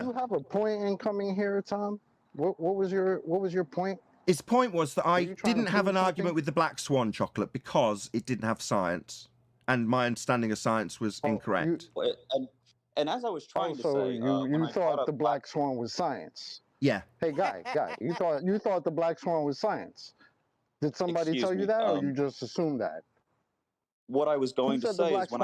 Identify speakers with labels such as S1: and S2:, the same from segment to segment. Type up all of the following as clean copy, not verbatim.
S1: you have a point in coming here, Tom? What was your point?
S2: His point was that I
S1: you trying to
S2: didn't have
S1: prove
S2: an argument
S1: something?
S2: with the Black Swan chocolate because it didn't have science, and my understanding of science was incorrect.
S3: And as I was trying to say,
S1: you thought the Black Swan was science?
S2: Yeah.
S1: Hey, guy, you thought the Black Swan was science? Did somebody tell you that, or you just assumed that?
S3: What I was going to say is when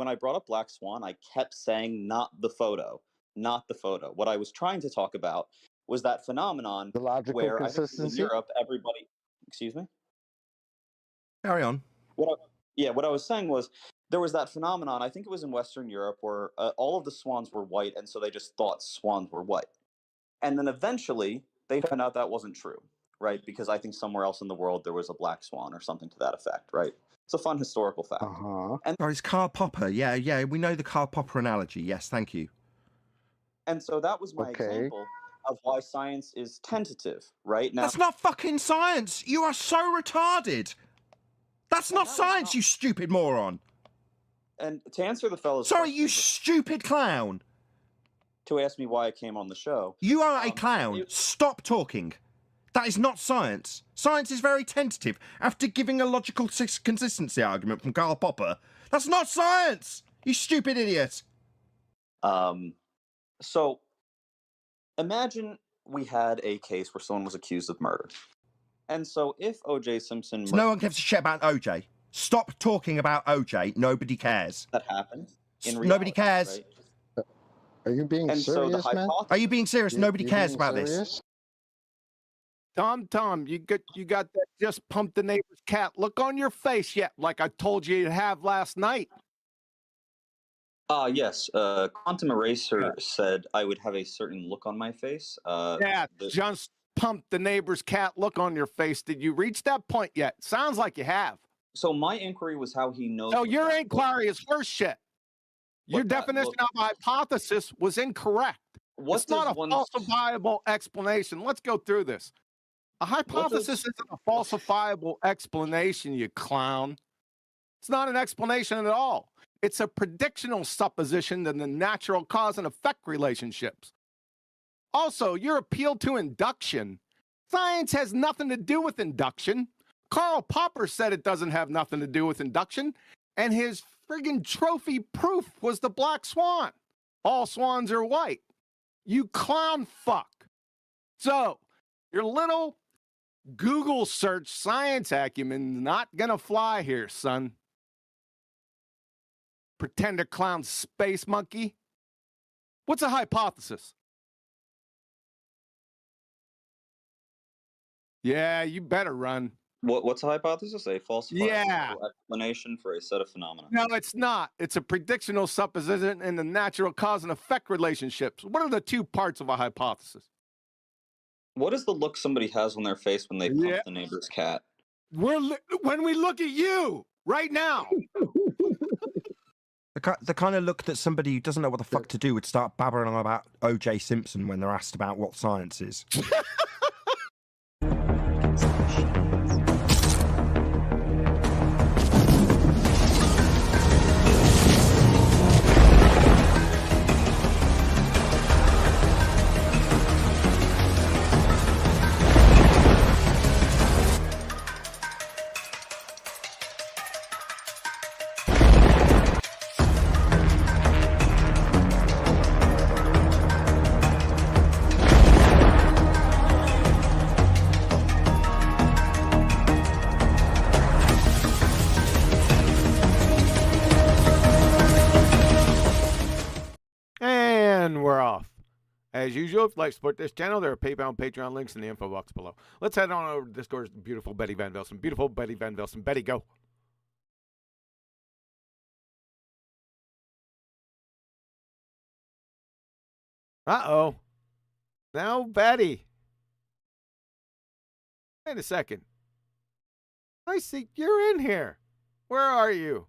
S3: I brought up Black Swan, I kept saying not the photo, not the photo. What I was trying to talk about was that phenomenon
S1: The logical
S3: where
S1: consistency?
S3: I think in Europe, everybody. Excuse me.
S2: Carry on.
S3: What I was saying was there was that phenomenon. I think it was in Western Europe where all of the swans were white, and so they just thought swans were white, and then eventually they found out that wasn't true. Right, because I think somewhere else in the world there was a black swan or something to that effect, right? It's a fun historical fact.
S1: And
S2: it's Karl Popper. Yeah, we know the Karl Popper analogy. Yes, thank you.
S3: And so that was my example of why science is tentative, right? Now,
S2: that's not fucking science. You are so retarded. That's not science, you stupid moron.
S3: And to answer the fellow's
S2: Sorry, you stupid clown.
S3: To ask me why I came on the show.
S2: You are a clown. Stop talking. That is not science. Science is very tentative. After giving a logical consistency argument from Karl Popper, that's not science, you stupid idiot.
S3: So, imagine we had a case where someone was accused of murder. And so if O.J. Simpson...
S2: So no one gives a shit about O.J. Stop talking about O.J. Nobody cares.
S3: That happened.
S2: Nobody cares.
S1: Right? Are you being serious, man?
S2: Are you being serious? Nobody cares about this.
S4: Tom, you got that just pump the neighbor's cat look on your face yet, like I told you to have last night?
S3: Yes. Quantum Eraser said I would have a certain look on my face.
S4: Just pump the neighbor's cat look on your face. Did you reach that point yet? Sounds like you have.
S3: So my inquiry was how he knows.
S4: No, your inquiry is horse shit. Your definition of a hypothesis was incorrect. It's not a falsifiable explanation. Let's go through this. A hypothesis isn't a falsifiable explanation, you clown. It's not an explanation at all. It's a predictional supposition in the natural cause and effect relationships. Also, your appeal to induction. Science has nothing to do with induction. Karl Popper said it doesn't have nothing to do with induction, and his friggin' trophy proof was the black swan. All swans are white. You clown fuck. So, your little Google search science acumen's not gonna fly here, son. Pretender clown space monkey. What's a hypothesis? Yeah, you better run.
S3: What's a hypothesis? A falsifiable explanation for a set of phenomena.
S4: No, it's not. It's a predictional supposition in the natural cause and effect relationships. What are the two parts of a hypothesis?
S3: What is the look somebody has on their face when they pump the neighbor's cat?
S4: When we look at you right now.
S2: The kind of look that somebody who doesn't know what the fuck to do would start babbling on about O.J. Simpson when they're asked about what science is.
S4: We're off. As usual, if you'd like to support this channel, there are PayPal and Patreon links in the info box below. Let's head on over to Discord's beautiful Betty Van Velsen. Beautiful Betty Van Velsen. Betty, go. Uh-oh. Now, Betty. Wait a second. I see you're in here. Where are you?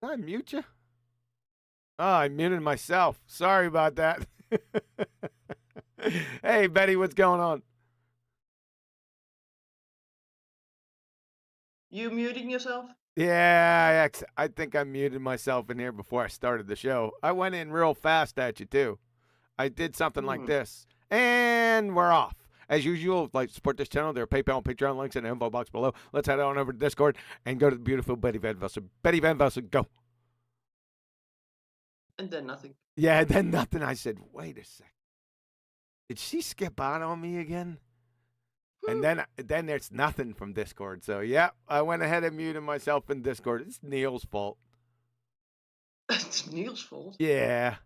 S4: Did I mute you? Oh, I muted myself. Sorry about that. Hey, Betty, what's going on?
S5: You muting yourself?
S4: Yeah, I think I muted myself in here before I started the show. I went in real fast at you, too. I did something like this, and we're off. As usual, like support this channel. There are PayPal and Patreon links in the info box below. Let's head on over to Discord and go to the beautiful Betty Van Vessel. Betty Van Vessel, go.
S5: And then nothing.
S4: Yeah, then nothing. I said, wait a sec. Did she skip out on me again? And then there's nothing from Discord. So, yeah, I went ahead and muted myself in Discord. It's Neil's fault.
S5: It's Neil's fault?
S4: Yeah.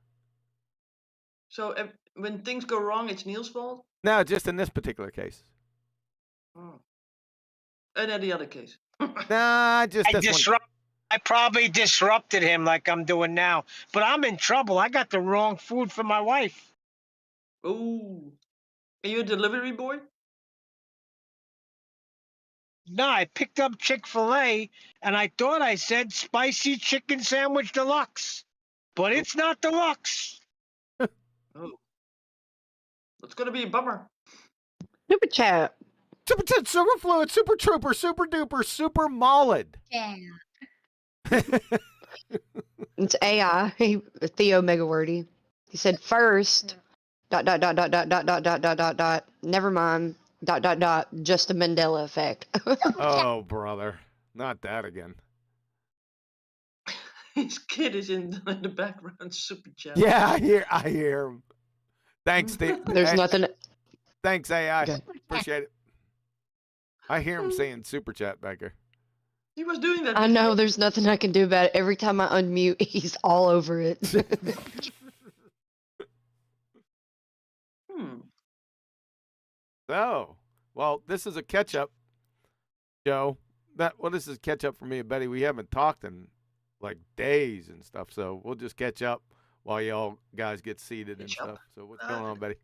S5: So, when things go wrong, it's Neil's fault?
S4: No, just in this particular case.
S5: Oh. And in the other case?
S4: Nah, just this one.
S6: I probably disrupted him like I'm doing now. But I'm in trouble. I got the wrong food for my wife.
S5: Oh. Are you a delivery boy?
S6: No, I picked up Chick-fil-A, and I thought I said spicy chicken sandwich deluxe. But it's not deluxe.
S5: Oh. That's going to be a bummer.
S7: Superchat.
S4: Superchat, super fluid, super trooper, super duper, super molid.
S7: Yeah. It's AI. Theo Megawordy. He said first. ... Never mind. ... Just a Mandela effect.
S4: Oh, brother. Not that again.
S5: His kid is in the background super chat.
S4: Yeah, I hear him. Thanks, Steve.
S7: There's nothing.
S4: Thanks, AI.
S7: Okay.
S4: Appreciate it. I hear him saying super chat back here.
S5: He was doing that.
S7: I know there's nothing I can do about it. Every time I unmute, he's all over it.
S4: Oh, well, this is a catch-up, Joe. This is catch-up for me and Betty. We haven't talked in, like, days and stuff, so we'll just catch up while y'all guys get seated and stuff. So what's going on, Betty?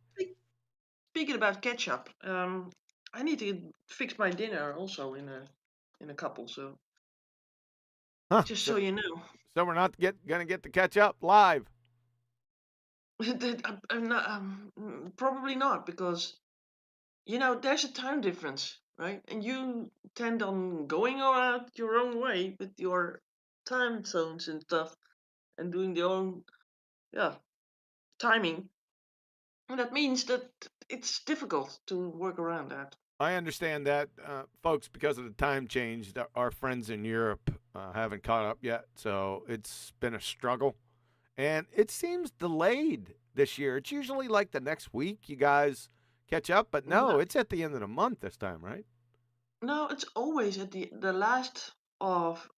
S5: Speaking about ketchup, I need to fix my dinner also in a couple, so just so you know.
S4: So we're not gonna get to catch up live.
S5: I'm not, probably not, because there's a time difference, right? And you tend on going out your own way with your time zones and stuff, and doing the own timing. And that means that it's difficult to work around that.
S4: I understand that, folks, because of the time change, our friends in Europe haven't caught up yet, so it's been a struggle. And it seems delayed this year. It's usually like the next week you guys catch up, but no, it's at the end of the month this time, right?
S5: No, it's always at the last of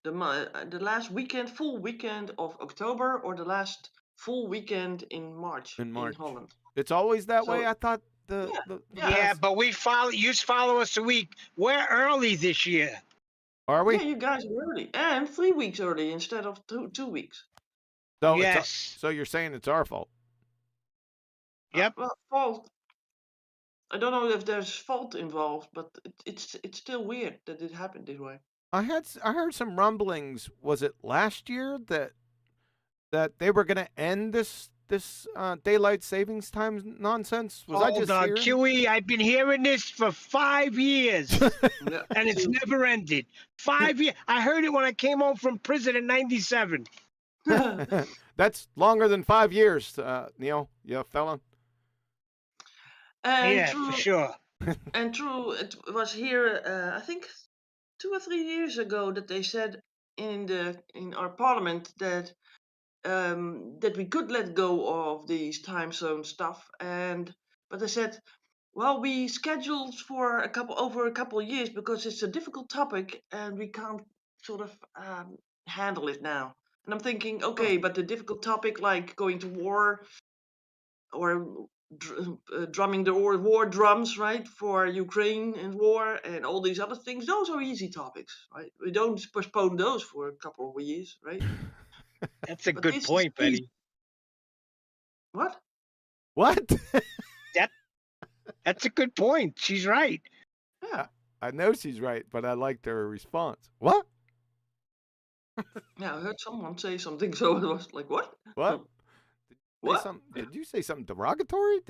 S5: the last weekend, full weekend of October, or the last full weekend in March. In Holland.
S4: It's always that way. I thought
S6: yeah, but you follow us a week. We're early this year.
S4: Are we?
S5: Yeah, you guys are early, and 3 weeks early instead of 2 weeks.
S4: So
S6: yes.
S4: So you're saying it's our fault?
S6: Yep.
S5: Well, fault. I don't know if there's fault involved, but it's still weird that it happened this way.
S4: I heard some rumblings. Was it last year that they were going to end this daylight savings time nonsense? Was I just hearing?
S6: QE, I've been hearing this for 5 years, and it's never ended. 5 years. I heard it when I came home from prison in '97.
S4: That's longer than 5 years, Neil. You fella.
S5: And
S6: yeah,
S5: true,
S6: for sure.
S5: And true, it was here. I think 2 or 3 years ago that they said in our parliament that that we could let go of these time zone stuff, but they said, well, we scheduled for over a couple of years because it's a difficult topic and we can't sort of handle it now. And I'm thinking, okay, but the difficult topic like going to war or drumming the war drums, right, for Ukraine and war and all these other things, those are easy topics, right? We don't postpone those for a couple of years, right?
S6: That's a good point, Betty.
S5: What?
S4: What?
S6: That's a good point. She's right.
S5: Yeah.
S4: I know she's right, but I liked her response. What?
S5: Yeah, I heard someone say something, so it was like, what?
S4: What? say something? Did you say something derogatory?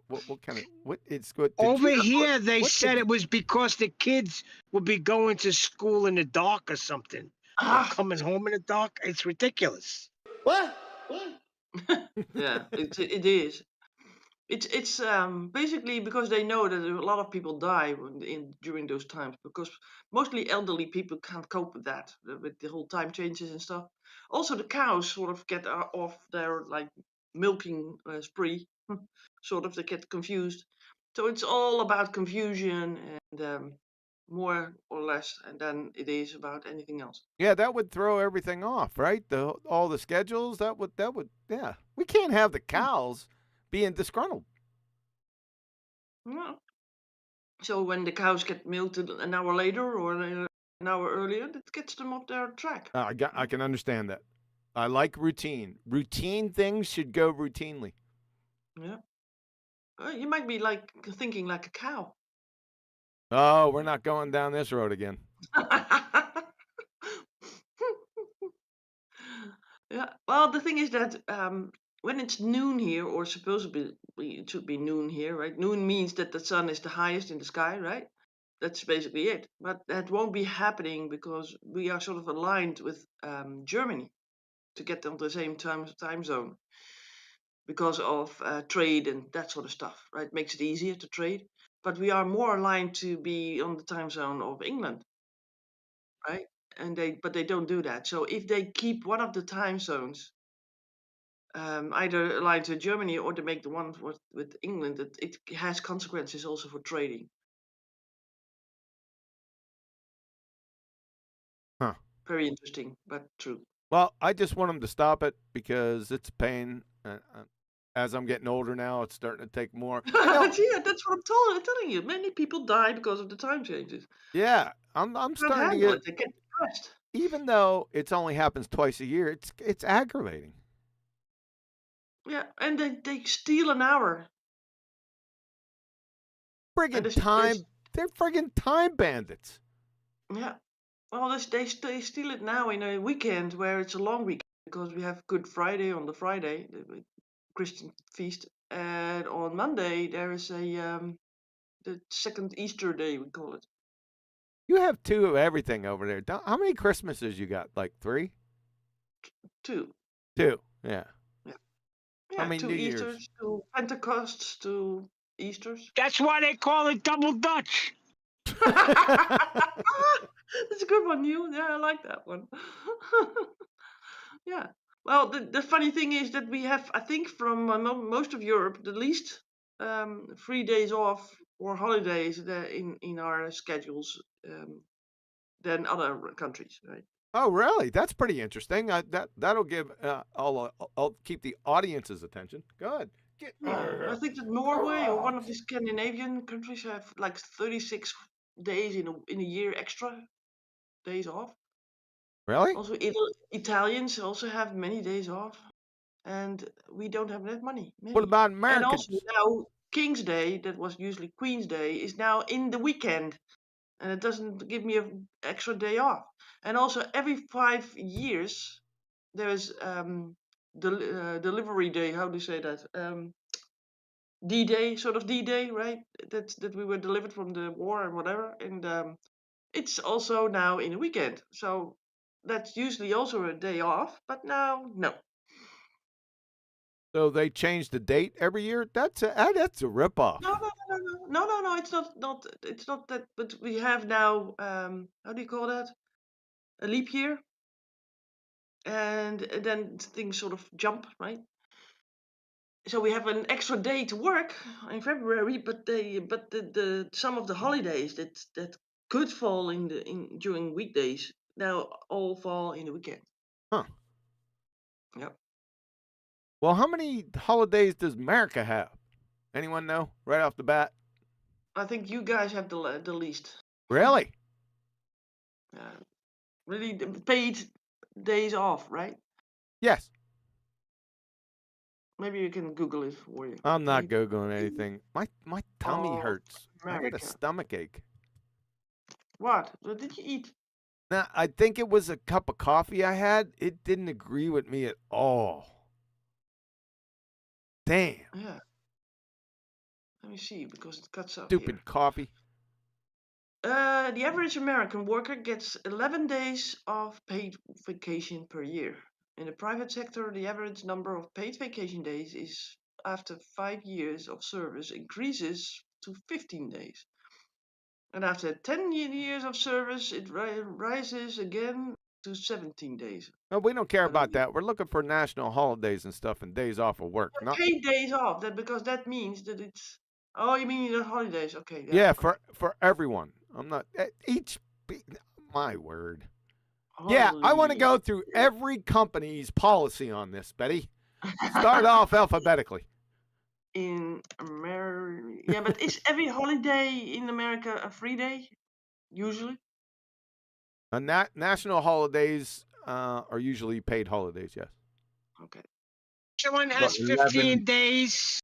S4: What kind of what? It's good.
S6: Over here, they said it was because the kids would be going to school in the dark or something, or coming home in the dark. It's ridiculous.
S3: What?
S5: Yeah, it is. It's basically because they know that a lot of people die during those times, because mostly elderly people can't cope with that, with the whole time changes and stuff. Also, the cows sort of get off their like milking spree, sort of they get confused. So it's all about confusion and more or less, and then it is about anything else.
S4: Yeah, that would throw everything off, right? All the schedules. That would. Yeah, we can't have the cows being disgruntled.
S5: Yeah. So when the cows get milked an hour later or an hour earlier, that gets them off their track.
S4: I can understand that. I like routine. Routine things should go routinely.
S5: Yeah. You might be like thinking like a cow.
S4: Oh, we're not going down this road again.
S5: Yeah. Well, the thing is that when it's noon here, or supposedly it should be noon here, right? Noon means that the sun is the highest in the sky, right? That's basically it. But that won't be happening because we are sort of aligned with Germany to get on the same time zone because of trade and that sort of stuff, right? Makes it easier to trade. But we are more aligned to be on the time zone of England, right? And they don't do that. So if they keep one of the time zones either aligned to Germany or to make the one with England, it has consequences also for trading.
S4: Huh.
S5: Very interesting, but true.
S4: Well, I just want them to stop it because it's a pain. As I'm getting older now, it's starting to take more.
S5: Yeah, that's what I'm telling you. Many people die because of the time changes.
S4: Yeah, I'm starting to
S5: they get depressed.
S4: Even though it's only happens twice a year, it's aggravating.
S5: Yeah, and they steal an hour.
S4: Friggin' time! They're friggin' time bandits.
S5: Yeah. Well, they steal it now in a weekend where it's a long weekend because we have Good Friday on the Friday, the Christian feast, and on Monday there is the second Easter day, we call it.
S4: You have 2 of everything over there. How many Christmases you got? Like 3?
S5: 2.
S4: 2. Yeah.
S5: Yeah.
S4: How many
S5: 2
S4: New
S5: Easters,
S4: Years?
S5: 2 Pentecosts, 2 Easters.
S6: That's why they call it double Dutch.
S5: That's a good one, Neil. Yeah, I like that one. Yeah. Well, the funny thing is that we have, I think, from most of Europe, the least 3 days off or holidays in our schedules than other countries, right?
S4: Oh, really? That's pretty interesting. That'll give I'll keep the audience's attention. Good.
S5: I think that Norway or one of the Scandinavian countries have like 36 days in a year extra days off.
S4: Really?
S5: Also, Italians also have many days off, and we don't have that money.
S4: What about
S5: And
S4: Americans?
S5: also now King's Day, that was usually Queen's Day, is now in the weekend, and it doesn't give me an extra day off. And also every 5 years there's delivery day. How do you say that? D-Day, sort of D-Day, right? That we were delivered from the war and whatever, and it's also now in a weekend. So that's usually also a day off, but now no.
S4: So they change the date every year? That's a ripoff.
S5: No. It's not that. But we have now. How do you call that? A leap year, and then things sort of jump, right? So we have an extra day to work in February, but the some of the holidays that could fall during weekdays now all fall in the weekend.
S4: Huh.
S5: Yep.
S4: Well, how many holidays does America have? Anyone know right off the bat?
S5: I think you guys have the least.
S4: Really?
S5: Really paid days off, right?
S4: Yes.
S5: Maybe you can Google it for you.
S4: I'm not Googling anything. My tummy hurts.
S5: America.
S4: I got a stomach ache.
S5: What did you eat?
S4: Now, I think it was a cup of coffee I had. It didn't agree with me at all. Damn.
S5: Yeah. Let me see, because it cuts out
S4: Stupid
S5: here.
S4: coffee.
S5: The average American worker gets 11 days of paid vacation per year. In the private sector, the average number of paid vacation days is, after 5 years of service, increases to 15 days. And after 10 years of service, it rises again to 17 days.
S4: No, we don't care about that. We're looking for national holidays and stuff and days off of work.
S5: Not paid days off, because that means that it's... Oh, you mean the holidays? Okay.
S4: Yeah, for everyone. I'm not my word. Yeah, I want to go through every company's policy on this, Betty. Start off alphabetically.
S5: In America, yeah, but is every holiday in America a free day? Usually.
S4: National holidays are usually paid holidays. Yes.
S5: Okay.
S6: Someone has 15 days.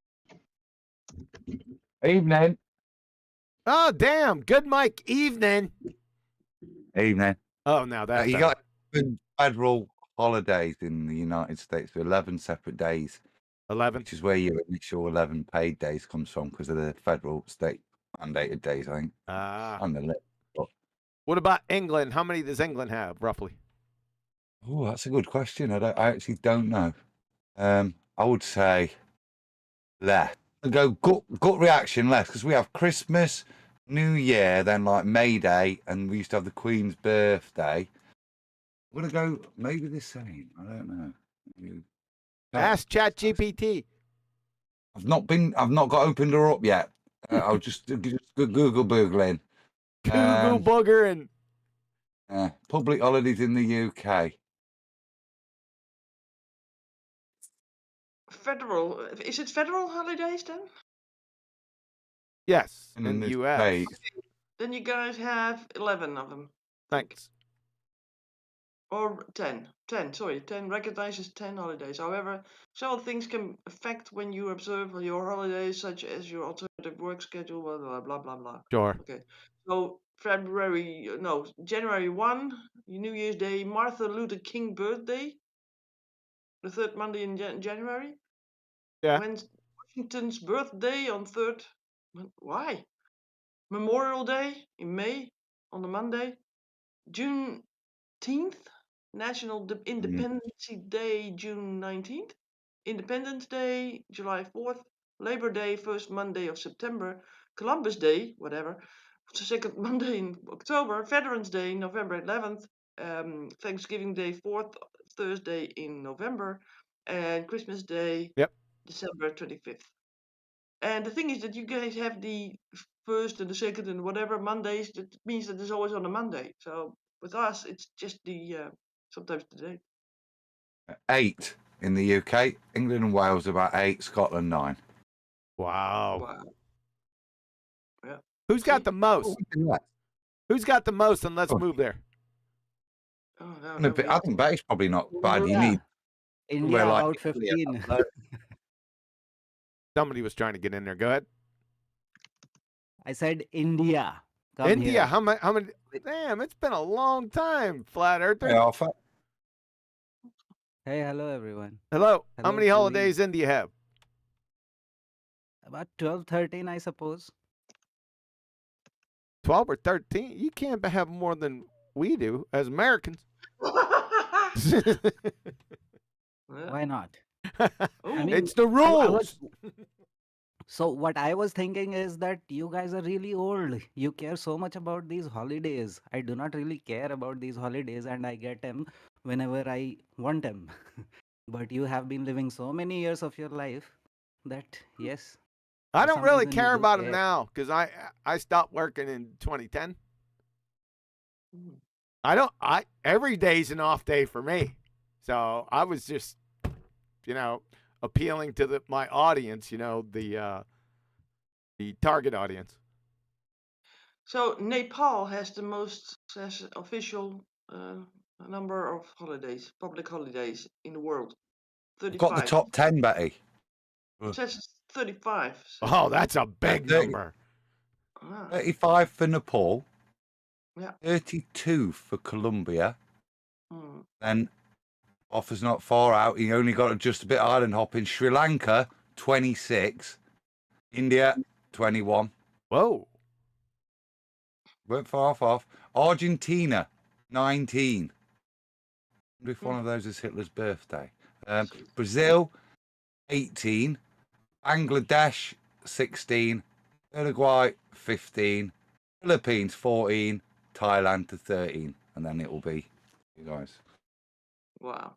S8: Evening.
S4: Oh, damn. Good, Mike. Evening.
S8: Evening.
S4: Oh, now that's
S8: you got federal holidays in the United States for 11 separate days.
S4: 11.
S8: Which is where your initial 11 paid days comes from because of the federal state mandated days, I think. On the list. But...
S4: What about England? How many does England have, roughly?
S8: Oh, that's a good question. I actually don't know. I would say less. I'd go gut reaction less because we have Christmas, New Year, then like May Day, and we used to have the Queen's birthday. I'm gonna go maybe the same. I don't know.
S4: Ask ChatGPT.
S8: I've not got opened her up yet. I'll just Google boogling.
S4: Google boogering.
S8: Public holidays in the UK.
S5: Federal. Is it federal holidays then?
S4: Yes, in the US.
S5: Okay. Then you guys have 11 of them.
S4: Thanks.
S5: Or 10. 10, sorry. 10 recognizes 10 holidays. However, several things can affect when you observe your holidays, such as your alternative work schedule, blah, blah, blah, blah, blah.
S4: Sure.
S5: Okay. So, January 1, New Year's Day, Martin Luther King birthday, the third Monday in January.
S4: Yeah.
S5: Washington's birthday on 3rd. Why? Memorial Day in May, on the Monday. Juneteenth, National Independence Day, June 19th. Independence Day, July 4th. Labor Day, first Monday of September. Columbus Day, whatever, the second Monday in October. Veterans Day, November 11th. Thanksgiving Day, 4th Thursday in November. And Christmas Day, December 25th. And the thing is that you guys have the first and the second and whatever Mondays. That means that it's always on a Monday. So with us, it's just the sometimes the day.
S8: 8 in the UK. England and Wales about 8. Scotland 9.
S4: Wow.
S5: Yeah.
S4: Who's got the most? Who's got the most? And let's move there.
S5: Oh, no,
S8: I think Betty's probably not bad. You need
S9: India about 15.
S4: Somebody was trying to get in there. Go ahead.
S9: I said India.
S4: India.
S9: Here.
S4: How many? Damn, it's been a long time, Flat Earther.
S9: Hey, hello everyone.
S4: Hello. How many holidays India have?
S9: About 12, 13, I suppose.
S4: 12 or 13? You can't have more than we do as Americans.
S9: Why not?
S4: I mean, it's the rules.
S9: So what I was thinking is that you guys are really old. You care so much about these holidays. I do not really care about these holidays, and I get them whenever I want them. But you have been living so many years of your life that, yes.
S4: I don't really care about them now because I stopped working in 2010. Every day's an off day for me. So I was just, appealing to my audience, the target audience.
S5: So Nepal has the most official number of holidays, public holidays in the world. 35.
S8: Got the top 10, Betty.
S5: It says 35. So.
S4: Oh, that's a big number.
S8: 35 for Nepal.
S5: Yeah.
S8: 32 for Colombia. Then offers not far out. You only got just a bit island hopping. Sri Lanka, 26. India, 21.
S4: Whoa.
S8: Weren't far off. Argentina, 19. I wonder if one of those is Hitler's birthday. Brazil, 18. Bangladesh, 16. Uruguay, 15. Philippines, 14. Thailand to 13. And then it will be you guys.
S5: Wow.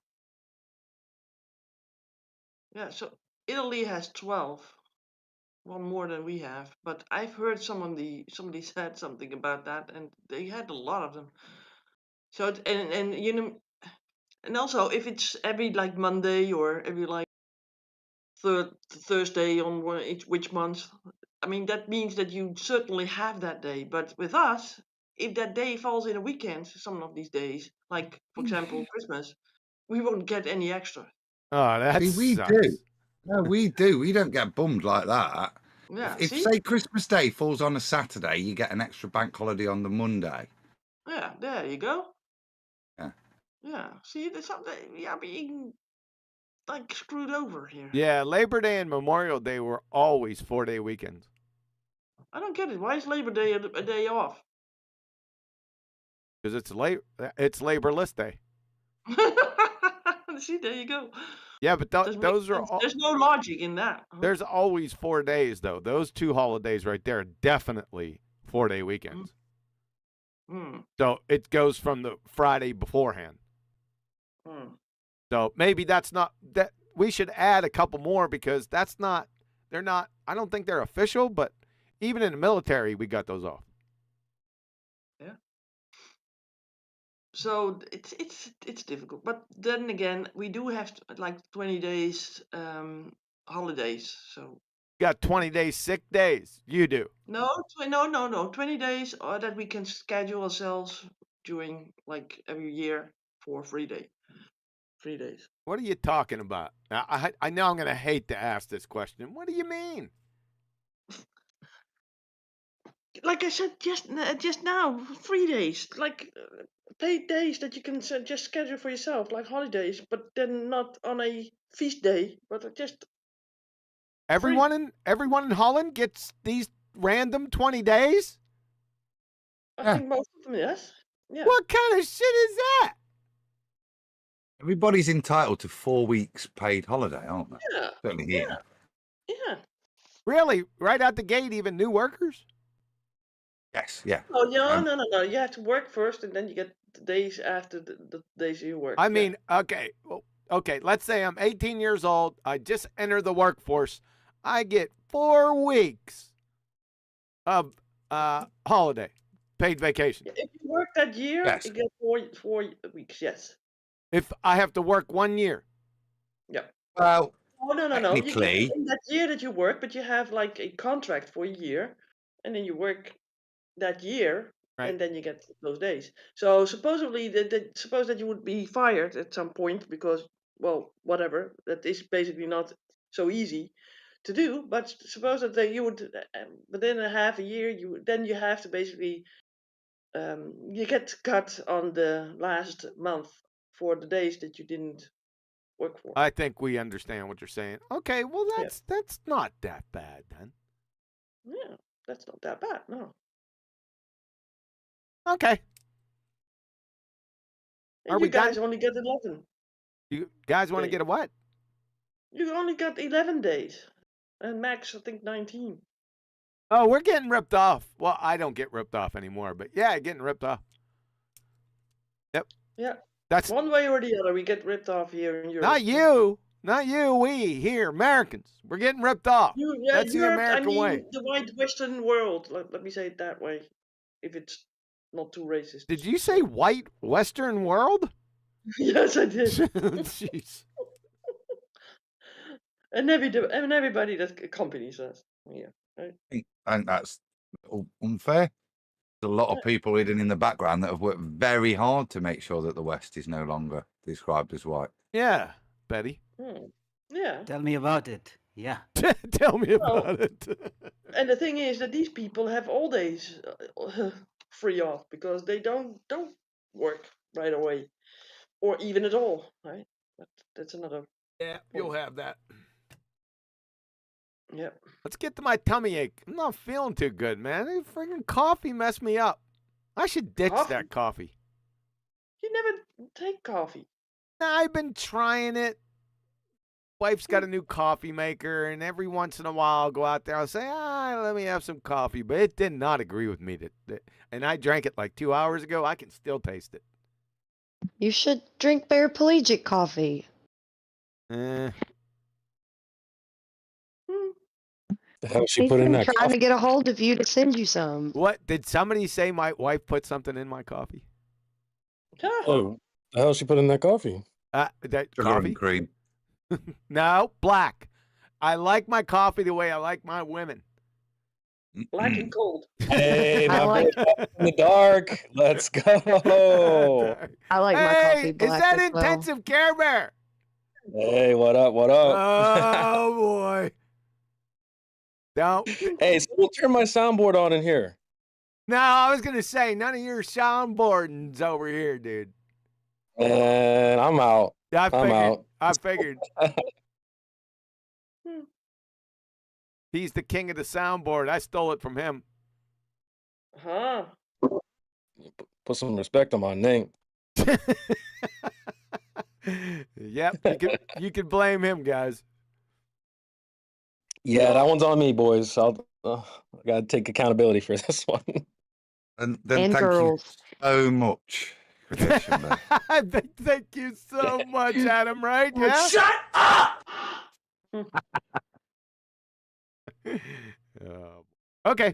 S5: Yeah, so Italy has 12. One more than we have. But I've heard somebody said something about that, and they had a lot of them. So and you know, and also if it's every like Monday or every like Thursday on which month, I mean that means that you certainly have that day. But with us, if that day falls in a weekend, some of these days, like for example Christmas, we won't get any extra.
S4: Oh, that's
S8: we do. No, we do. We don't get bummed like that.
S5: Yeah.
S8: If say Christmas Day falls on a Saturday, you get an extra bank holiday on the Monday.
S5: Yeah, there you go.
S8: Yeah.
S5: Yeah. See, there's something we are being like screwed over here.
S4: Yeah, Labor Day and Memorial Day were always 4-day weekends.
S5: I don't get it. Why is Labor Day a day off?
S4: Because it's Laborless Day.
S5: See, there you go.
S4: Yeah, but those are all,
S5: there's no logic in that. Huh?
S4: There's always 4 days though. Those two holidays right there are definitely 4-day weekends. So it goes from the Friday beforehand. So maybe that's not that we should add a couple more because they're not I don't think they're official, but even in the military we got those off.
S5: Yeah. So it's difficult, but then again, we do have like 20 days holidays. So
S4: you got 20 days sick days. You do.
S5: No, 20 days that we can schedule ourselves during like every year for 3 days. 3 days.
S4: What are you talking about? I know I'm going to hate to ask this question. What do you mean?
S5: Like I said just now, 3 days, like paid days that you can just schedule for yourself, like holidays, but then not on a feast day, but just.
S4: Everyone in Holland gets these random 20 days?
S5: I think most of them, yes. Yeah.
S4: What kind of shit is that?
S8: Everybody's entitled to 4 weeks paid holiday, aren't they?
S5: Yeah.
S8: Certainly here.
S5: Yeah.
S4: Really? Right out the gate, even new workers?
S8: Yes, yeah.
S5: Oh, no. You have to work first, and then you get the days after the days you work.
S4: I mean, okay. Well, okay, let's say I'm 18 years old. I just entered the workforce. I get 4 weeks of holiday, paid vacation.
S5: If you work that year,
S8: yes.
S5: You get 4 weeks, yes.
S4: If I have to work 1 year.
S5: Yeah.
S8: Well,
S5: no.
S8: Technically,
S5: you get in that year that you work, but you have like a contract for a year, and then you work that year,
S4: right.
S5: And then you get those days. So supposedly, suppose that you would be fired at some point because, well, whatever. That is basically not so easy to do. But suppose that you would, within a half a year, then you have to basically, you get cut on the last month for the days that you didn't work for.
S4: I think we understand what you're saying. Okay, well that's not that bad then.
S5: Yeah, that's not that bad, no.
S4: Okay.
S5: And you guys only get 11.
S4: You guys want to get a what?
S5: You only got 11 days. And max, I think, 19.
S4: Oh, we're getting ripped off. Well, I don't get ripped off anymore, but yeah, getting ripped off. Yep.
S5: Yeah.
S4: That's
S5: one way or the other. We get ripped off here in Europe.
S4: Not you. We here, Americans. We're getting ripped off. That's the American way.
S5: The white Western world. Let me say it that way, if it's not too racist.
S4: Did you say white Western world?
S5: Yes, I did.
S4: Jeez.
S5: And everybody that accompanies us. Yeah. Right?
S8: I think that's unfair. There's a lot of people hidden in the background that have worked very hard to make sure that the West is no longer described as white.
S4: Yeah, Betty.
S5: Yeah.
S9: Tell me about it. Yeah.
S4: Tell me about it.
S5: And the thing is that these people have all days free off because they don't
S10: work right away, or even at all, right? But that's another.
S4: Yeah, you'll have that.
S10: Yep.
S4: Let's get to my tummy ache. I'm not feeling too good, man. That freaking coffee messed me up. I should ditch that coffee.
S10: You never take coffee.
S4: I've been trying it. Wife's got a new coffee maker, and every once in a while I'll go out there. I'll say, let me have some coffee. But it did not agree with me. And I drank it like 2 hours ago. I can still taste it.
S7: You should drink paraplegic coffee.
S11: The hell she put in that
S7: trying to get a hold of you to send you some.
S4: What? Did somebody say my wife put something in my coffee?
S11: Oh, the hell she put in that coffee?
S4: That
S8: Sugar
S4: coffee?
S8: and cream.
S4: No, black. I like my coffee the way I like my women.
S10: Black and cold.
S11: Hey, my boy in the dark. Let's go.
S7: I like my coffee black.
S4: Is that
S7: as well.
S4: intensive Care Bear?
S11: Hey, what up? What up?
S4: Oh boy. Don't.
S11: Hey, someone turn my soundboard on in here.
S4: No, I was gonna say none of your soundboarding's over here, dude.
S11: And I'm out.
S4: Yeah,
S11: I'm out.
S4: I figured. He's the king of the soundboard. I stole it from him.
S10: Huh.
S11: Put some respect on my name.
S4: Yep, you can blame him, guys.
S11: Yeah, that one's on me, boys. I gotta take accountability for this one.
S8: And then
S7: And
S8: thank
S7: girls.
S8: you so much.
S4: Thank you so much, Adam, right? Yeah?
S6: Shut up!
S4: Okay.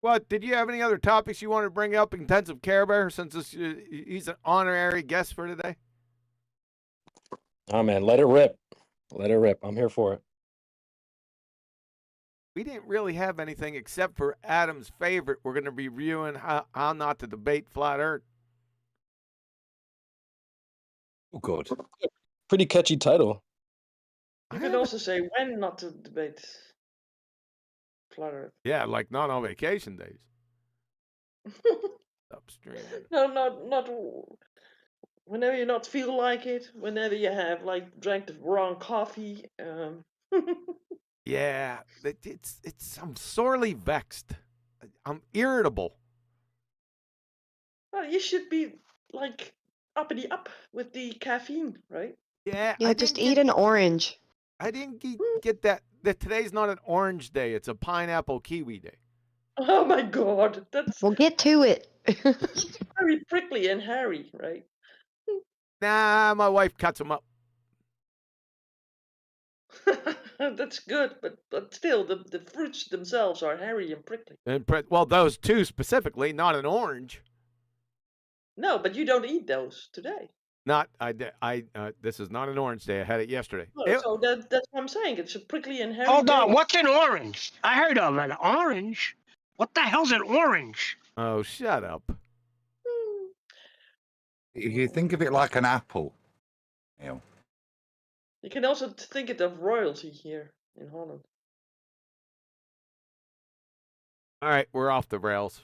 S4: What, did you have any other topics you want to bring up, Intensive Care Bear, since he's an honorary guest for today?
S11: Oh, man, let it rip. Let it rip. I'm here for it.
S4: We didn't really have anything except for Adam's favorite. We're going to be reviewing how not to debate flat Earth.
S8: Oh, good.
S11: Pretty catchy title.
S10: You could also say when not to debate flat Earth.
S4: Yeah, like not on vacation days. Upstream.
S10: No, not whenever you not feel like it. Whenever you have like drank the wrong coffee.
S4: Yeah, I'm sorely vexed. I'm irritable.
S10: Well, you should be like uppity up with the caffeine, right?
S4: Yeah.
S7: Yeah, just eat an orange.
S4: I didn't get that today's not an orange day. It's a pineapple kiwi day.
S10: Oh my god, that's
S7: We'll get to it.
S10: very prickly and hairy, right?
S4: Nah, my wife cuts them up.
S10: That's good, but still, the fruits themselves are hairy and prickly.
S4: Well, those two specifically, not an orange.
S10: No, but you don't eat those today.
S4: This is not an orange day. I had it yesterday.
S10: No, so that's what I'm saying. It's a prickly and hairy.
S6: Hold on,
S10: day.
S6: what's an orange? I heard of an orange. What the hell's an orange?
S4: Oh, shut up.
S8: If you think of it like an apple,
S10: You can also think it of royalty here in Holland.
S4: All right, we're off the rails.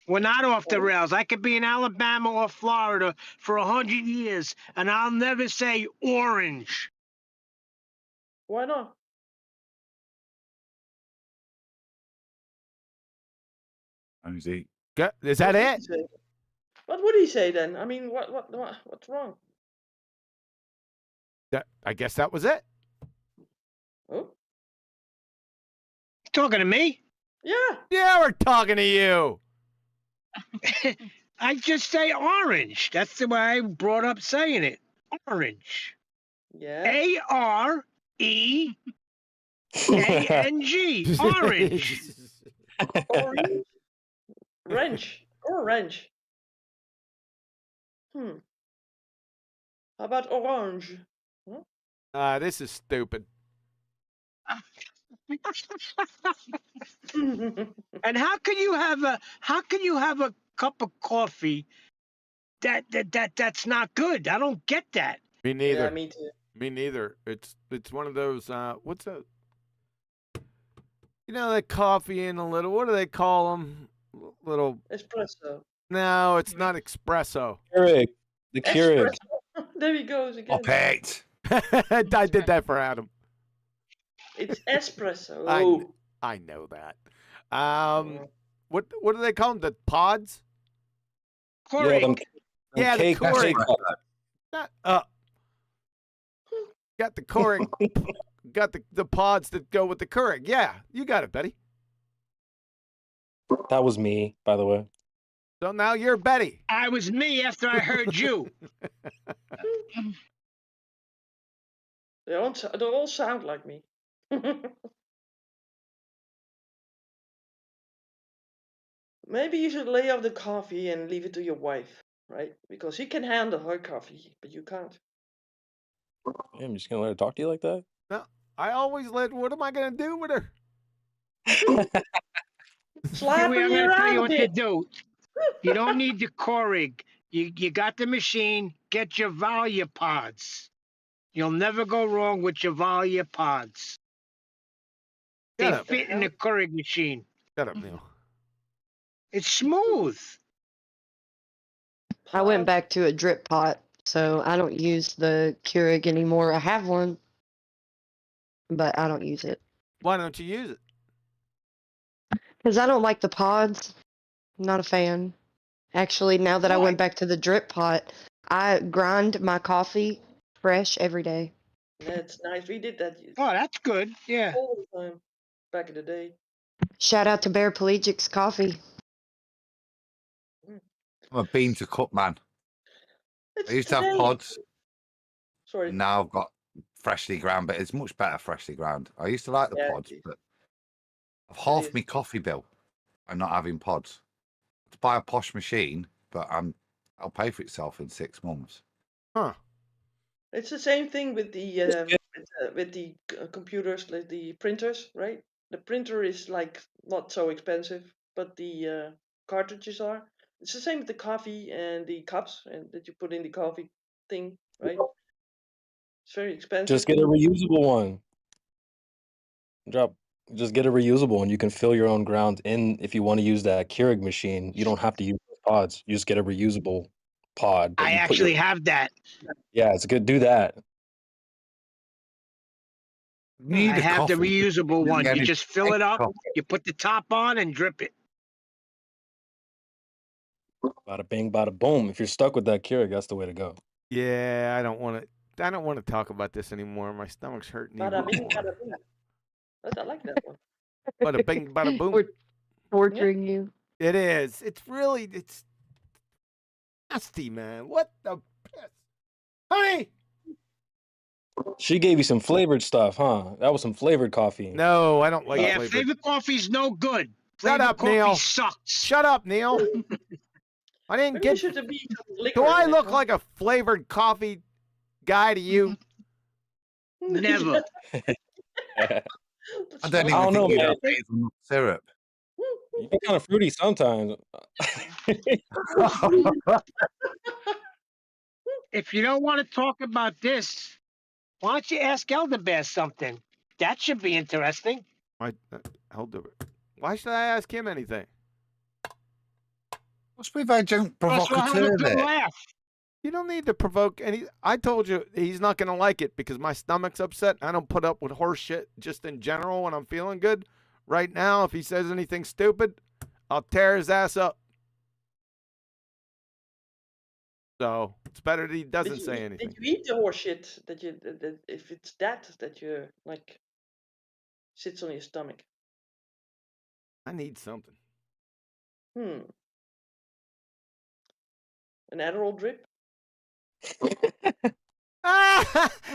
S6: We're not off the rails. I could be in Alabama or Florida for 100 years, and I'll never say orange.
S10: Why not?
S4: Is that it?
S10: What would he say then? I mean, what's wrong?
S4: I guess that was it.
S10: Oh,
S6: Talking to me?
S10: yeah.
S6: Yeah,
S4: we're talking to you.
S6: I just say orange. That's the way I brought up saying it. Orange.
S10: Yeah.
S6: A-R-E-A-N-G. Orange.
S10: Orange. Wrench. Orange. How about orange?
S4: This is stupid.
S6: And how can you have a cup of coffee that's not good? I don't get that.
S4: Me neither.
S10: Yeah, me too.
S4: Me neither. It's one of those. What's a? You know, that coffee in a little. What do they call them? Little
S10: espresso.
S4: No, it's not espresso.
S11: Keurig. The Keurig.
S10: There he goes again.
S8: Stop it.
S4: I did that for Adam.
S10: It's espresso.
S4: I know that. What do they call them? The pods?
S11: Yeah,
S4: Yeah, the
S11: cake.
S4: Keurig. Got the Keurig. Got the pods that go with the Keurig. Yeah, you got it, Betty.
S11: That was me, by the way.
S4: So now you're Betty.
S6: I was me after I heard you.
S10: They all sound like me. Maybe you should lay off the coffee and leave it to your wife, right? Because she can handle her coffee, but you can't.
S11: Yeah, I'm just gonna let her talk to you like that.
S4: No, I always let. What am I gonna do with her?
S10: Slap her
S6: I'm gonna tell you
S10: around
S6: what to
S10: it.
S6: do. You don't need the Keurig. You got the machine. Get your Valia pods. You'll never go wrong with your Valia pods. They fit in the Keurig machine.
S4: Shut up, Neil.
S6: It's smooth.
S7: I went back to a drip pot, so I don't use the Keurig anymore. I have one, but I don't use it.
S4: Why don't you use it?
S7: Because I don't like the pods. I'm not a fan. Actually, now that I went back to the drip pot, I grind my coffee fresh every day.
S10: That's nice. We did that
S6: Oh, that's good. Yeah.
S10: all the time back in the day.
S7: Shout out to Bear Pelagics Coffee.
S8: I'm a bean to cup man.
S10: It's
S8: I used to have
S10: today.
S8: pods.
S10: Sorry.
S8: And now I've got freshly ground, but it's much better freshly ground. I used to like the pods, but I've halved my coffee bill by not having pods. To buy a posh machine, but I'll pay for itself in 6 months.
S4: Huh.
S10: It's the same thing with the computers, like the printers, right? The printer is like not so expensive, but the cartridges are. It's the same with the coffee and the cups and that you put in the coffee thing, right? It's very expensive.
S11: Just get a reusable one. Just get a reusable one. You can fill your own ground in if you want to use that Keurig machine. You don't have to use those pods. You just get a reusable pod.
S6: I actually have that.
S11: Yeah, it's good. Do that.
S6: I have the reusable one. You just fill it up,
S11: coffee.
S6: you put the top on and drip it.
S11: Bada bing, bada boom. If you're stuck with that Keurig, that's the way to go.
S4: Yeah, I don't want to talk about this anymore. My stomach's hurting.
S10: Bada bing, bada boom. I like that one.
S4: Bada bing, bada boom.
S7: We're torturing you.
S4: It is. It's nasty, man. What the piss? Honey!
S11: She gave you some flavored stuff, huh? That was some flavored coffee.
S4: No, I don't like
S6: Yeah, flavored coffee's no good.
S4: Shut
S6: Flavored
S4: up,
S6: coffee
S4: Neil.
S6: sucks.
S4: Shut up, Neil. I didn't
S10: Maybe
S4: get.
S10: should be some liquor
S4: Do I
S10: in it,
S4: look
S10: huh?
S4: like a flavored coffee guy to you?
S6: Never.
S8: I don't even
S11: don't know,
S8: think you
S11: man.
S8: have hazelnut syrup.
S11: You're kind of fruity sometimes.
S6: If you don't want to talk about this, why don't you ask Elder Bear something? That should be interesting.
S4: Why should I ask him anything?
S8: What's with agent provocateur there?
S4: You don't need to provoke any. I told you he's not going to like it because my stomach's upset. I don't put up with horse shit just in general when I'm feeling good. Right now, if he says anything stupid, I'll tear his ass up. So it's better that he doesn't say anything.
S10: Did you eat the horse shit that if it's that you like sits on your stomach?
S4: I need something.
S10: An Adderall drip?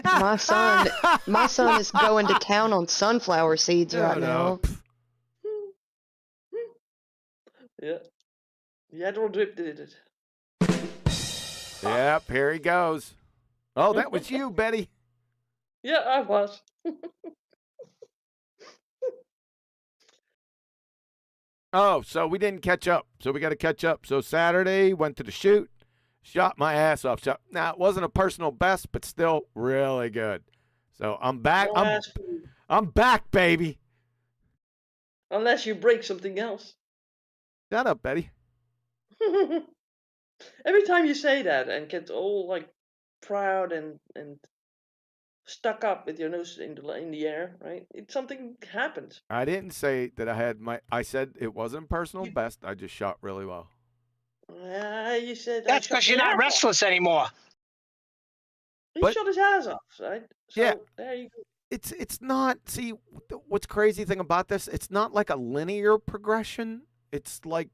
S7: My son is going to town on sunflower seeds right now.
S10: Yeah. The Adderall drip did it.
S4: Yep, here he goes. Oh, that was you, Betty.
S10: Yeah, I was.
S4: Oh, so we didn't catch up. So we got to catch up. So Saturday, went to the shoot, shot my ass off. Now, it wasn't a personal best, but still really good. So I'm back. I'm back, baby.
S10: Unless you break something else.
S4: Shut up, Betty.
S10: Every time you say that and get all like proud and stuck up with your nose in the air, right? Something happened.
S4: I didn't say that I had I said it wasn't personal best. I just shot really well.
S10: You said
S6: that's because you're not restless anymore.
S10: He shot his ass off, right? So
S4: yeah.
S10: There you go.
S4: It's not. See, what's crazy thing about this? It's not like a linear progression. It's like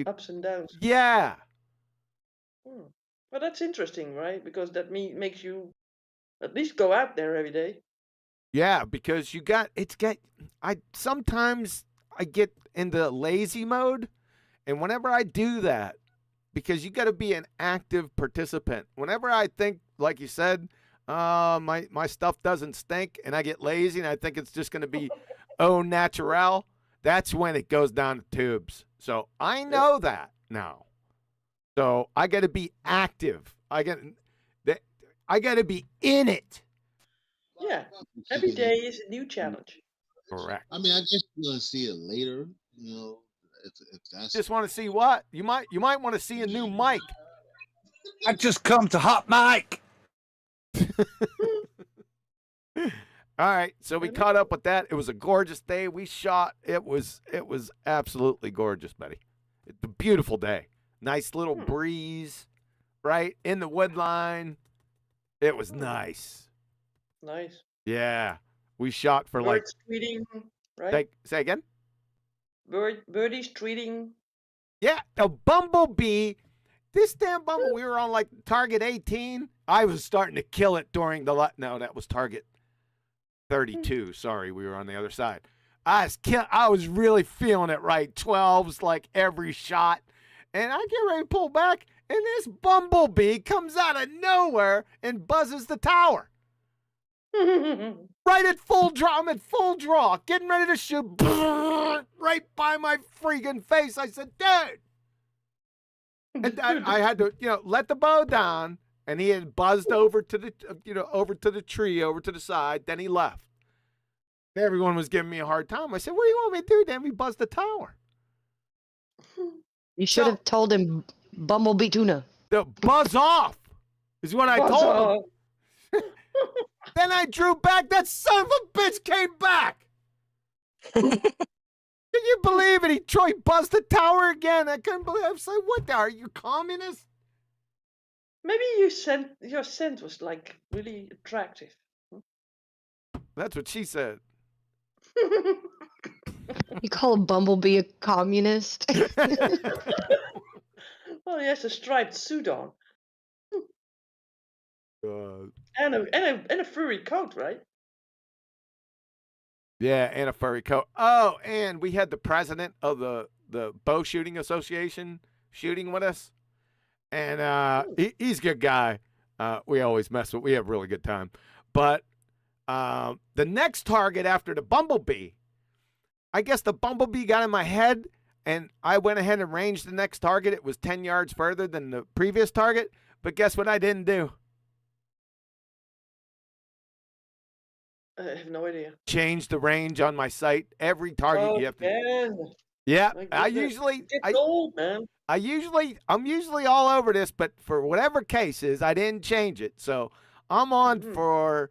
S10: ups and downs.
S4: Yeah.
S10: Well, that's interesting, right? Because that makes you at least go out there every day.
S4: Yeah, because sometimes I get into lazy mode, and whenever I do that, because you got to be an active participant. Whenever I think, like you said, my stuff doesn't stink, and I get lazy, and I think it's just going to be au naturel, that's when it goes down the tubes. So I know that now. So I got to be active. I got to be in it.
S10: Yeah, every day is a new challenge.
S4: Correct.
S12: I mean, I guess you're gonna see it later. You know, if that's
S4: just want to see what you might want to see a new mic.
S8: I just come to hot mic.
S4: All right, so we caught up with that. It was a gorgeous day. We shot. It was absolutely gorgeous, Betty. It's a beautiful day. Nice little breeze, right in the wood line. It was nice.
S10: Nice.
S4: Yeah, we shot for
S10: Birds tweeting, right?
S4: Say again.
S10: Birdies tweeting.
S4: Yeah, a bumblebee. This damn bumblebee. We were on like target 18. I was starting to kill it during the no, that was target 32. Sorry, we were on the other side. I was really feeling it right. 12s like every shot, and I get ready to pull back, and this bumblebee comes out of nowhere and buzzes the tower. Right at full draw. I'm at full draw, getting ready to shoot. Right by my freaking face. I said, dude. And I had to, let the bow down, and he had buzzed over to the, over to the tree, over to the side. Then he left. Everyone was giving me a hard time. I said, what do you want me to do? Then we buzzed the tower.
S7: You should have told him bumblebee tuna.
S4: The buzz off is what I told him. Then I drew back. That son of a bitch came back. Can you believe it? He buzzed the tower again. I couldn't believe it. I was like, what the? Are you communist?
S10: Maybe your scent was like really attractive.
S4: That's what she said.
S7: You call a bumblebee a communist?
S10: Well, he has a striped suit on. And a furry coat, right?
S4: Yeah, and a furry coat. Oh, and we had the president of the Bow Shooting Association shooting with us. And he's a good guy. We always mess with. We have a really good time. But the next target after the bumblebee, I guess the bumblebee got in my head, and I went ahead and ranged the next target. It was 10 yards further than the previous target. But guess what I didn't do?
S10: I have no idea.
S4: Change the range on my sight. Every target you have to.
S10: Man.
S4: Yeah,
S10: I'm
S4: usually all over this, but for whatever cases, I didn't change it. So I'm on for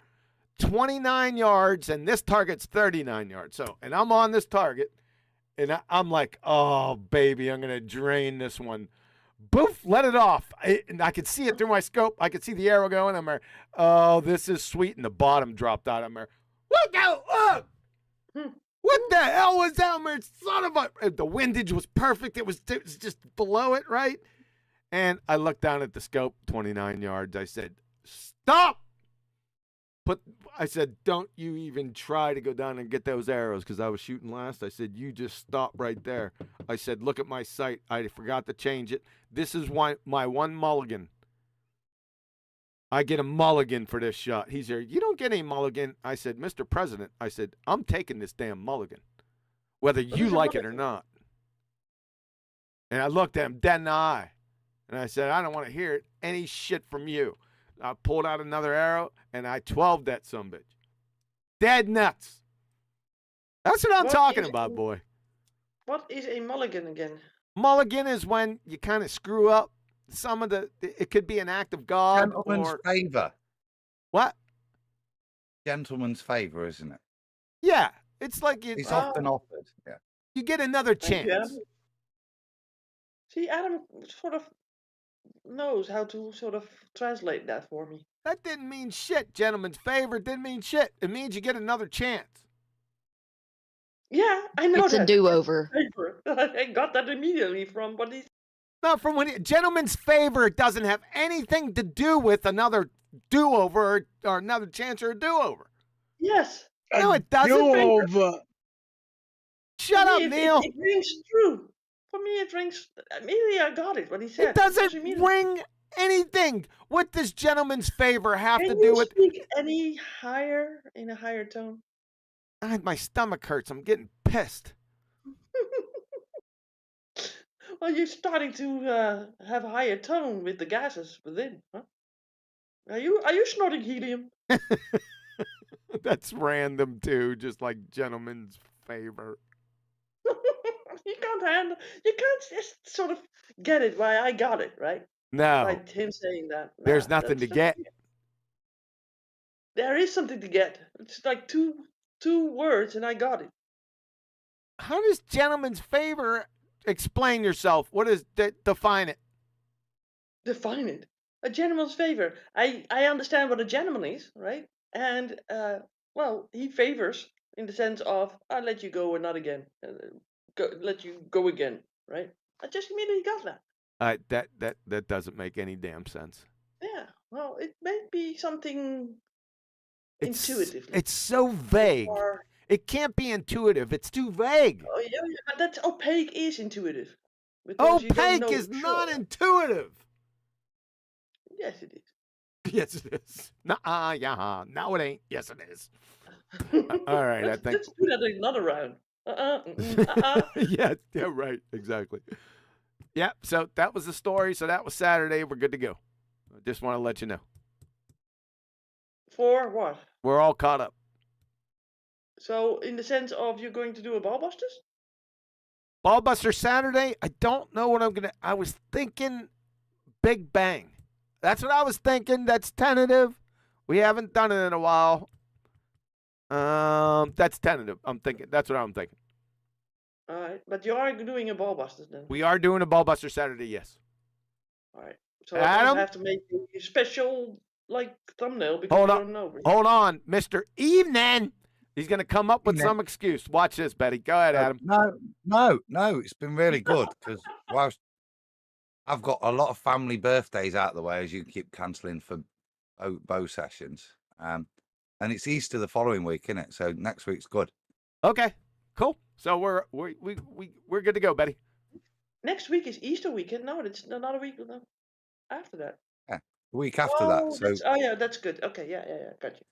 S4: 29 yards, and this target's 39 yards. So, and I'm on this target, and I'm like, oh baby, I'm gonna drain this one. Boof, let it off. And I could see it through my scope. I could see the arrow going. I'm there. Oh, this is sweet. And the bottom dropped out. I'm there. What the? What the hell was that? I'm there, son of a. The windage was perfect. It was just below it, right? And I looked down at the scope, 29 yards. I said, stop. I said, don't you even try to go down and get those arrows, because I was shooting last. I said, you just stop right there. I said, look at my sight. I forgot to change it. This is my one mulligan. I get a mulligan for this shot. He's there. You don't get any mulligan. I said, Mr. President, I said, I'm taking this damn mulligan, whether you like it or not. And I looked at him dead in the eye, and I said, I don't want to hear any shit from you. I pulled out another arrow, and I 12'd that sumbitch. Dead nuts. That's what I'm talking about, boy.
S10: What is a mulligan again?
S4: Mulligan is when you kind of screw up some of it could be an act of God
S8: Gentleman's
S4: or
S8: favor.
S4: What?
S8: gentleman's favour, isn't it?
S4: Yeah, it's like
S8: it's often offered. Yeah,
S4: you get another
S10: Thank you,
S4: chance.
S10: Adam. See, Adam sort of knows how to sort of translate that for me.
S4: That didn't mean shit. Gentleman's favor didn't mean shit. It means you get another chance.
S10: Yeah, I know
S7: It's
S10: that.
S7: a do-over.
S10: I got that immediately from what he.
S4: Not from when gentleman's favor doesn't have anything to do with another do-over or another chance or a do-over.
S10: Yes.
S4: No, it doesn't.
S6: Do-over.
S4: Shut up, Neil.
S10: It rings true. For me, it rings. Immediately, I got it. What he said.
S4: It doesn't ring anything. What does gentleman's favor have to
S10: Can
S4: do
S10: you
S4: with?
S10: speak any higher in a higher tone?
S4: My stomach hurts. I'm getting pissed.
S10: Well, you're starting to have a higher tone with the gases within, huh? Are you snorting helium?
S4: That's random too, just like gentleman's favor.
S10: You can't just sort of get it why I got it, right?
S4: No.
S10: By him saying that.
S4: There's nothing to get.
S10: There is something to get. It's like two words and I got it.
S4: How does gentleman's favor explain yourself? What is define it?
S10: Define it. A gentleman's favor. I understand what a gentleman is, right? And well, he favors in the sense of I'll let you go and not again. Let you go again, right? I just immediately got that.
S4: That doesn't make any damn sense.
S10: Yeah. Well, it may be something intuitive.
S4: It's so vague. It can't be intuitive. It's too vague.
S10: Oh yeah, but that's opaque is intuitive. Because
S4: opaque is not intuitive.
S10: Yes, it is.
S4: Yes, it is. Yeah. No, it ain't. Yes, it is. All right, I think.
S10: Let's do that another round.
S4: Yeah, right. Exactly. Yeah, so that was the story. So that was Saturday. We're good to go. I just want to let you know.
S10: For what?
S4: We're all caught up.
S10: So, in the sense of you're going to do a Ballbusters?
S4: Ballbuster Saturday? I don't know what I'm going to... I was thinking Big Bang. That's what I was thinking. That's tentative. We haven't done it in a while. That's tentative. That's what I'm thinking.
S10: All right, but you are doing a Ballbusters then?
S4: We are doing a Ballbuster Saturday, yes.
S10: All right. So
S4: Adam?
S10: I don't have to make a special, thumbnail because you don't know.
S4: Hold on, Mr. Evening. He's going to come up with some excuse. Watch this, Betty. Go ahead, Adam.
S8: No. It's been really good because I've got a lot of family birthdays out of the way as you keep cancelling for bow sessions. And it's Easter the following week, isn't it? So next week's good.
S4: Okay, cool. So we're good to go, Betty.
S10: Next week is Easter weekend. No, it's not a week after that.
S8: Yeah, the week after that. So
S10: yeah, that's good. Okay, yeah, got you.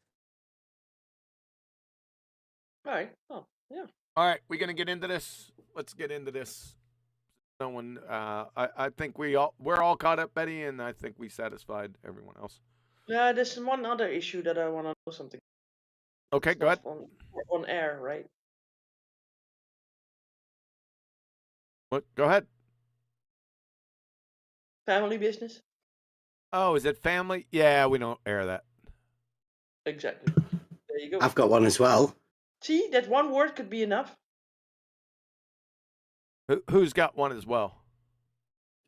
S10: All right. Oh, yeah.
S4: All right, we're gonna get into this. Let's get into this. No one. I think we're all caught up, Betty, and I think we satisfied everyone else.
S10: Yeah, there's one other issue that I want to know something.
S4: Okay, go ahead.
S10: On air, right?
S4: What? Go ahead.
S10: Family business.
S4: Oh, is it family? Yeah, we don't air that.
S10: Exactly. There you go.
S13: I've got one as well.
S10: See, that one word could be enough.
S4: Who's got one as well?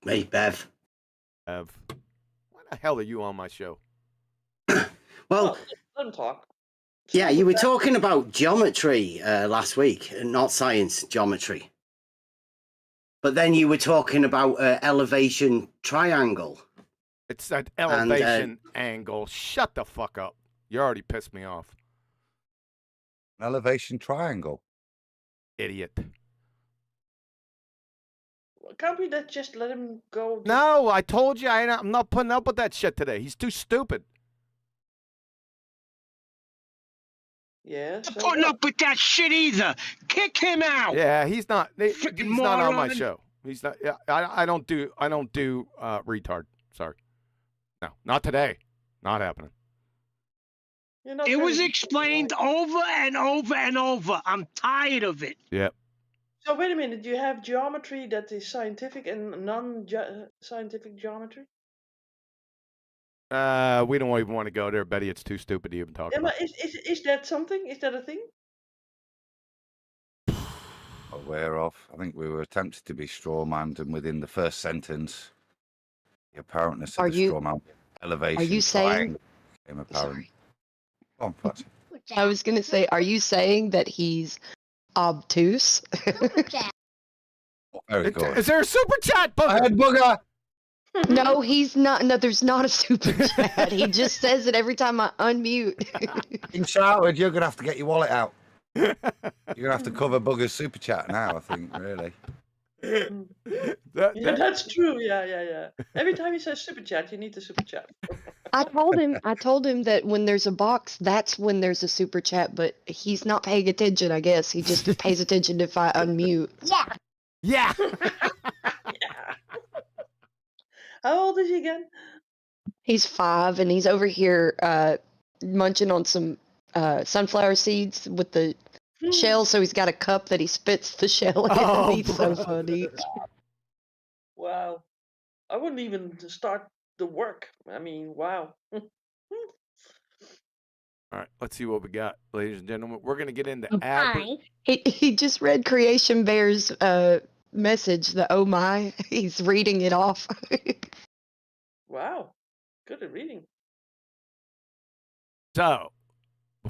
S13: Me, Bev.
S4: Bev. Why the hell are you on my show?
S13: Well,
S10: let him talk.
S13: Yeah, you were talking about geometry last week, not science, geometry. But then you were talking about elevation triangle.
S4: It's an elevation angle. Shut the fuck up. You already pissed me off.
S8: An elevation triangle.
S4: Idiot.
S10: Can't we just let him go?
S4: No, I told you I'm not putting up with that shit today. He's too stupid.
S10: Yeah.
S6: I'm putting up with that shit either. Kick him out.
S4: Yeah, he's not. He's not on my
S6: moron.
S4: show. He's not. Yeah, I don't do retard. Sorry. No, not today. Not happening.
S6: It was explained over and over and over. I'm tired of it.
S4: Yep.
S10: So wait a minute. You have geometry that is scientific and non-scientific geometry.
S4: We don't even want to go there, Betty. It's too stupid to even talk about.
S10: Is that something? Is that a thing?
S8: Aware of. I think we were attempted to be strawmanned, and within the first sentence, the apparentness of the strawman elevation.
S7: Are you saying?
S8: Became apparent. Go on, Foxy.
S7: I was gonna say, are you saying that he's obtuse?
S8: Very good.
S4: Is there a super chat, Booger?
S8: I had Booger.
S7: No, he's not. No, there's not a super chat. He just says it every time I unmute.
S8: In shouted, you're gonna have to get your wallet out. You're gonna have to cover Booger's super chat now. I think really.
S10: Yeah, that's true. Yeah. Every time he says super chat, you need the super chat.
S7: I told him that when there's a box, that's when there's a super chat, but he's not paying attention, I guess. He just pays attention if I unmute.
S4: Yeah.
S10: How old is he again?
S7: He's 5 and he's over here munching on some sunflower seeds with the shell, so he's got a cup that he spits the shell in.
S10: Oh,
S7: He's so funny.
S10: Wow. I wouldn't even start the work. I mean, wow.
S4: All right, let's see what we got, ladies and gentlemen. We're gonna get into
S7: He just read Creation Bear's message, the oh my. He's reading it off.
S10: Wow. Good at reading.
S4: So,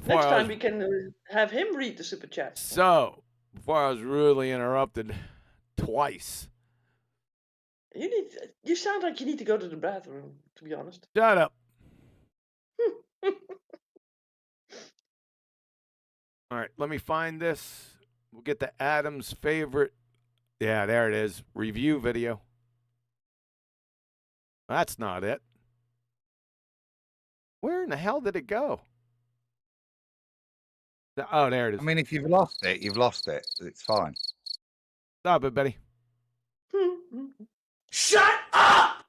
S10: Next time we can have him read the super chat.
S4: So, before I was really interrupted twice.
S10: You sound like you need to go to the bathroom, to be honest.
S4: Shut up. All right, let me find this. We'll get to Adam's favorite. Yeah, there it is. Review video. That's not it. Where in the hell did it go? Oh, there it is.
S8: I mean, if you've lost it, you've lost it. It's fine.
S4: Stop it, Betty.
S10: Shut up!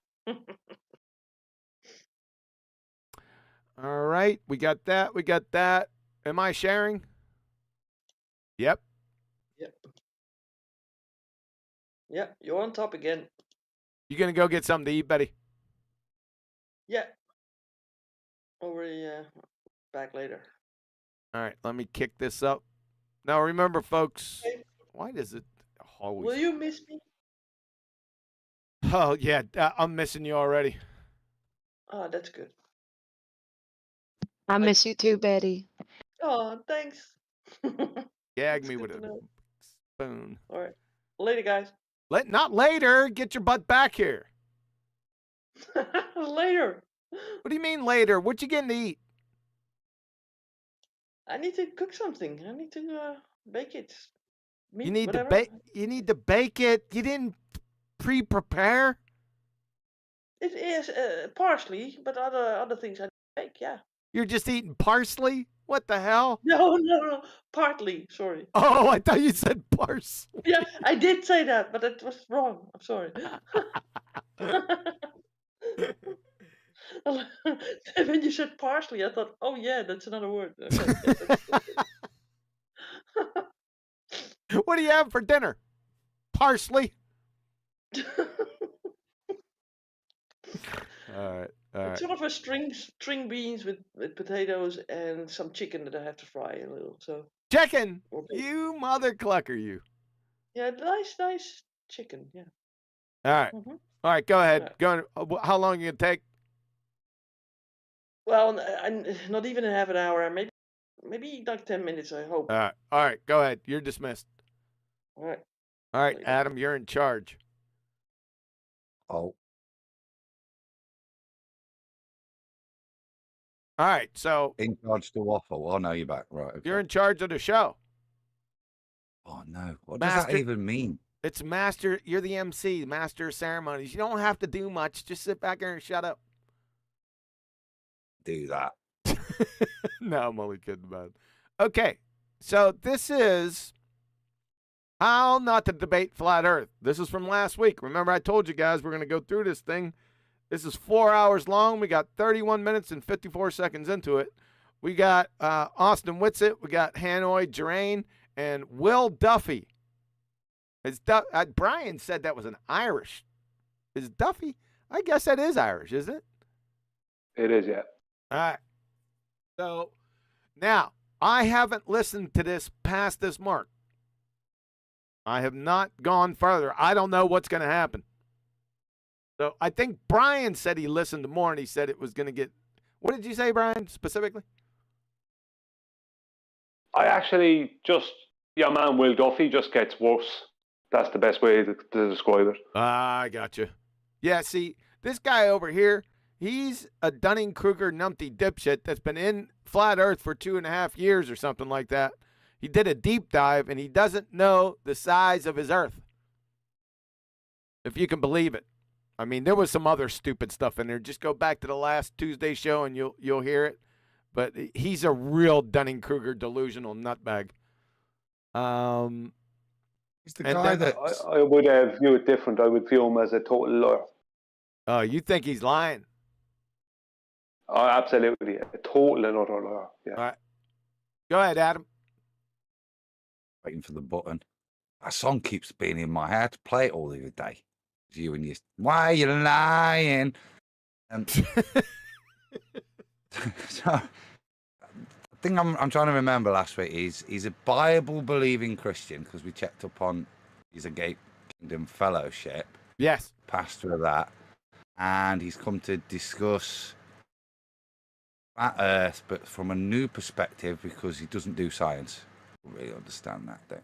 S4: All right, we got that. We got that. Am I sharing? Yep.
S10: Yeah, you're on top again.
S4: You gonna go get something to eat, Betty?
S10: Yeah. Already back later.
S4: All right, let me kick this up. Now remember, folks, why does it always...
S10: Will you miss me?
S4: Oh, yeah, I'm missing you already.
S10: Oh, that's good.
S7: I miss you too, Betty.
S10: Oh, thanks.
S4: Gag me with a spoon.
S10: All right. Later, guys.
S4: Not later. Get your butt back here.
S10: Later.
S4: What do you mean later? What you getting to eat?
S10: I need to cook something. I need to bake it. Meat,
S4: You need
S10: whatever.
S4: to bake. You need to bake it. You didn't pre-prepare.
S10: It is parsley, but other things I bake. Yeah.
S4: You're just eating parsley. What the hell?
S10: No. Partly. Sorry.
S4: Oh, I thought you said parsley.
S10: Yeah, I did say that, but it was wrong. I'm sorry. When you said parsley, I thought, oh yeah, that's another word. Okay.
S4: What do you have for dinner? Parsley. All right.
S10: It's sort of a string beans with potatoes and some chicken that I have to fry a little. So
S4: Chicken. You mother clucker, you.
S10: yeah, nice chicken. Yeah.
S4: All right.
S10: Mhm.
S4: All right. Go ahead.
S10: Yeah.
S4: Go. How long you gonna take?
S10: Well, not even half an hour. Maybe like 10 minutes. I hope.
S4: All right. Go ahead. You're dismissed.
S10: All right.
S4: All right, Adam, you're in charge.
S8: Oh.
S4: All right. So
S8: in charge to waffle. Oh no, you're back. Right. Okay.
S4: You're in charge of the show.
S8: Oh no. What does that even mean?
S4: It's master. You're the MC, master of ceremonies. You don't have to do much. Just sit back there and shut up.
S8: Do that.
S4: No, I'm only kidding about it. Okay. So this is how not to debate flat earth. This is from last week. Remember, I told you guys we're going to go through this thing. This is 4 hours long. We got 31 minutes and 54 seconds into it. We got Austin Whitsitt. We got Hanoi Gerain and Will Duffy. Brian said that was an Irish. Is Duffy? I guess that is Irish, isn't it?
S14: It is, yeah.
S4: All right. So now I haven't listened to this past this mark. I have not gone further. I don't know what's going to happen. So I think Brian said he listened to more and he said it was going to get. What did you say, Brian, specifically?
S14: I actually your man Will Duffy just gets worse. That's the best way to describe it.
S4: I gotcha. Yeah, see, this guy over here, he's a Dunning-Kruger numpty dipshit that's been in flat Earth for 2.5 years or something like that. He did a deep dive, and he doesn't know the size of his Earth. If you can believe it. I mean, there was some other stupid stuff in there. Just go back to the last Tuesday show, and you'll hear it. But he's a real Dunning-Kruger delusional nutbag.
S8: He's the guy that
S14: I would view it different. I would view him as a total liar.
S4: Oh, you think he's lying?
S14: Oh, absolutely. A total and utter liar. Yeah.
S4: All right. Go ahead, Adam.
S8: Waiting for the button. That song keeps being in my head. Play it all the other day. You and you. Why are you lying? So, the thing I'm trying to remember last week is he's a Bible-believing Christian because we checked up on he's a Gate Kingdom Fellowship.
S4: Yes.
S8: Pastor of that. And he's come to discuss flat Earth, but from a new perspective because he doesn't do science. I don't really understand that thing.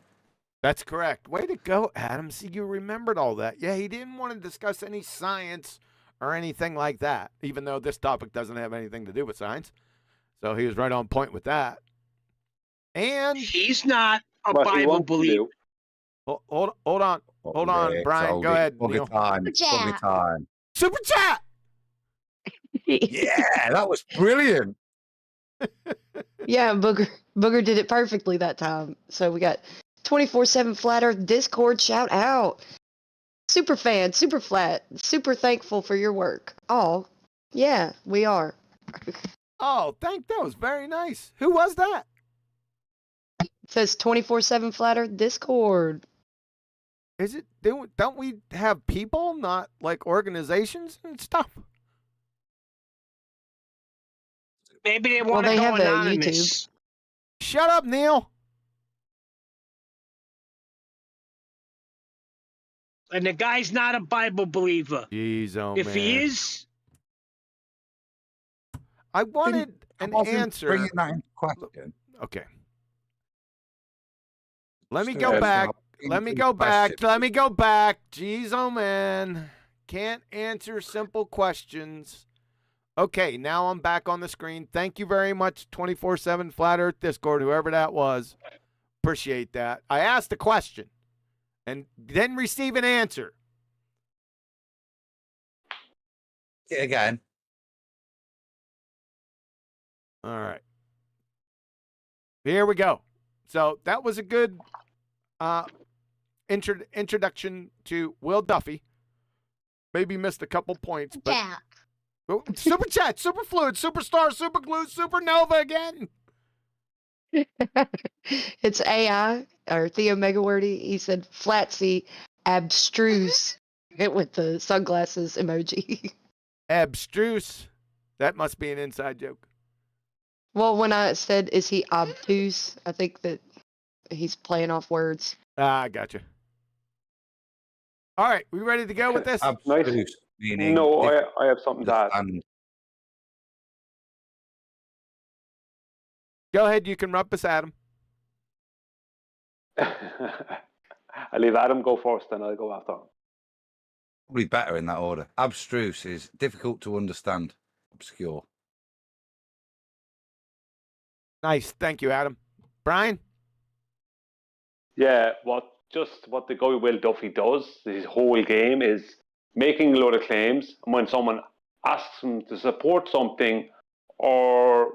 S4: That's correct. Way to go, Adam. See, you remembered all that. Yeah, he didn't want to discuss any science or anything like that, even though this topic doesn't have anything to do with science. So he was right on point with that. And
S6: he's not a Bible believer.
S4: Hold on. Hold on, Brian. Go ahead.
S8: Neil. Time.
S4: Super chat.
S8: Yeah, that was brilliant.
S7: Yeah, Booger did it perfectly that time. So we got 24/7 Flat Earth Discord shout out. Super fan, super flat, super thankful for your work. Oh, yeah, we are.
S4: Oh, that was very nice. Who was that?
S7: It says 24/7 Flat Earth Discord.
S4: Is it? Don't we have people, not like organizations and stuff?
S6: Maybe they want to go anonymous.
S7: YouTube.
S4: Shut up, Neil.
S6: And the guy's not a Bible believer.
S4: Jeez, oh
S6: if
S4: man.
S6: He is,
S4: I wanted an answer.
S8: Bringing that into question.
S4: Okay. Let me go back. Let me go back. Jeez, oh man. Can't answer simple questions. Okay, now I'm back on the screen. Thank you very much, 24/7 Flat Earth Discord, whoever that was. Appreciate that. I asked a question and then receive an answer.
S8: Again.
S4: All right. Here we go. So that was a good introduction to Will Duffy. Maybe missed a couple points, but super chat, super fluid, superstar, super glue, supernova again.
S7: It's AI or Theo Megawordy. He said flatsy abstruse with the sunglasses emoji.
S4: Abstruse. That must be an inside joke.
S7: Well, when I said, is he obtuse? I think that he's playing off words.
S4: Ah, I gotcha. All right, we ready to go with this?
S14: Nice. No, I have something to add.
S4: Go ahead, you can rumpus Adam.
S14: I'll leave Adam go first, then I'll go after him.
S8: Probably better in that order. Abstruse is difficult to understand. Obscure.
S4: Nice, thank you, Adam. Brian?
S14: Yeah, what the guy Will Duffy does, his whole game is making a lot of claims, and when someone asks him to support something or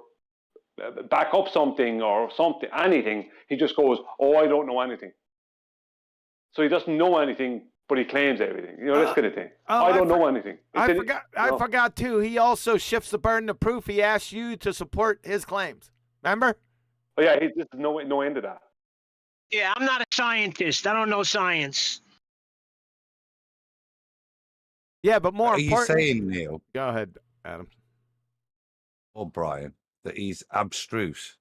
S14: back up something or something, anything, he just goes, "Oh, I don't know anything." So he doesn't know anything, but he claims everything. You know, this kind of thing. I don't know anything.
S4: I forgot too. He also shifts the burden of proof. He asks you to support his claims. Remember?
S14: Oh yeah, he's just no end of that.
S6: Yeah, I'm not a scientist. I don't know science.
S4: Yeah, but more
S8: What are
S4: important.
S8: you saying, Neil?
S4: Go ahead, Adam.
S8: or Brian, that he's abstruse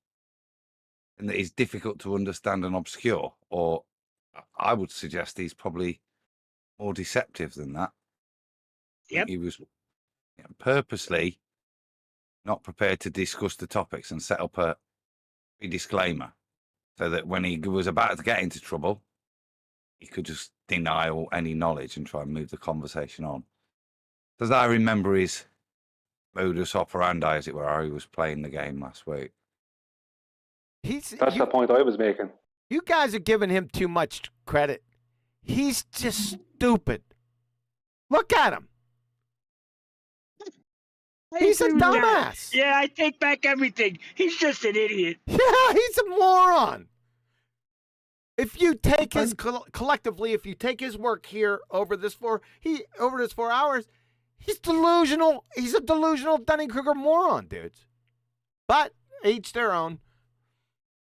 S8: and that he's difficult to understand and obscure, or I would suggest he's probably more deceptive than that.
S6: Yep.
S8: He was purposely not prepared to discuss the topics and set up a disclaimer so that when he was about to get into trouble, he could just deny all any knowledge and try and move the conversation on. As I remember his modus operandi, as it were, how he was playing the game last week.
S14: That's the point I was making.
S4: You guys are giving him too much credit. He's just stupid. Look at him. He's a dumbass.
S6: Yeah, I take back everything. He's just an idiot.
S4: Yeah, he's a moron. If you take his collectively, if you take his work here over this 4 hours, he's delusional. He's a delusional Dunning-Kruger moron, dudes. But each their own.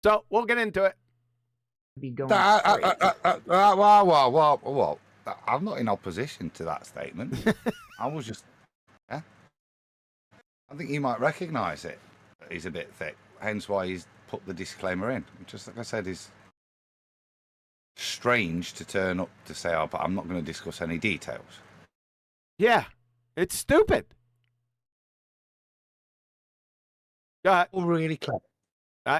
S4: So we'll get into it.
S15: Be going.
S8: Well, I'm not in opposition to that statement. I was just, I think you might recognise it. He's a bit thick, hence why he's put the disclaimer in. Just like I said, is strange to turn up to say, "Oh, but I'm not going to discuss any details."
S4: Yeah, it's stupid.
S8: Really clever.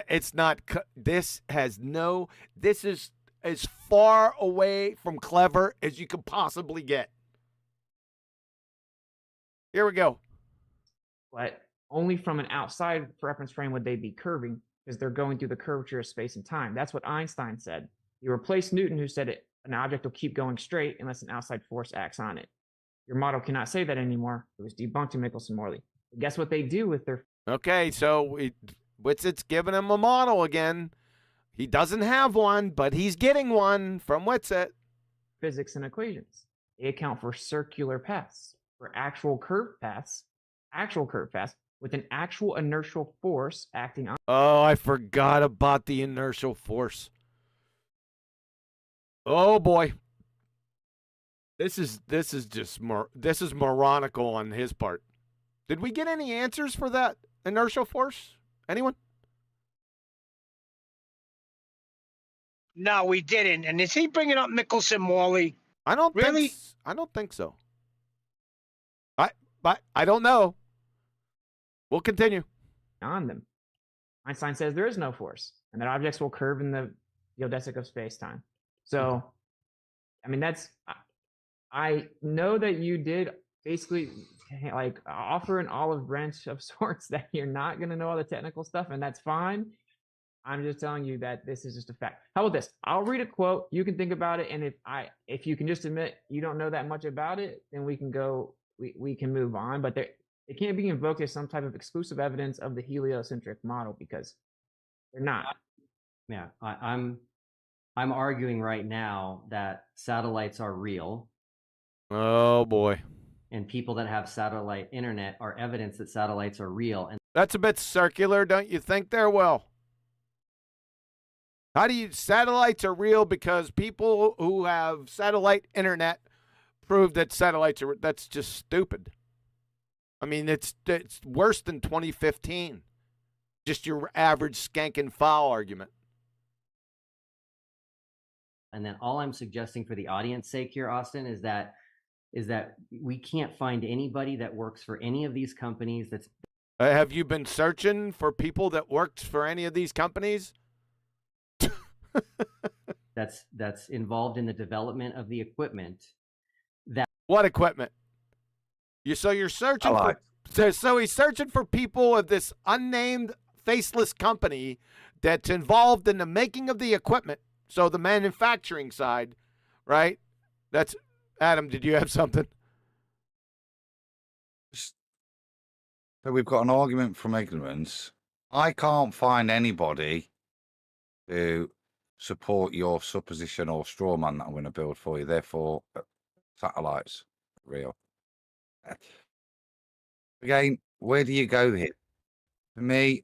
S4: It's not. This is as far away from clever as you could possibly get. Here we go.
S15: But only from an outside reference frame would they be curving, because they're going through the curvature of space and time. That's what Einstein said. You replace Newton, who said an object will keep going straight unless an outside force acts on it. Your model cannot say that anymore. It was debunked in Michelson-Morley. Guess what they do with their...
S4: Okay, so Witzett's giving him a model again. He doesn't have one, but he's getting one from Witzett.
S15: Physics and equations. They account for circular paths, for actual curved paths with an actual inertial force acting on...
S4: Oh, I forgot about the inertial force. Oh boy. This is moronical on his part. Did we get any answers for that inertial force? Anyone?
S6: No, we didn't. And is he bringing up Michelson-Morley?
S4: I don't think so. I don't know. We'll continue.
S15: On them. Einstein says there is no force, and that objects will curve in the geodesic of space-time. So, I mean, I know that you did basically like offer an olive branch of sorts that you're not going to know all the technical stuff, and that's fine. I'm just telling you that this is just a fact. How about this? I'll read a quote. You can think about it, and if you can just admit you don't know that much about it, then we can go. We can move on. But it can't be invoked as some type of exclusive evidence of the heliocentric model, because they're not.
S16: Yeah, I'm arguing right now that satellites are real.
S4: Oh boy.
S16: And people that have satellite internet are evidence that satellites are real. And
S4: that's a bit circular, don't you think there? Well, satellites are real because people who have satellite internet prove that satellites are, that's just stupid. I mean, it's worse than 2015. Just your average skank and foul argument.
S16: And then all I'm suggesting for the audience sake here, Austin, is that we can't find anybody that works for any of these companies that's...
S4: Have you been searching for people that worked for any of these companies?
S16: that's involved in the development of the equipment.
S4: What equipment? So you're searching so he's searching for people of this unnamed faceless company that's involved in the making of the equipment. So the manufacturing side, right? That's Adam. Did you have something?
S8: So we've got an argument from ignorance. I can't find anybody to support your supposition or straw man that I'm going to build for you. Therefore, satellites real. Again, where do you go here? For me,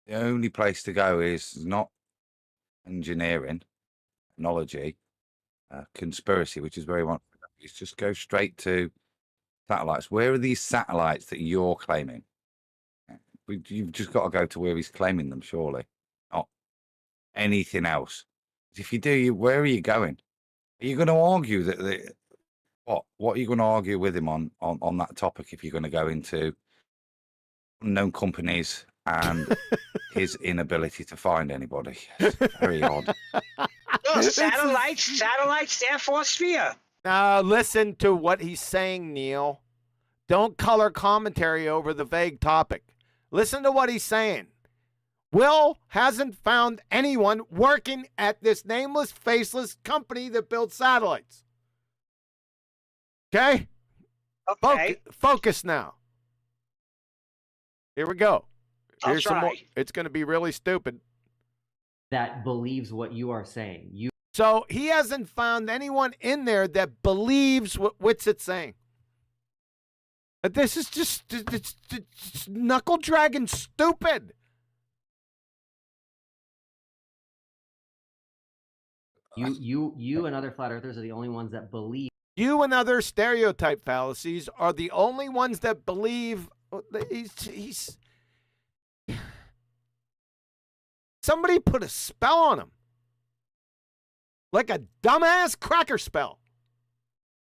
S8: the only place to go is not engineering, technology, conspiracy, which is where he wants to go. It's just go straight to satellites. Where are these satellites that you're claiming? You've just got to go to where he's claiming them, surely. Not anything else. If you do, where are you going? Are you going to argue that what are you going to argue with him on that topic if you're going to go into unknown companies and his inability to find anybody? It's very odd.
S6: No, satellites, Air Force Sphere.
S4: Now listen to what he's saying, Neil. Don't color commentary over the vague topic. Listen to what he's saying. Will hasn't found anyone working at this nameless, faceless company that builds satellites. Okay? Focus now. Here we go. Here's some more. It's going to be really stupid.
S16: That believes what you are saying.
S4: So he hasn't found anyone in there that believes what's it saying. This is just it's knuckle dragging stupid.
S16: You and other flat earthers are the only ones that believe.
S4: You and other stereotype fallacies are the only ones that believe he's somebody put a spell on him. Like a dumbass cracker spell.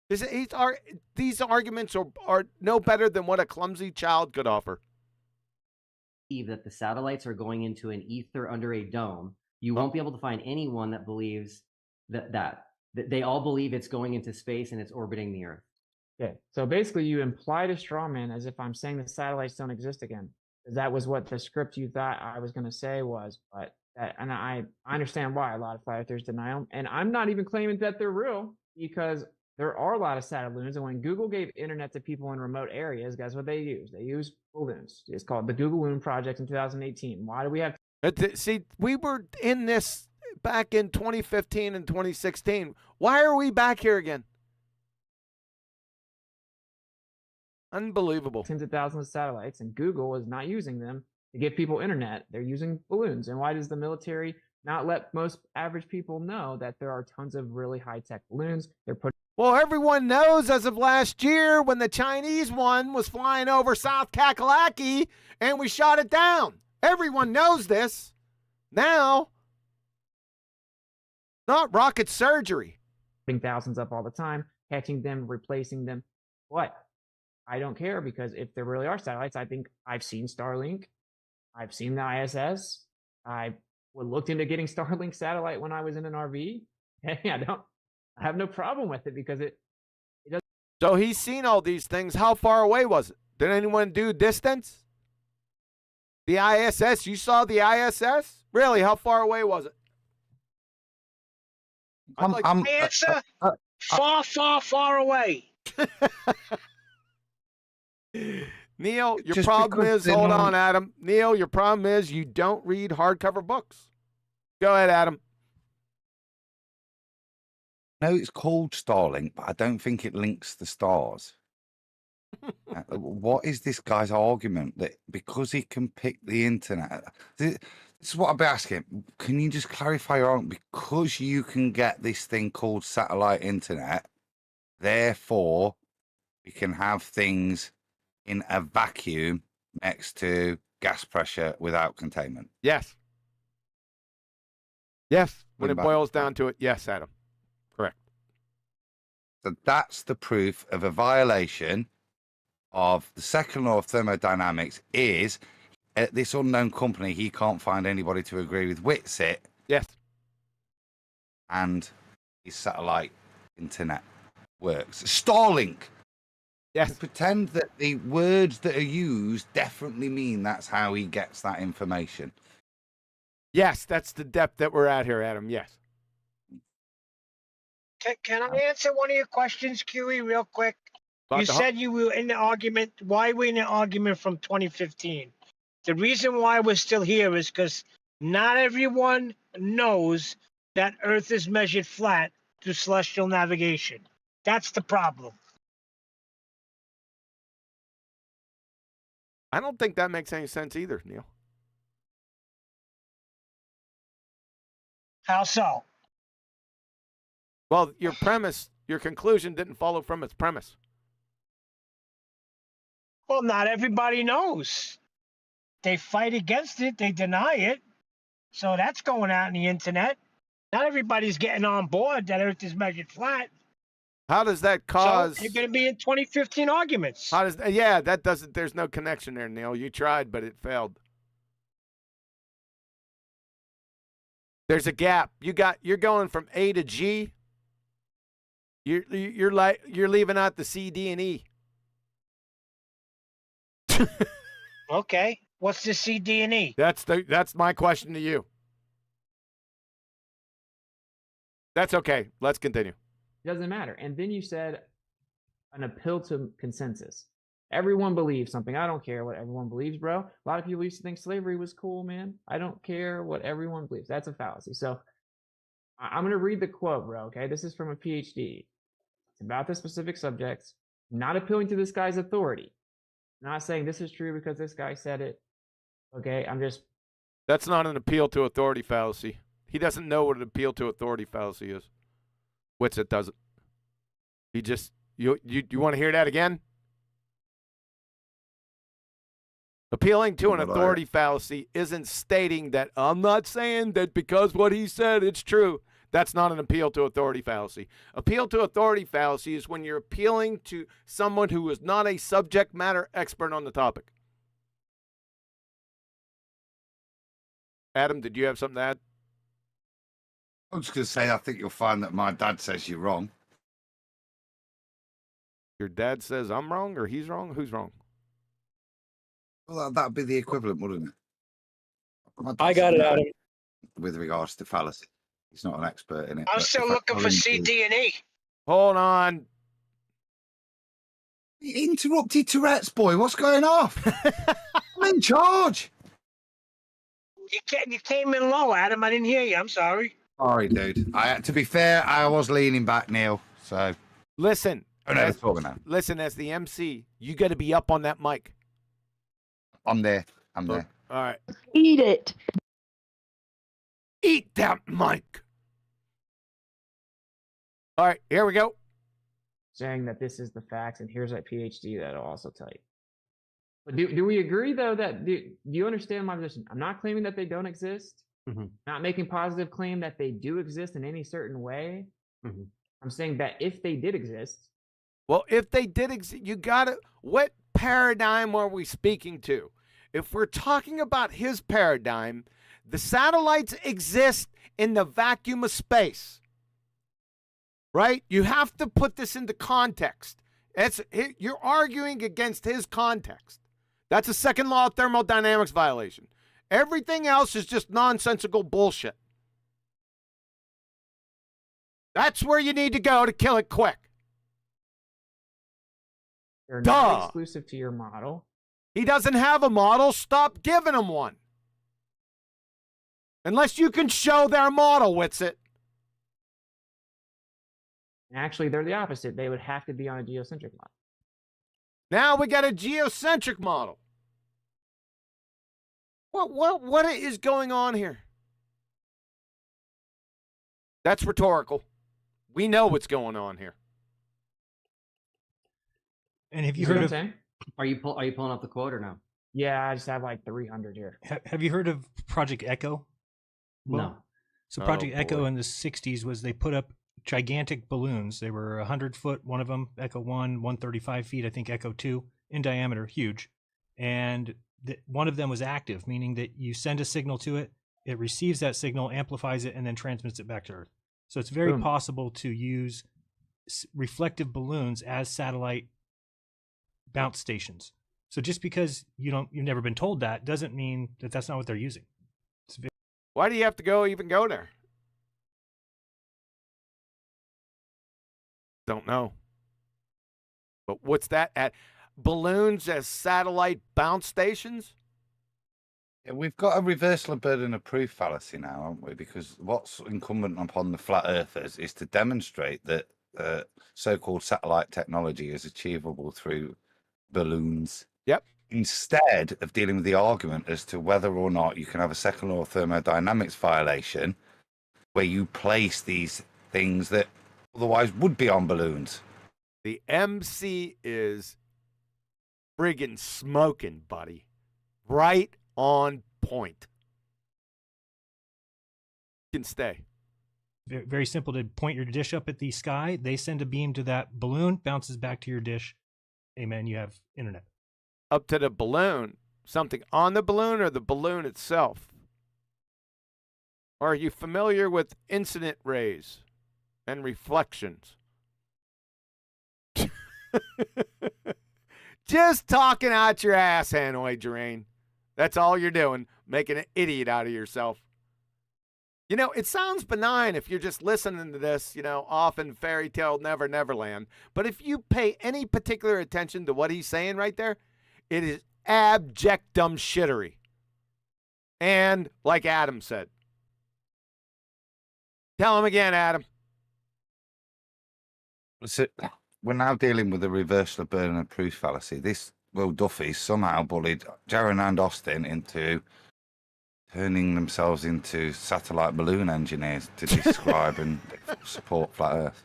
S4: These arguments are no better than what a clumsy child could offer.
S16: That the satellites are going into an ether under a dome. You won't be able to find anyone that believes that they all believe it's going into space and it's orbiting the Earth.
S15: Okay, so basically you implied a straw man as if I'm saying the satellites don't exist again. That was what the script you thought I was going to say was, but I understand why a lot of flat earthers deny them, and I'm not even claiming that they're real because there are a lot of satelloons, and when Google gave internet to people in remote areas, guess what they use? They use balloons. It's called the Google Loon Project in 2018. Why do we have?
S4: See, we were in this back in 2015 and 2016. Why are we back here again? Unbelievable.
S15: Tens of thousands of satellites, and Google is not using them to give people internet. They're using balloons. And why does the military not let most average people know that there are tons of really high-tech balloons? They're putting.
S4: Well, everyone knows as of last year when the Chinese one was flying over South Kakalaki and we shot it down. Everyone knows this. Now, not rocket surgery.
S15: Putting thousands up all the time, catching them, replacing them. What? I don't care, because if there really are satellites, I think I've seen Starlink. I've seen the ISS. I looked into getting Starlink satellite when I was in an RV. Hey, I have no problem with it because it doesn't.
S4: So he's seen all these things. How far away was it? Did anyone do distance? The ISS, you saw the ISS? Really, how far away was it?
S6: Answer, far away.
S4: Neil, your problem is, hold on, Adam. Neil, your problem is you don't read hardcover books. Go ahead, Adam.
S8: No, it's called Starlink, but I don't think it links the stars. What is this guy's argument that because he can pick the internet? This is what I'll be asking. Can you just clarify your argument? Because you can get this thing called satellite internet, therefore we can have things in a vacuum next to gas pressure without containment.
S4: Yes. Yes. When it boils down to it, yes, Adam. Correct.
S8: So that's the proof of a violation of the second law of thermodynamics is at this unknown company, he can't find anybody to agree with Witsit.
S4: Yes.
S8: And his satellite internet works. Starlink.
S4: Yes.
S8: Pretend that the words that are used definitely mean that's how he gets that information.
S4: Yes, that's the depth that we're at here, Adam. Yes.
S6: Can I answer one of your questions, QE, real quick? You said you were in the argument. Why were in the argument from 2015? The reason why we're still here is because not everyone knows that Earth is measured flat through celestial navigation. That's the problem.
S4: I don't think that makes any sense either, Neil.
S6: How so?
S4: Well, your premise, your conclusion didn't follow from its premise.
S6: Well, not everybody knows. They fight against it. They deny it. So that's going out on the internet. Not everybody's getting on board that Earth is measured flat.
S4: How does that cause?
S6: So you're going to be in 2015 arguments.
S4: How does? Yeah, that doesn't. There's no connection there, Neil. You tried, but it failed. There's a gap. You're going from A to G. You're leaving out the C, D, and E.
S6: Okay. What's the C, D, and E?
S4: That's my question to you. That's okay. Let's continue.
S15: Doesn't matter. And then you said an appeal to consensus. Everyone believes something. I don't care what everyone believes, bro. A lot of people used to think slavery was cool, man. I don't care what everyone believes. That's a fallacy. So I'm going to read the quote, bro, okay? This is from a PhD. It's about the specific subjects, not appealing to this guy's authority. Not saying this is true because this guy said it. Okay,
S4: That's not an appeal to authority fallacy. He doesn't know what an appeal to authority fallacy is. Witsit doesn't. He just, you want to hear that again? Appealing to an authority fallacy isn't stating that I'm not saying that because what he said, it's true. That's not an appeal to authority fallacy. Appeal to authority fallacy is when you're appealing to someone who is not a subject matter expert on the topic. Adam, did you have something to add?
S8: I was just going to say, I think you'll find that my dad says you're wrong.
S4: Your dad says I'm wrong or he's wrong? Who's wrong?
S8: Well, that'd be the equivalent, wouldn't it?
S11: I got it, Adam.
S8: With regards to fallacy. He's not an expert in it.
S6: I'm still looking for C, D, and E.
S4: Hold on.
S8: He interrupted Tourette's, boy. What's going off? I'm in charge.
S6: You came in low, Adam. I didn't hear you. I'm sorry.
S8: Sorry, dude. To be fair, I was leaning back, Neil. So
S4: listen.
S8: As
S4: the MC, you got to be up on that mic.
S8: I'm there. I'm there.
S4: All right.
S7: Eat it.
S4: Eat that mic. All right, here we go.
S15: saying that this is the facts, and here's that PhD that'll also tell you. But do we agree though that do you understand my position? I'm not claiming that they don't exist.
S16: Mm-hmm.
S15: Not making positive claim that they do exist in any certain way.
S16: Mm-hmm.
S15: I'm saying that if they did exist.
S4: Well, if they did exist, you got to. What paradigm are we speaking to? If we're talking about his paradigm, the satellites exist in the vacuum of space. Right? You have to put this into context. You're arguing against his context. That's a second law of thermodynamics violation. Everything else is just nonsensical bullshit. That's where you need to go to kill it quick.
S15: They're not exclusive to your model.
S4: He doesn't have a model. Stop giving him one. Unless you can show their model, Witsit.
S15: Actually, they're the opposite. They would have to be on a geocentric model.
S4: Now we got a geocentric model. What is going on here? That's rhetorical. We know what's going on here.
S16: And have you heard of? Are you pulling up the quote or no?
S15: Yeah, I just have like 300 here.
S16: Have you heard of Project Echo? Well, no. So Project Echo in the 60s was they put up gigantic balloons. They were 100 foot, one of them, Echo 1, 135 feet, I think Echo 2, in diameter, huge. And one of them was active, meaning that you send a signal to it, it receives that signal, amplifies it, and then transmits it back to Earth. So it's very possible to use reflective balloons as satellite bounce stations. So just because you've never been told that doesn't mean that that's not what they're using.
S4: Why do you have to even go there? Don't know. But what's that at? Balloons as satellite bounce stations?
S8: Yeah, we've got a reversal of burden of proof fallacy now, haven't we? Because what's incumbent upon the flat earthers is to demonstrate that so-called satellite technology is achievable through balloons.
S4: Yep.
S8: Instead of dealing with the argument as to whether or not you can have a second law of thermodynamics violation where you place these things that otherwise would be on balloons.
S4: The MC is friggin' smoking, buddy. Right on point. You can stay.
S17: Very simple to point your dish up at the sky. They send a beam to that balloon, bounces back to your dish. Amen. You have internet.
S4: Up to the balloon. Something on the balloon or the balloon itself? Or are you familiar with incident rays and reflections? Just talking out your ass, Hanoi Drain. That's all you're doing, making an idiot out of yourself. You know, it sounds benign if you're just listening to this, you know, off in fairy tale Neverland. But if you pay any particular attention to what he's saying right there, it is abject dumb shittery. And like Adam said. Tell him again, Adam.
S8: So we're now dealing with the reversal of burden of proof fallacy. This Will Duffy somehow bullied Jaron and Austin into turning themselves into satellite balloon engineers to describe and support flat Earth.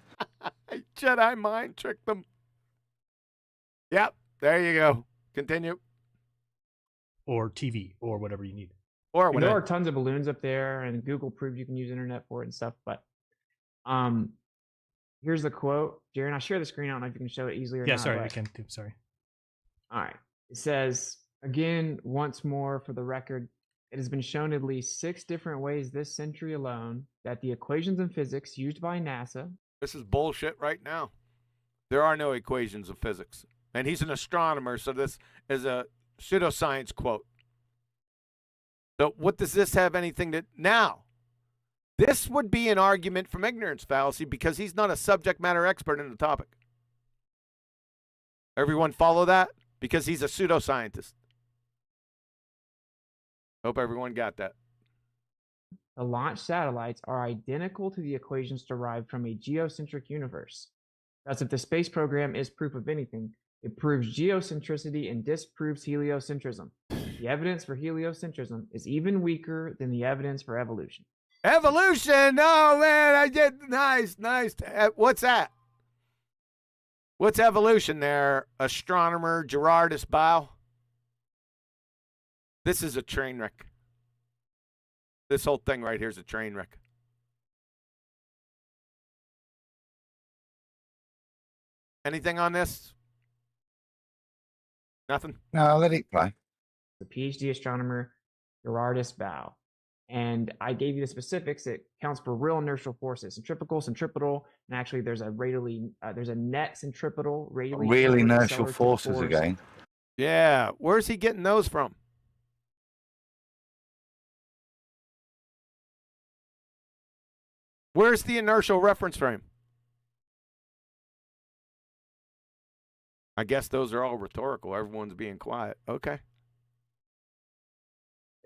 S4: Jedi mind tricked them. Yep, there you go. Continue.
S17: Or TV, or whatever you need.
S4: Or
S15: there are tons of balloons up there, and Google proved you can use internet for it and stuff. But here's the quote. Jaron, I'll share the screen. I don't know if you can show it easily or not.
S17: Yeah, sorry,
S15: but...
S17: I can too. Sorry.
S15: All right. It says, again, once more for the record, it has been shown at least 6 different ways this century alone that the equations in physics used by NASA.
S4: This is bullshit right now. There are no equations of physics. And he's an astronomer, so this is a pseudoscience quote. So what does this have anything to... Now, this would be an argument from ignorance fallacy because he's not a subject matter expert in the topic. Everyone follow that? Because he's a pseudoscientist. Hope everyone got that.
S15: The launch satellites are identical to the equations derived from a geocentric universe. Thus, if the space program is proof of anything, it proves geocentricity and disproves heliocentrism. The evidence for heliocentrism is even weaker than the evidence for evolution.
S4: Evolution! Oh, man, I did. Nice. What's that? What's evolution there, astronomer Gerardus Bow? This is a train wreck. This whole thing right here is a train wreck. Anything on this? Nothing?
S8: No, let it play.
S15: The PhD astronomer Gerardus Bow. And I gave you the specifics. It counts for real inertial forces, centripetal, centripetal, and actually there's a there's a net centripetal, radially
S8: Real
S15: inward
S8: inertial
S15: accelerative
S8: forces
S15: force.
S8: again.
S4: Yeah, where's he getting those from? Where's the inertial reference frame? I guess those are all rhetorical. Everyone's being quiet. Okay.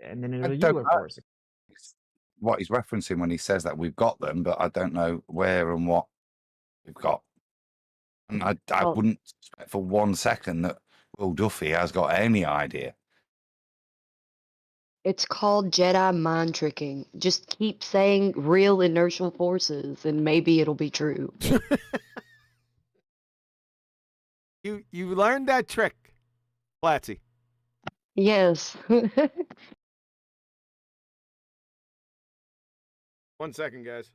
S15: And then a Euler force.
S8: What he's referencing when he says that we've got them, but I don't know where and what we've got. And I wouldn't suspect for 1 second that Will Duffy has got any idea.
S7: It's called Jedi mind tricking. Just keep saying real inertial forces and maybe it'll be true.
S4: You learned that trick, Platsy.
S7: Yes.
S4: 1 second, guys.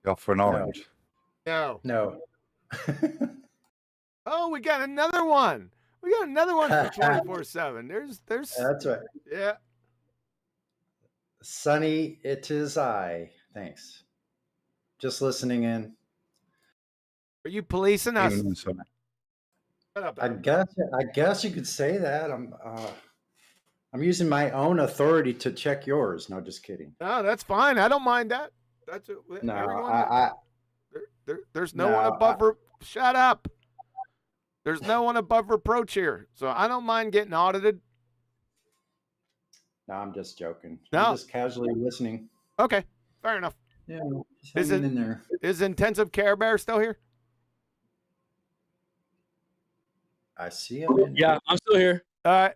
S8: Go for an orange.
S4: No.
S18: No.
S4: Oh, we got another one. We got another one for 24/7. There's.
S18: That's right.
S4: Yeah.
S18: Sonny, it is I. Thanks. Just listening in.
S4: Are you policing us?
S18: I guess you could say that. I'm using my own authority to check yours. No, just kidding.
S4: No, that's fine. I don't mind that. That's
S18: no.
S4: There's no one above. Shut up. There's no one above reproach here, so I don't mind getting audited.
S18: No, I'm just joking.
S4: No.
S18: I'm just casually listening.
S4: Okay, fair enough.
S18: Yeah, just hanging in there.
S4: Is Intensive Care Bear still here?
S18: I see him.
S11: Yeah, I'm still here.
S4: All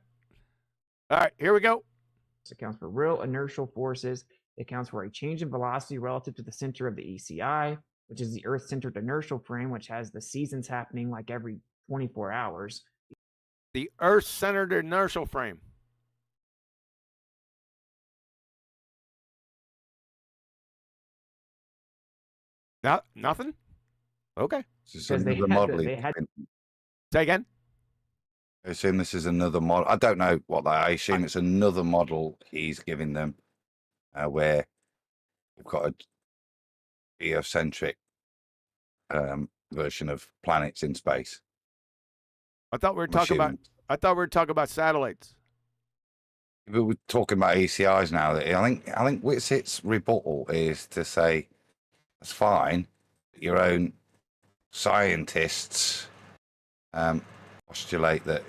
S4: right, here we go.
S15: This accounts for real inertial forces. It accounts for a change in velocity relative to the center of the ECI, which is the Earth-centered inertial frame, which has the seasons happening like every 24 hours.
S4: The Earth-centered inertial frame. Nothing? Okay.
S8: Because they had
S4: Say again?
S8: I assume this is another model. I don't know what that. I assume it's another model he's giving them, where we've got a geocentric version of planets in space.
S4: I thought we were talking about satellites.
S8: We were talking about ECIs now. I think Whitsitt's rebuttal is to say that's fine. Your own scientists postulate that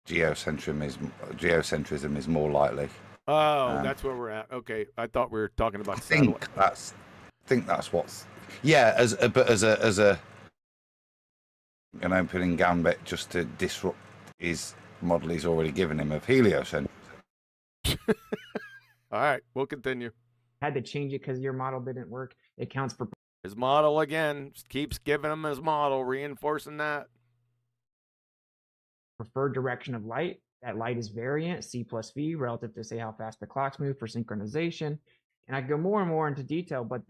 S8: geocentrism is more likely.
S4: Oh, that's where we're at. Okay, I thought we were talking about.
S8: I think that's what's. Yeah, as a an opening gambit just to disrupt his model he's already given him of heliocentrism.
S4: All right, we'll continue.
S15: Had to change it because your model didn't work. It counts for
S4: his model again. Keeps giving him his model, reinforcing that.
S15: Preferred direction of light. That light is variant, c plus v, relative to say how fast the clocks move for synchronization. And I go more and more into detail, but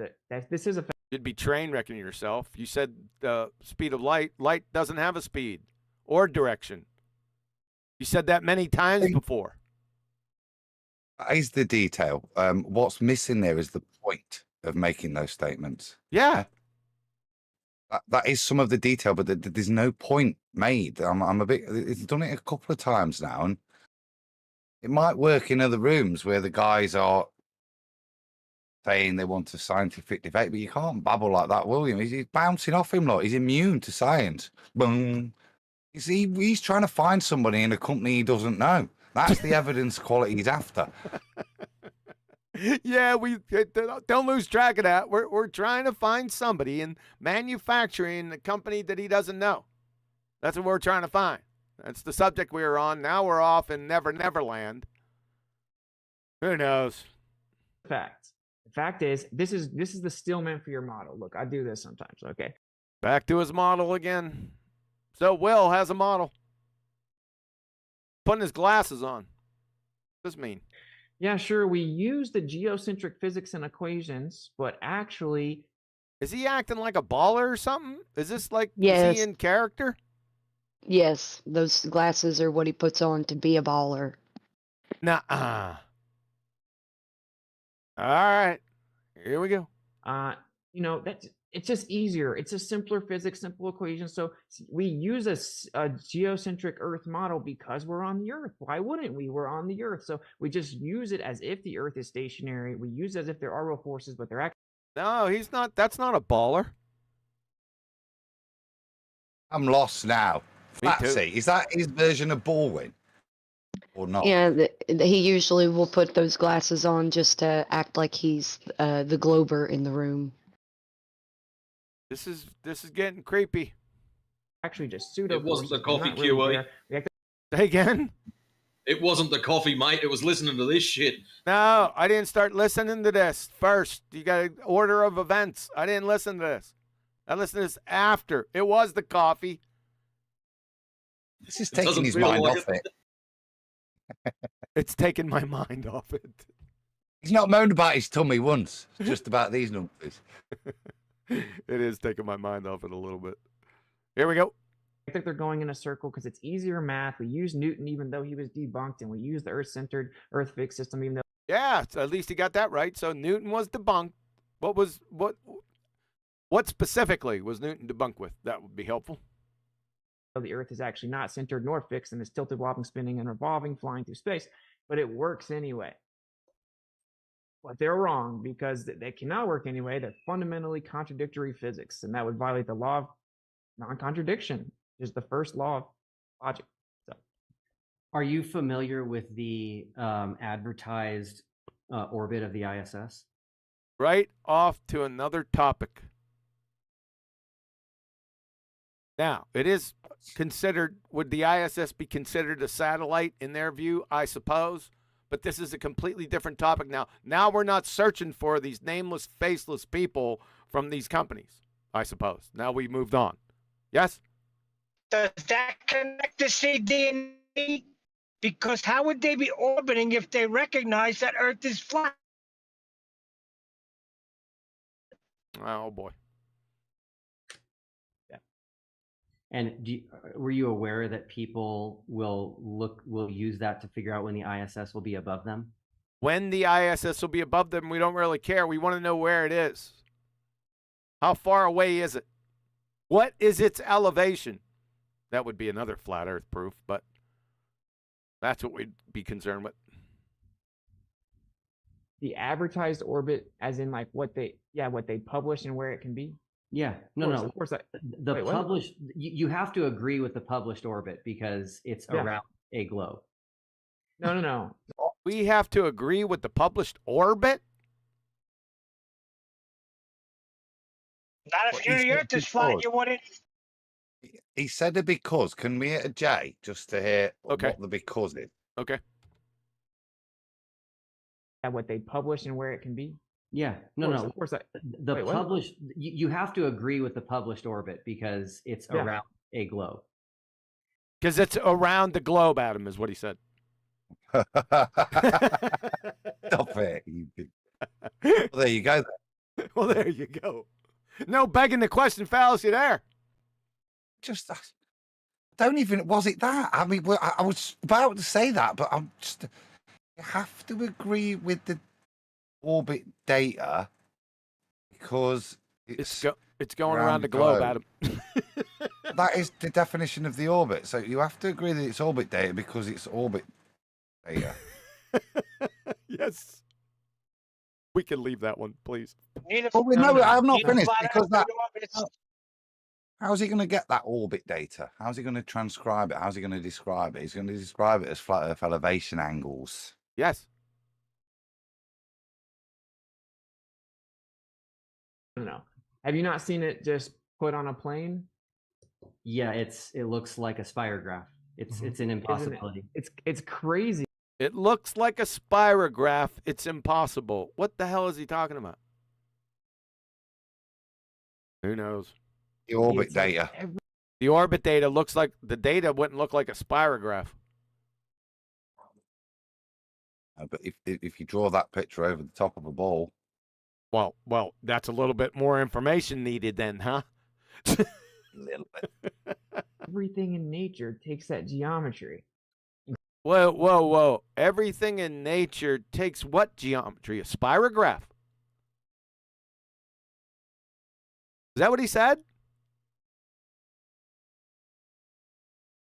S15: this is a.
S4: You'd be train wrecking yourself. You said the speed of light. Light doesn't have a speed or direction. You said that many times before.
S8: That is the detail. What's missing there is the point of making those statements.
S4: Yeah.
S8: That is some of the detail, but there's no point made. I'm a bit. It's done it a couple of times now, and it might work in other rooms where the guys are saying they want a scientific debate, but you can't babble like that, William. He's bouncing off him, like he's immune to science. Boom. He's trying to find somebody in a company he doesn't know. That's the evidence quality he's after.
S4: Yeah, we don't lose track of that. We're trying to find somebody in manufacturing a company that he doesn't know. That's what we're trying to find. That's the subject we were on. Now we're off in Neverland. Who knows?
S15: Facts. The fact is, this is the Stillman for your model. Look, I do this sometimes. Okay.
S4: Back to his model again. So Will has a model. Putting his glasses on. What does this mean?
S15: Yeah, sure. We use the geocentric physics and equations, but actually,
S4: is he acting like a baller or something? Is this like
S7: Yes.
S4: is he in character?
S7: Yes, those glasses are what he puts on to be a baller.
S4: Nuh-uh. All right, here we go.
S15: It's just easier. It's a simpler physics, simple equation. So we use a geocentric Earth model because we're on the Earth. Why wouldn't we? We're on the Earth. So we just use it as if the Earth is stationary. We use it as if there are real forces, but they're actually.
S4: No, he's not. That's not a baller.
S8: I'm lost now.
S4: Me too.
S8: Flatsy, is that his version of Baldwin? Or not?
S7: Yeah, he usually will put those glasses on just to act like he's the Glober in the room.
S4: This is getting creepy.
S15: Actually, just pseudo.
S19: It wasn't the coffee QA.
S4: Say again?
S19: It wasn't the coffee, mate. It was listening to this shit.
S4: No, I didn't start listening to this first. You got an order of events. I didn't listen to this. I listened to this after. It was the coffee.
S8: This is taking his mind off it.
S4: It's taking my mind off it.
S8: He's not moaned about his tummy once. It's just about these numbers.
S4: It is taking my mind off it a little bit. Here we go.
S15: I think they're going in a circle because it's easier math. We use Newton even though he was debunked, and we use the Earth-centered, Earth-fixed system even though.
S4: Yeah, so at least he got that right. So Newton was debunked. What specifically was Newton debunked with? That would be helpful.
S15: The Earth is actually not centered nor fixed and is tilted, wobbling, spinning, and revolving, flying through space. But it works anyway. But they're wrong because they cannot work anyway. They're fundamentally contradictory physics, and that would violate the law of non-contradiction, which is the first law of logic. So,
S16: are you familiar with the advertised orbit of the ISS?
S4: Right off to another topic. Now, it is considered, would the ISS be considered a satellite in their view? I suppose. But this is a completely different topic now. Now we're not searching for these nameless, faceless people from these companies, I suppose. Now we moved on. Yes?
S6: Does that connect to CD&E? Because how would they be orbiting if they recognize that Earth is flat?
S4: Oh boy.
S16: Yeah. And were you aware that people will use that to figure out when the ISS will be above them?
S4: When the ISS will be above them, we don't really care. We want to know where it is. How far away is it? What is its elevation? That would be another flat Earth proof, but that's what we'd be concerned with.
S15: The advertised orbit, as in like what they publish and where it can be.
S16: Yeah,
S15: Of course.
S16: The published, you have to agree with the published orbit because it's around a globe.
S15: No.
S4: We have to agree with the published orbit?
S6: Not if the Earth is flat, you wouldn't.
S8: He said a because. Can we hit a J just to hear what the because is?
S4: Okay.
S15: And what they publish and where it can be.
S16: Yeah,
S15: Of course.
S16: The published, you have to agree with the published orbit because it's around a globe.
S4: Because it's around the globe, Adam, is what he said.
S8: Stop it. Well, there you go.
S4: Well, there you go. No begging the question fallacy there.
S8: Just don't even, was it that? I mean, I was about to say that, but I'm just, you have to agree with the orbit data because it's
S4: going around the globe, Adam.
S8: That is the definition of the orbit. So you have to agree that it's orbit data because it's orbit data.
S4: Yes. We can leave that one, please.
S8: Oh, no, I'm not finished because that. How's he going to get that orbit data? How's he going to transcribe it? How's he going to describe it? He's going to describe it as flat Earth elevation angles.
S4: Yes.
S15: No. Have you not seen it just put on a plane?
S16: Yeah, it looks like a spirograph. It's an impossibility.
S15: It's crazy.
S4: It looks like a spirograph. It's impossible. What the hell is he talking about? Who knows?
S8: The orbit data.
S4: The orbit data looks like the data wouldn't look like a spirograph.
S8: But if you draw that picture over the top of a ball,
S4: well, that's a little bit more information needed then, huh?
S8: A little bit.
S15: Everything in nature takes that geometry.
S4: Whoa. Everything in nature takes what geometry? A spirograph. Is that what he said?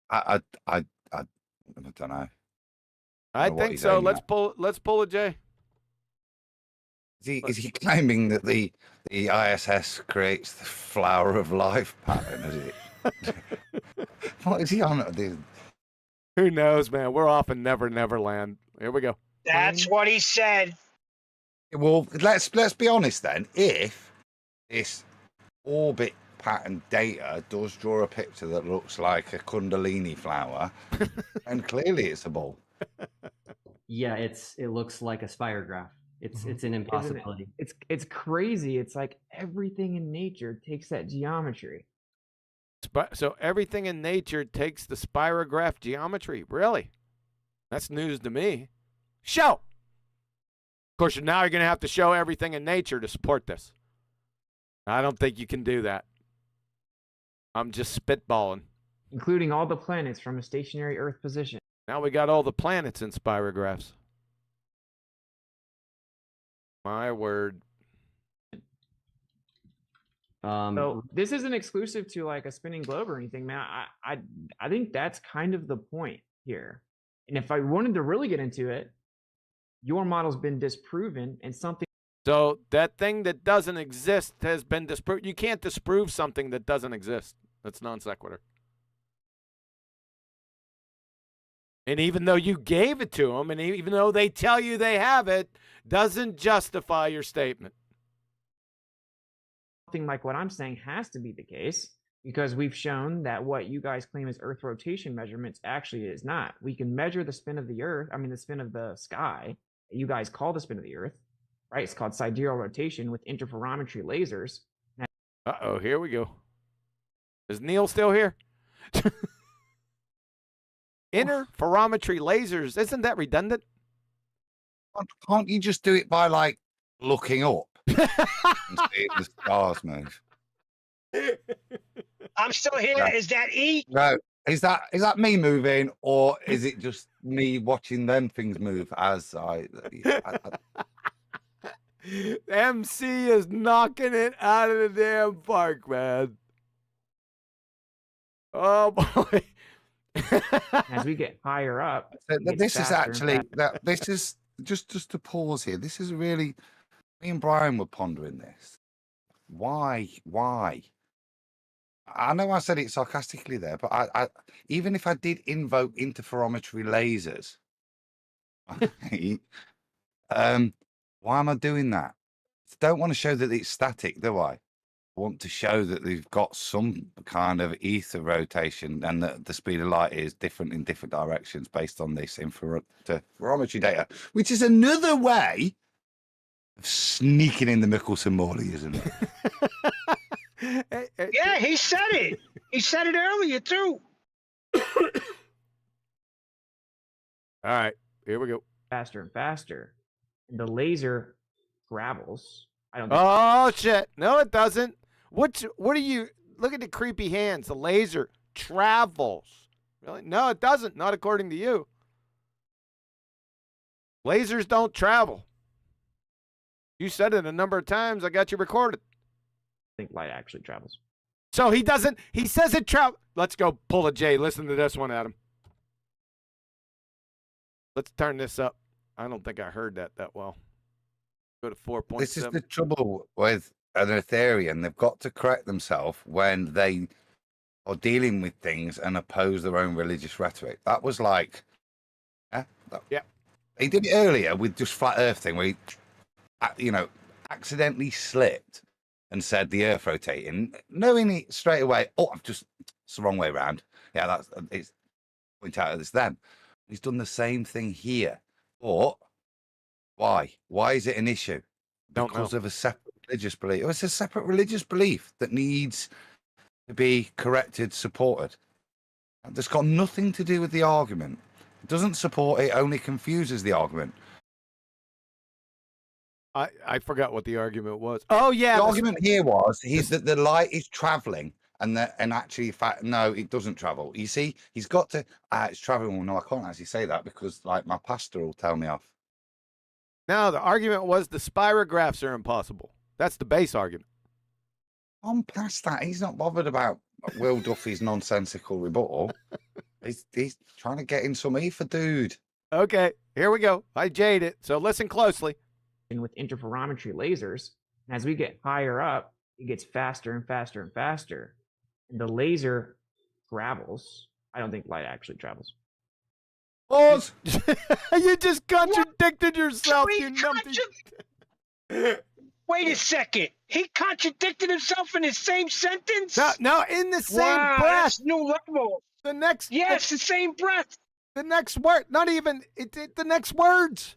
S8: I don't know.
S4: I think so. Let's pull a J.
S8: Is he claiming that the ISS creates the flower of life pattern? Is it? What is he on?
S4: Who knows, man? We're off in Never Land. Here we go.
S6: That's what he said.
S8: Well, let's be honest then. If this orbit pattern data does draw a picture that looks like a Kundalini flower, and clearly it's a ball.
S16: Yeah, it looks like a spirograph. It's an impossibility.
S15: It's crazy. It's like everything in nature takes that geometry.
S4: So everything in nature takes the spirograph geometry. Really? That's news to me. Show. Of course, now you're going to have to show everything in nature to support this. I don't think you can do that. I'm just spitballing.
S15: Including all the planets from a stationary Earth position.
S4: Now we got all the planets in spirographs. My word.
S15: So this isn't exclusive to like a spinning globe or anything, man. I think that's kind of the point here. And if I wanted to really get into it, your model's been disproven and something.
S4: So that thing that doesn't exist has been disproved. You can't disprove something that doesn't exist. That's non sequitur. And even though you gave it to them, and even though they tell you they have it, doesn't justify your statement.
S15: Something like what I'm saying has to be the case because we've shown that what you guys claim as Earth rotation measurements actually is not. We can measure the spin of the Earth, the spin of the sky, that you guys call the spin of the Earth, right? It's called sidereal rotation with interferometry lasers.
S4: Uh-oh, here we go. Is Neil still here? Interferometry lasers. Isn't that redundant?
S8: Can't you just do it by like looking up and seeing the stars move?
S6: I'm still here.
S8: No.
S6: Is that E?
S8: No. Is that me moving, or is it just me watching them things move as I
S4: MC is knocking it out of the damn park, man. Oh boy.
S15: As we get higher up,
S8: this is actually that this is just to pause here. This is really, me and Brian were pondering this. Why? I know I said it sarcastically there, but I even if I did invoke interferometry lasers, why am I doing that? I don't want to show that it's static, do I? I want to show that they've got some kind of ether rotation and that the speed of light is different in different directions based on this interferometry data, which is another way of sneaking in the Mickelson-Morley, isn't it?
S6: Yeah, he said it. He said it earlier too.
S4: All right, here we go.
S15: Faster and faster. The laser travels. I don't.
S4: Oh shit! No, it doesn't. What are you? Look at the creepy hands. The laser travels. Really? No, it doesn't. Not according to you. Lasers don't travel. You said it a number of times. I got you recorded.
S15: I think light actually travels.
S4: So he doesn't. He says it travel. Let's go pull a J. Listen to this one, Adam. Let's turn this up. I don't think I heard that well. Go to 4.7.
S8: This is the trouble with an Ethereum. They've got to correct themselves when they are dealing with things and oppose their own religious rhetoric. That was like,
S4: yeah.
S8: He did it earlier with just flat Earth thing, where he, accidentally slipped and said the Earth rotating, knowing it straight away. Oh, it's the wrong way around. Yeah, it's point out this then. He's done the same thing here. But why? Why is it an issue? Because of a separate religious belief. It's a separate religious belief that needs to be corrected, supported. That's got nothing to do with the argument. It doesn't support it, only confuses the argument.
S4: I forgot what the argument was. Oh yeah,
S8: the argument here was that the light is traveling, and actually, in fact, no, it doesn't travel. You see, he's got to. It's traveling. Well, no, I can't actually say that because, like, my pastor will tell me off.
S4: No, the argument was the spirographs are impossible. That's the base argument.
S8: I'm past that. He's not bothered about Will Duffy's nonsensical rebuttal. He's trying to get in some ether, dude.
S4: Okay, here we go. I jade it. So listen closely.
S15: And with interferometry lasers, as we get higher up, it gets faster and faster and faster. And the laser travels. I don't think light actually travels.
S8: Pause.
S4: You just contradicted yourself, you numpty.
S6: Wait a second. He contradicted himself in the same sentence?
S4: No, in the same breath.
S6: That's new level.
S4: The next.
S6: Yes, the same breath.
S4: The next word. Not even the next words.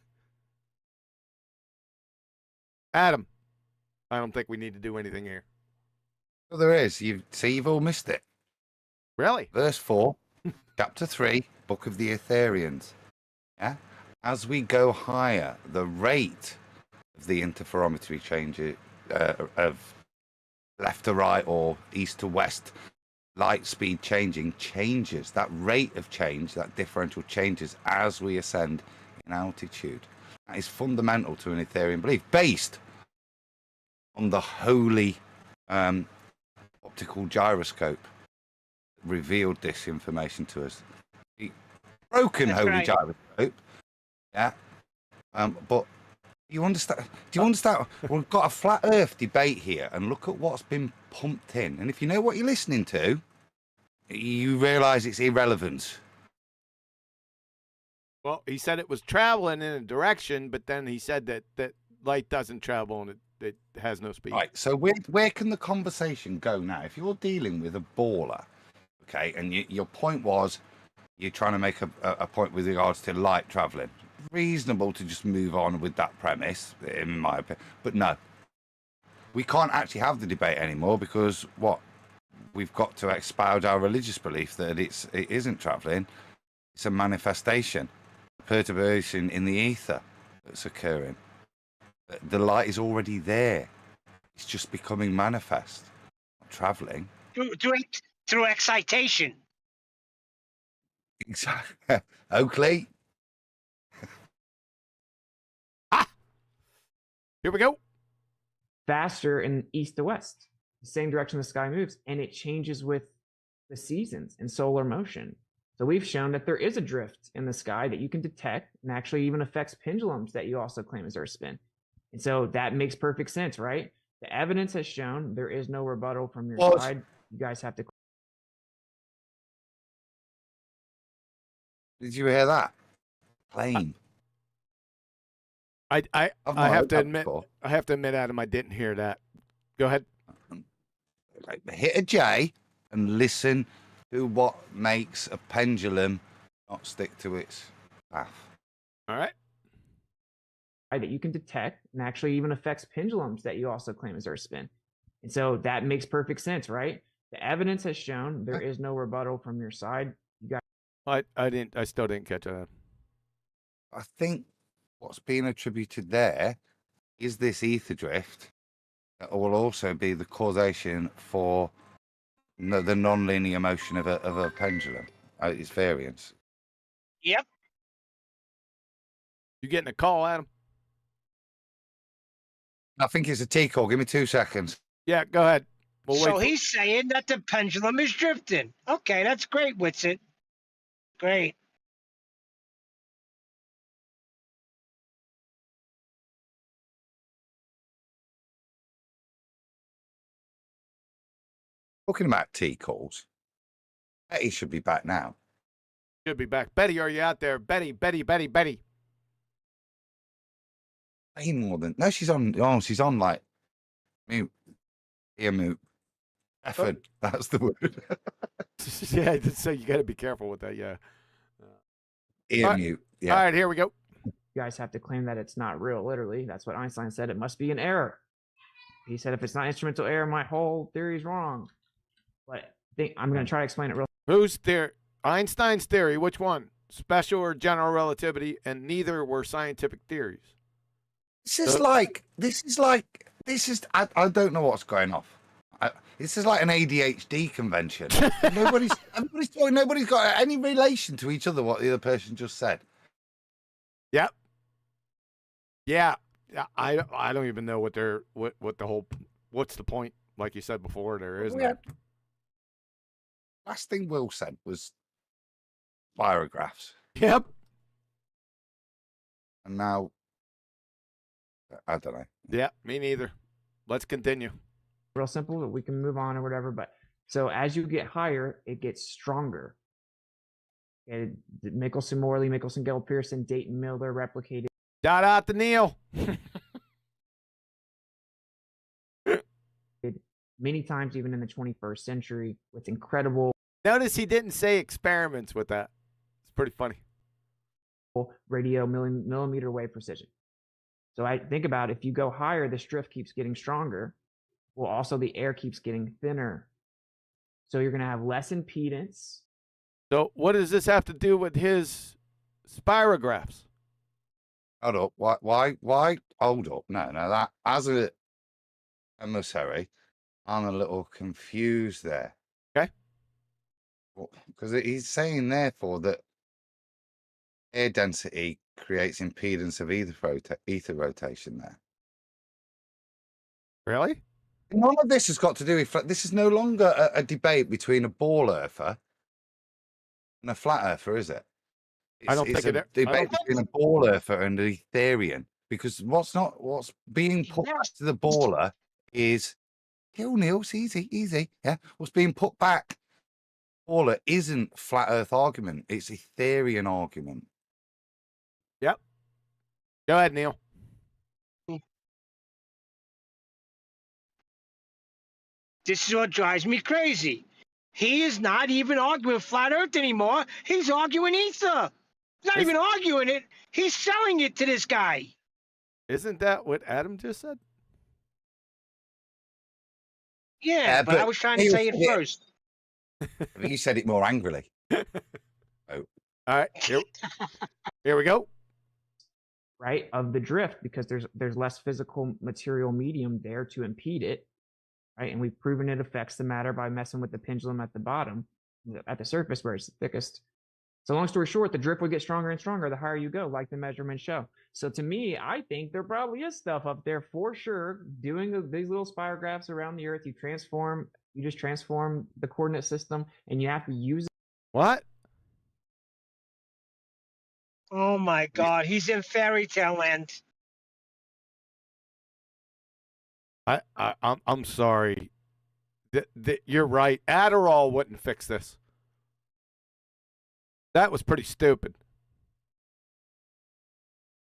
S4: Adam, I don't think we need to do anything here.
S8: Well, there is. You've all missed it.
S4: Really?
S8: Verse 4, chapter 3, Book of the Aetherians. Yeah. As we go higher, the rate of the interferometry changes of left to right or east to west, light speed changes. That rate of change, that differential changes as we ascend in altitude. That is fundamental to an Ethereum belief, based on the holy optical gyroscope that revealed this information to us. The broken holy gyroscope, yeah. But you understand? Do you understand? We've got a flat Earth debate here, and look at what's been pumped in. And if you know what you're listening to, you realise it's irrelevant.
S4: Well, he said it was traveling in a direction, but then he said that light doesn't travel and it has no speed.
S8: Right, so where can the conversation go now? If you're dealing with a baller, okay, and your point was you're trying to make a point with regards to light traveling, reasonable to just move on with that premise, in my opinion. But no, we can't actually have the debate anymore because what? we've got to expound our religious belief that it isn't traveling. It's a manifestation, a perturbation in the ether that's occurring. The light is already there. It's just becoming manifest, not traveling.
S6: Through excitation.
S8: Exactly. Oakley.
S4: Here we go.
S15: Faster in east to west, the same direction the sky moves, and it changes with the seasons and solar motion. So we've shown that there is a drift in the sky that you can detect and actually even affects pendulums that you also claim is Earth spin. And so that makes perfect sense, right? The evidence has shown there is no rebuttal from your side. You guys have to.
S8: Did you hear that? Plain.
S4: I have to admit, Adam, I didn't hear that. Go ahead.
S8: Hit a J and listen to what makes a pendulum not stick to its path.
S4: All right.
S15: That you can detect and actually even affects pendulums that you also claim is Earth spin. And so that makes perfect sense, right? The evidence has shown there is no rebuttal from your side. You guys.
S4: I still didn't catch that.
S8: I think what's being attributed there is this ether drift that will also be the causation for the non-linear motion of a pendulum, its variance.
S6: Yep.
S4: You getting a call, Adam?
S8: I think it's a T call. Give me 2 seconds.
S4: Yeah, go ahead.
S6: So he's saying that the pendulum is drifting. Okay, that's great, Whitsit. Great.
S8: Talking about T calls, Betty should be back now.
S4: Should be back. Betty, are you out there? Betty.
S8: Hey, more than no, she's on. Oh, she's on like mute. Ear mute. Effort. That's the word.
S4: Yeah, so you got to be careful with that. Yeah.
S8: Ear mute. Yeah.
S4: All right, here we go.
S15: You guys have to claim that it's not real. Literally, that's what Einstein said. It must be an error. He said, if it's not instrumental error, my whole theory is wrong. But I'm going to try to explain it real.
S4: Whose theory? Einstein's theory. Which one? Special or general relativity? And neither were scientific theories.
S8: This is. I don't know what's going off. This is like an ADHD convention. Everybody's talking. Nobody's got any relation to each other. What the other person just said.
S4: Yep. Yeah. I don't even know what what's the point? Like you said before, there isn't.
S8: Last thing Will said was spiragraphs.
S4: Yep.
S8: And now I don't know.
S4: Yeah, me neither. Let's continue.
S15: Real simple, we can move on or whatever. But so as you get higher, it gets stronger. And Michelson, Morley, Michelson, Gell, Pearson, Dayton, Miller replicated.
S4: Shout out to Neil.
S15: Many times, even in the 21st century, with incredible.
S4: Notice he didn't say experiments with that. It's pretty funny.
S15: Radio millimeter wave precision. So I think about if you go higher, this drift keeps getting stronger. Well, also the air keeps getting thinner. So you're going to have less impedance.
S4: So what does this have to do with his spirographs?
S8: Hold up. Why? Hold up. No. That as a emissary, I'm a little confused there.
S4: Okay.
S8: Because he's saying, therefore, that air density creates impedance of ether rotation there.
S4: Really?
S8: None of this has got to do with. This is no longer a debate between a ball earther and a flat earther, is it?
S4: I don't think
S8: it's a debate between a ball earther and an Etherian, because what's being put back to the baller is kill Niels, easy. Yeah, what's being put back baller isn't flat Earth argument; it's Etherian argument.
S4: Yep. Go ahead, Neil.
S6: This is what drives me crazy. He is not even arguing flat Earth anymore. He's arguing ether. Not even arguing it. He's selling it to this guy.
S4: Isn't that what Adam just said?
S6: Yeah, but I was trying to say it first.
S8: You said it more angrily.
S4: All right, here we go.
S15: Right, of the drift, because there's less physical material medium there to impede it, right? And we've proven it affects the matter by messing with the pendulum at the bottom, at the surface where it's the thickest. So long story short, the drift would get stronger and stronger the higher you go, like the measurements show. So to me, I think there probably is stuff up there for sure doing these little spirographs around the Earth. You just transform the coordinate system, and you have to use it.
S4: What?
S6: Oh my God, he's in fairy tale land.
S4: I'm sorry. You're right. Adderall wouldn't fix this. That was pretty stupid.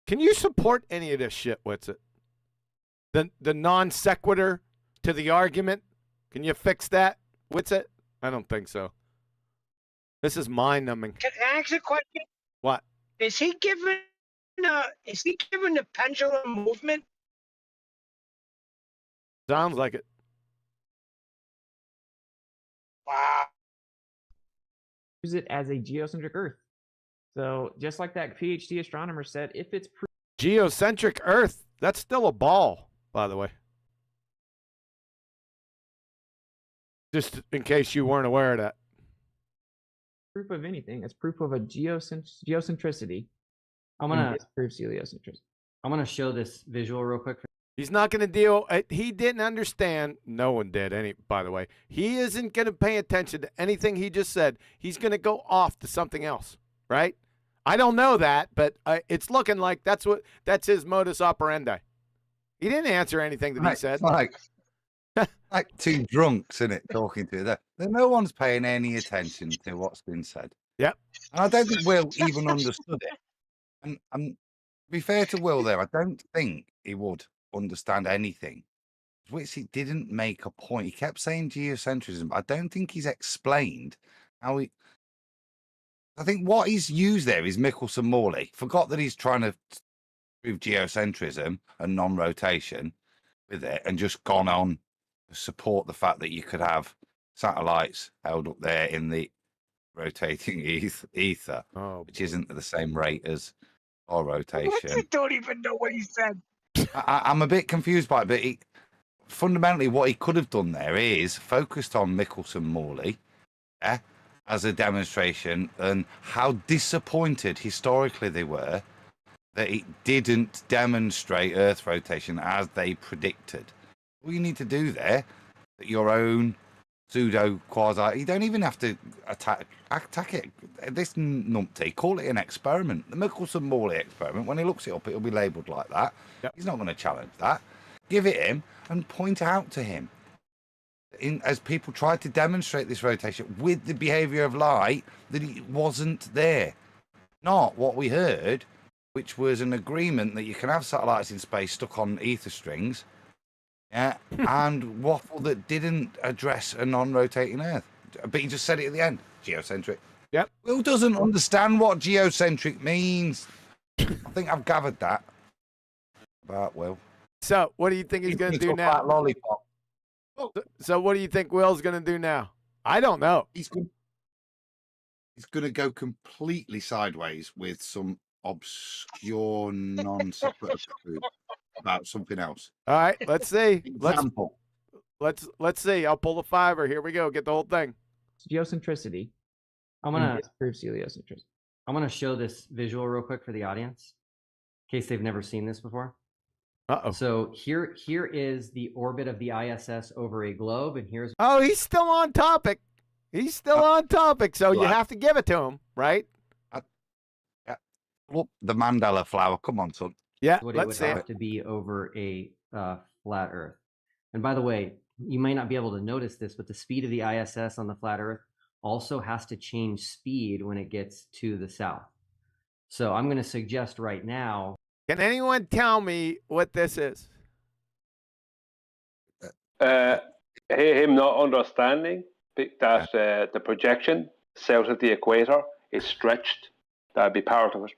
S4: Can you support any of this shit? What's it? The non sequitur to the argument. Can you fix that? What's it? I don't think so. This is mind numbing.
S6: Can I ask a question?
S4: What?
S6: Is he given the pendulum movement?
S4: Sounds like it.
S6: Wow.
S15: Use it as a geocentric Earth. So just like that PhD astronomer said, if it's
S4: Geocentric Earth. That's still a ball, by the way. Just in case you weren't aware of that.
S15: proof of anything, it's proof of a geocentricity.
S16: I'm gonna
S15: prove heliocentricity.
S16: I'm gonna show this visual real quick.
S4: He's not going to deal. He didn't understand. No one did. By the way, he isn't going to pay attention to anything he just said. He's going to go off to something else, right? I don't know that, but it's looking like that's his modus operandi. He didn't answer anything that he said.
S8: Like two drunks, in it, talking to them. No one's paying any attention to what's been said.
S4: Yep.
S8: And I don't think Will even understood it. And to be fair to Will there, I don't think he would understand anything. Which he didn't make a point. He kept saying geocentrism, but I don't think he's explained how he. I think what he's used there is Michelson-Morley. Forgot that he's trying to prove geocentrism and non-rotation with it, and just gone on to support the fact that you could have satellites held up there in the rotating ether, which isn't at the same rate as our rotation.
S6: I don't even know what he said.
S8: I'm a bit confused by it, but fundamentally what he could have done there is focused on Michelson-Morley as a demonstration and how disappointed historically they were that it didn't demonstrate Earth rotation as they predicted. All you need to do there, your own pseudo quasi, you don't even have to attack it. This numpty, call it an experiment. The Michelson-Morley experiment, when he looks it up, it'll be labelled like that. Yep. He's not going to challenge that. Give it him and point out to him. As people tried to demonstrate this rotation with the behaviour of light, that it wasn't there. Not what we heard, which was an agreement that you can have satellites in space stuck on ether strings, and waffle that didn't address a non-rotating Earth. But he just said it at the end, geocentric.
S4: Yep.
S8: Will doesn't understand what geocentric means. I think I've gathered that about Will.
S4: So, what do you think he's going to do now?
S8: Lollipop.
S4: So, what do you think Will's going to do now? I don't know.
S1: He's going to go completely sideways with some obscure non-sequitur about something else.
S4: All right, let's see.
S8: Example.
S4: Let's see. I'll pull the fiver. Here we go. Get the whole thing.
S15: Geocentricity.
S16: I'm gonna
S15: prove heliocentricity.
S16: I'm gonna show this visual real quick for the audience, in case they've never seen this before.
S4: Uh-oh.
S16: So here is the orbit of the ISS over a globe, and here's.
S4: Oh, he's still on topic. He's still on topic, so you have to give it to him, right?
S8: Look, the Mandela flower. Come on, son.
S4: Yeah,
S16: what it would have to be over a flat Earth. And by the way, you may not be able to notice this, but the speed of the ISS on the flat Earth also has to change speed when it gets to the south. So I'm going to suggest right now.
S4: Can anyone tell me what this is?
S14: Him not understanding that the projection south of the equator is stretched. That'd be part of it.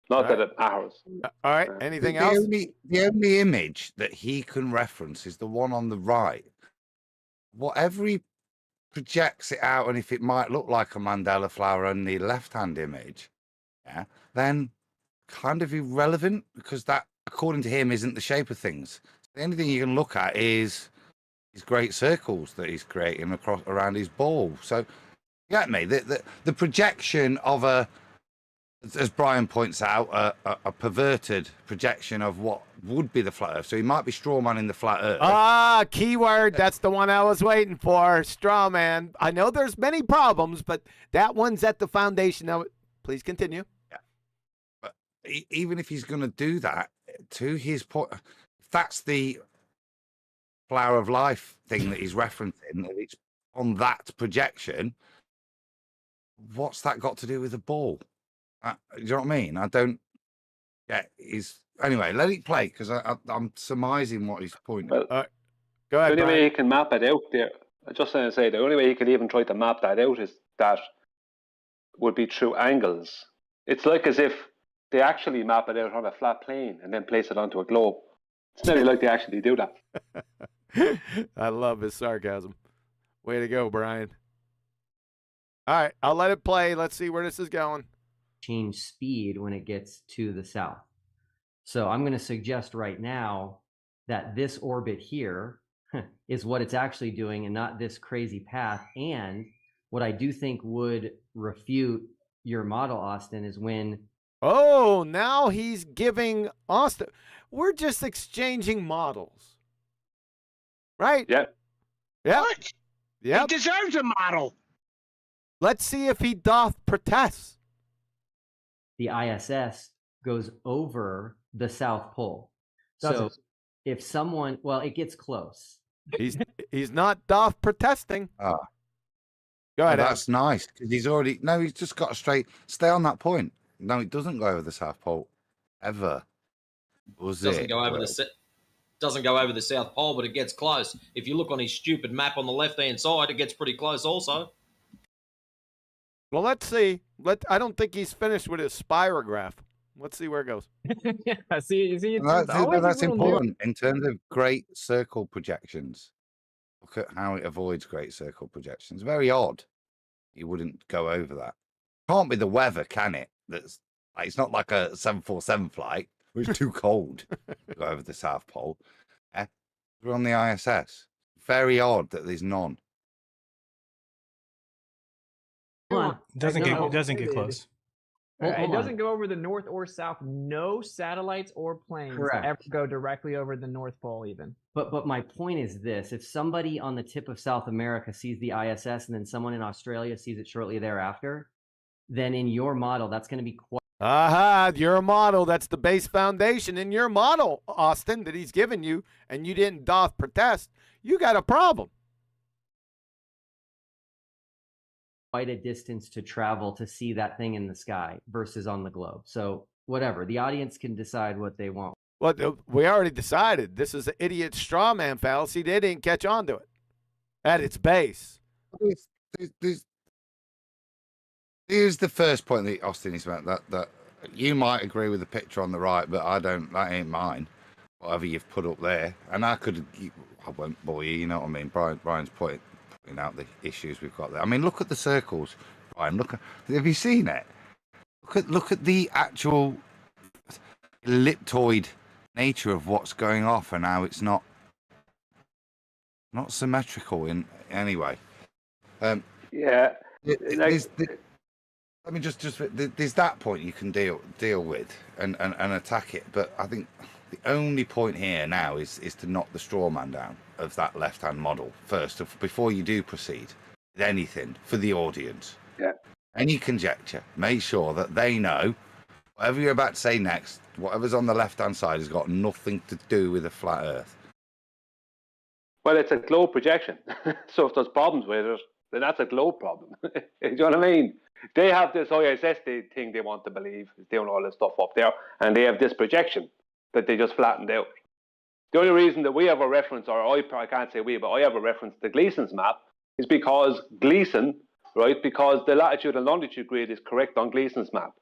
S14: Not that it matters.
S4: All right. Anything else?
S8: The only image that he can reference is the one on the right. whatever he projects it out, and if it might look like a Mandela flower on the left-hand image, yeah, then kind of irrelevant, because that, according to him, isn't the shape of things. The only thing you can look at is his great circles that he's creating across around his ball. So, you get me? The projection of a, as Brian points out, a perverted projection of what would be the flat Earth. So he might be straw man in the flat Earth.
S4: Ah, keyword. That's the one I was waiting for. Straw man. I know there's many problems, but that one's at the foundation of it. Please continue.
S8: Yeah. But even if he's going to do that, to his point, if that's the flower of life thing that he's referencing, it's on that projection, what's that got to do with the ball? Do you know what I mean? I don't. Yeah, anyway. Let it play, because I'm surmising what he's pointing.
S4: Go ahead.
S14: The only
S4: Brian.
S14: way he can map it out there, I just want to say, the only way he could even try to map that out is that would be through angles. It's like as if they actually map it out on a flat plane and then place it onto a globe. It's nearly like they actually do that.
S4: I love his sarcasm. Way to go, Brian. All right, I'll let it play. Let's see where this is going.
S16: Change speed when it gets to the south. So I'm going to suggest right now that this orbit here is what it's actually doing and not this crazy path. And what I do think would refute your model, Austin, is when...
S4: Oh, now he's giving Austin... We're just exchanging models. Right?
S14: Yeah.
S4: Yeah.
S6: What?
S4: Yep.
S6: He deserves a model.
S4: Let's see if he doth protest.
S16: The ISS goes over the South Pole. So if someone... Well, it gets close.
S4: He's not doth protesting.
S8: Ah.
S4: Go ahead.
S8: That's nice, because he's just got a straight, stay on that point. No, it doesn't go over the South Pole. Ever.
S19: Doesn't go over the South Pole, but it gets close. If you look on his stupid map on the left-hand side, it gets pretty close also.
S4: Well, let's see. I don't think he's finished with his spirograph. Let's see where it goes.
S15: Yeah, see,
S8: that's important in terms of great circle projections. Look at how it avoids great circle projections. Very odd. You wouldn't go over that. Can't be the weather, can it? It's not like a 747 flight. It's too cold to go over the South Pole. We're on the ISS. Very odd that there's none.
S17: Doesn't get close.
S15: It doesn't go over the north or south. No satellites or planes ever go directly over the North Pole even.
S16: But my point is this. If somebody on the tip of South America sees the ISS and then someone in Australia sees it shortly thereafter, then in your model, that's going to be quite...
S4: Aha, your model. That's the base foundation in your model, Austin, that he's given you, and you didn't doth protest. You got a problem.
S16: Quite a distance to travel to see that thing in the sky versus on the globe. So whatever, the audience can decide what they want.
S4: Well, we already decided this is an idiot straw man fallacy. They didn't catch on to it at its base.
S8: Here's the first point that Austin is about, that you might agree with the picture on the right, but I don't. That ain't mine. Whatever you've put up there, and I won't bore you. You know what I mean? Brian's pointing out the issues we've got there. I mean, look at the circles, Brian. Have you seen it? Look at the actual elliptoid nature of what's going off, and how it's not symmetrical in any way.
S14: Yeah.
S8: I mean, just there's that point you can deal with and attack it, but I think the only point here now is to knock the straw man down of that left-hand model first, before you do proceed with anything for the audience.
S14: Yeah.
S8: Any conjecture, make sure that they know whatever you're about to say next, whatever's on the left-hand side has got nothing to do with the flat Earth.
S14: Well, it's a globe projection, so if there's problems with it, then that's a globe problem. Do you know what I mean? They have this ISS thing they want to believe is doing all this stuff up there, and they have this projection that they just flattened out. The only reason that we have a reference, or I can't say we, but I have a reference to Gleason's map, is because Gleason, right, because the latitude and longitude grid is correct on Gleason's map.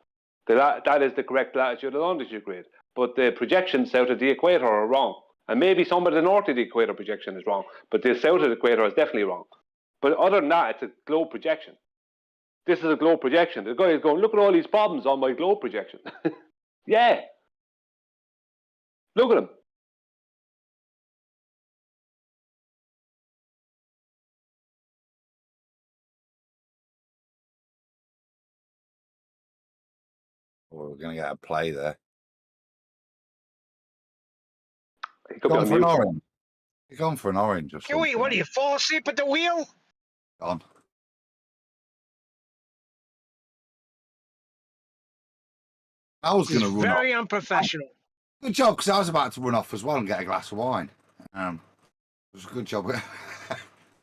S14: That is the correct latitude and longitude grid. But the projections out of the equator are wrong. And maybe some of the north of the equator projection is wrong, but the south of the equator is definitely wrong. But other than that, it's a globe projection. This is a globe projection. The guy is going, look at all these problems on my globe projection. Yeah. Look at them.
S8: Well, we're going to get a play there.
S14: Gone
S8: for an orange. You've gone for an orange or something.
S6: Huey, what do you fall asleep at the wheel?
S8: Gone. I was going to run
S6: Very
S8: off.
S6: unprofessional.
S8: Good job, because I was about to run off as well and get a glass of wine. It was a good job.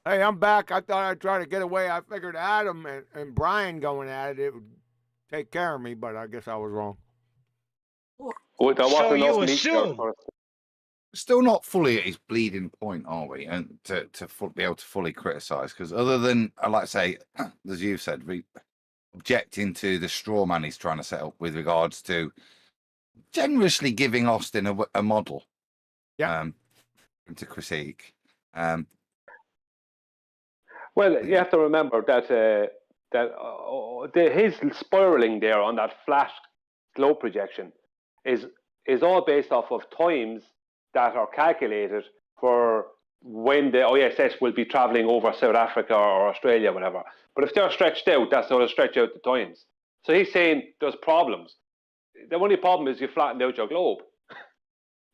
S4: Hey, I'm back. I thought I'd try to get away. I figured Adam and Brian going at it would take care of me, but I guess I was wrong.
S6: So you assume.
S8: Still not fully at his bleeding point, are we? And to be able to fully criticise, because other than, like I say, as you said, objecting to the straw man he's trying to set up with regards to generously giving Austin a model, to critique.
S14: Well, you have to remember that his spiraling there on that flat globe projection is all based off of times that are calculated for when the ISS will be traveling over South Africa or Australia, whatever. But if they're stretched out, that's how to stretch out the times. So he's saying there's problems. The only problem is you flattened out your globe.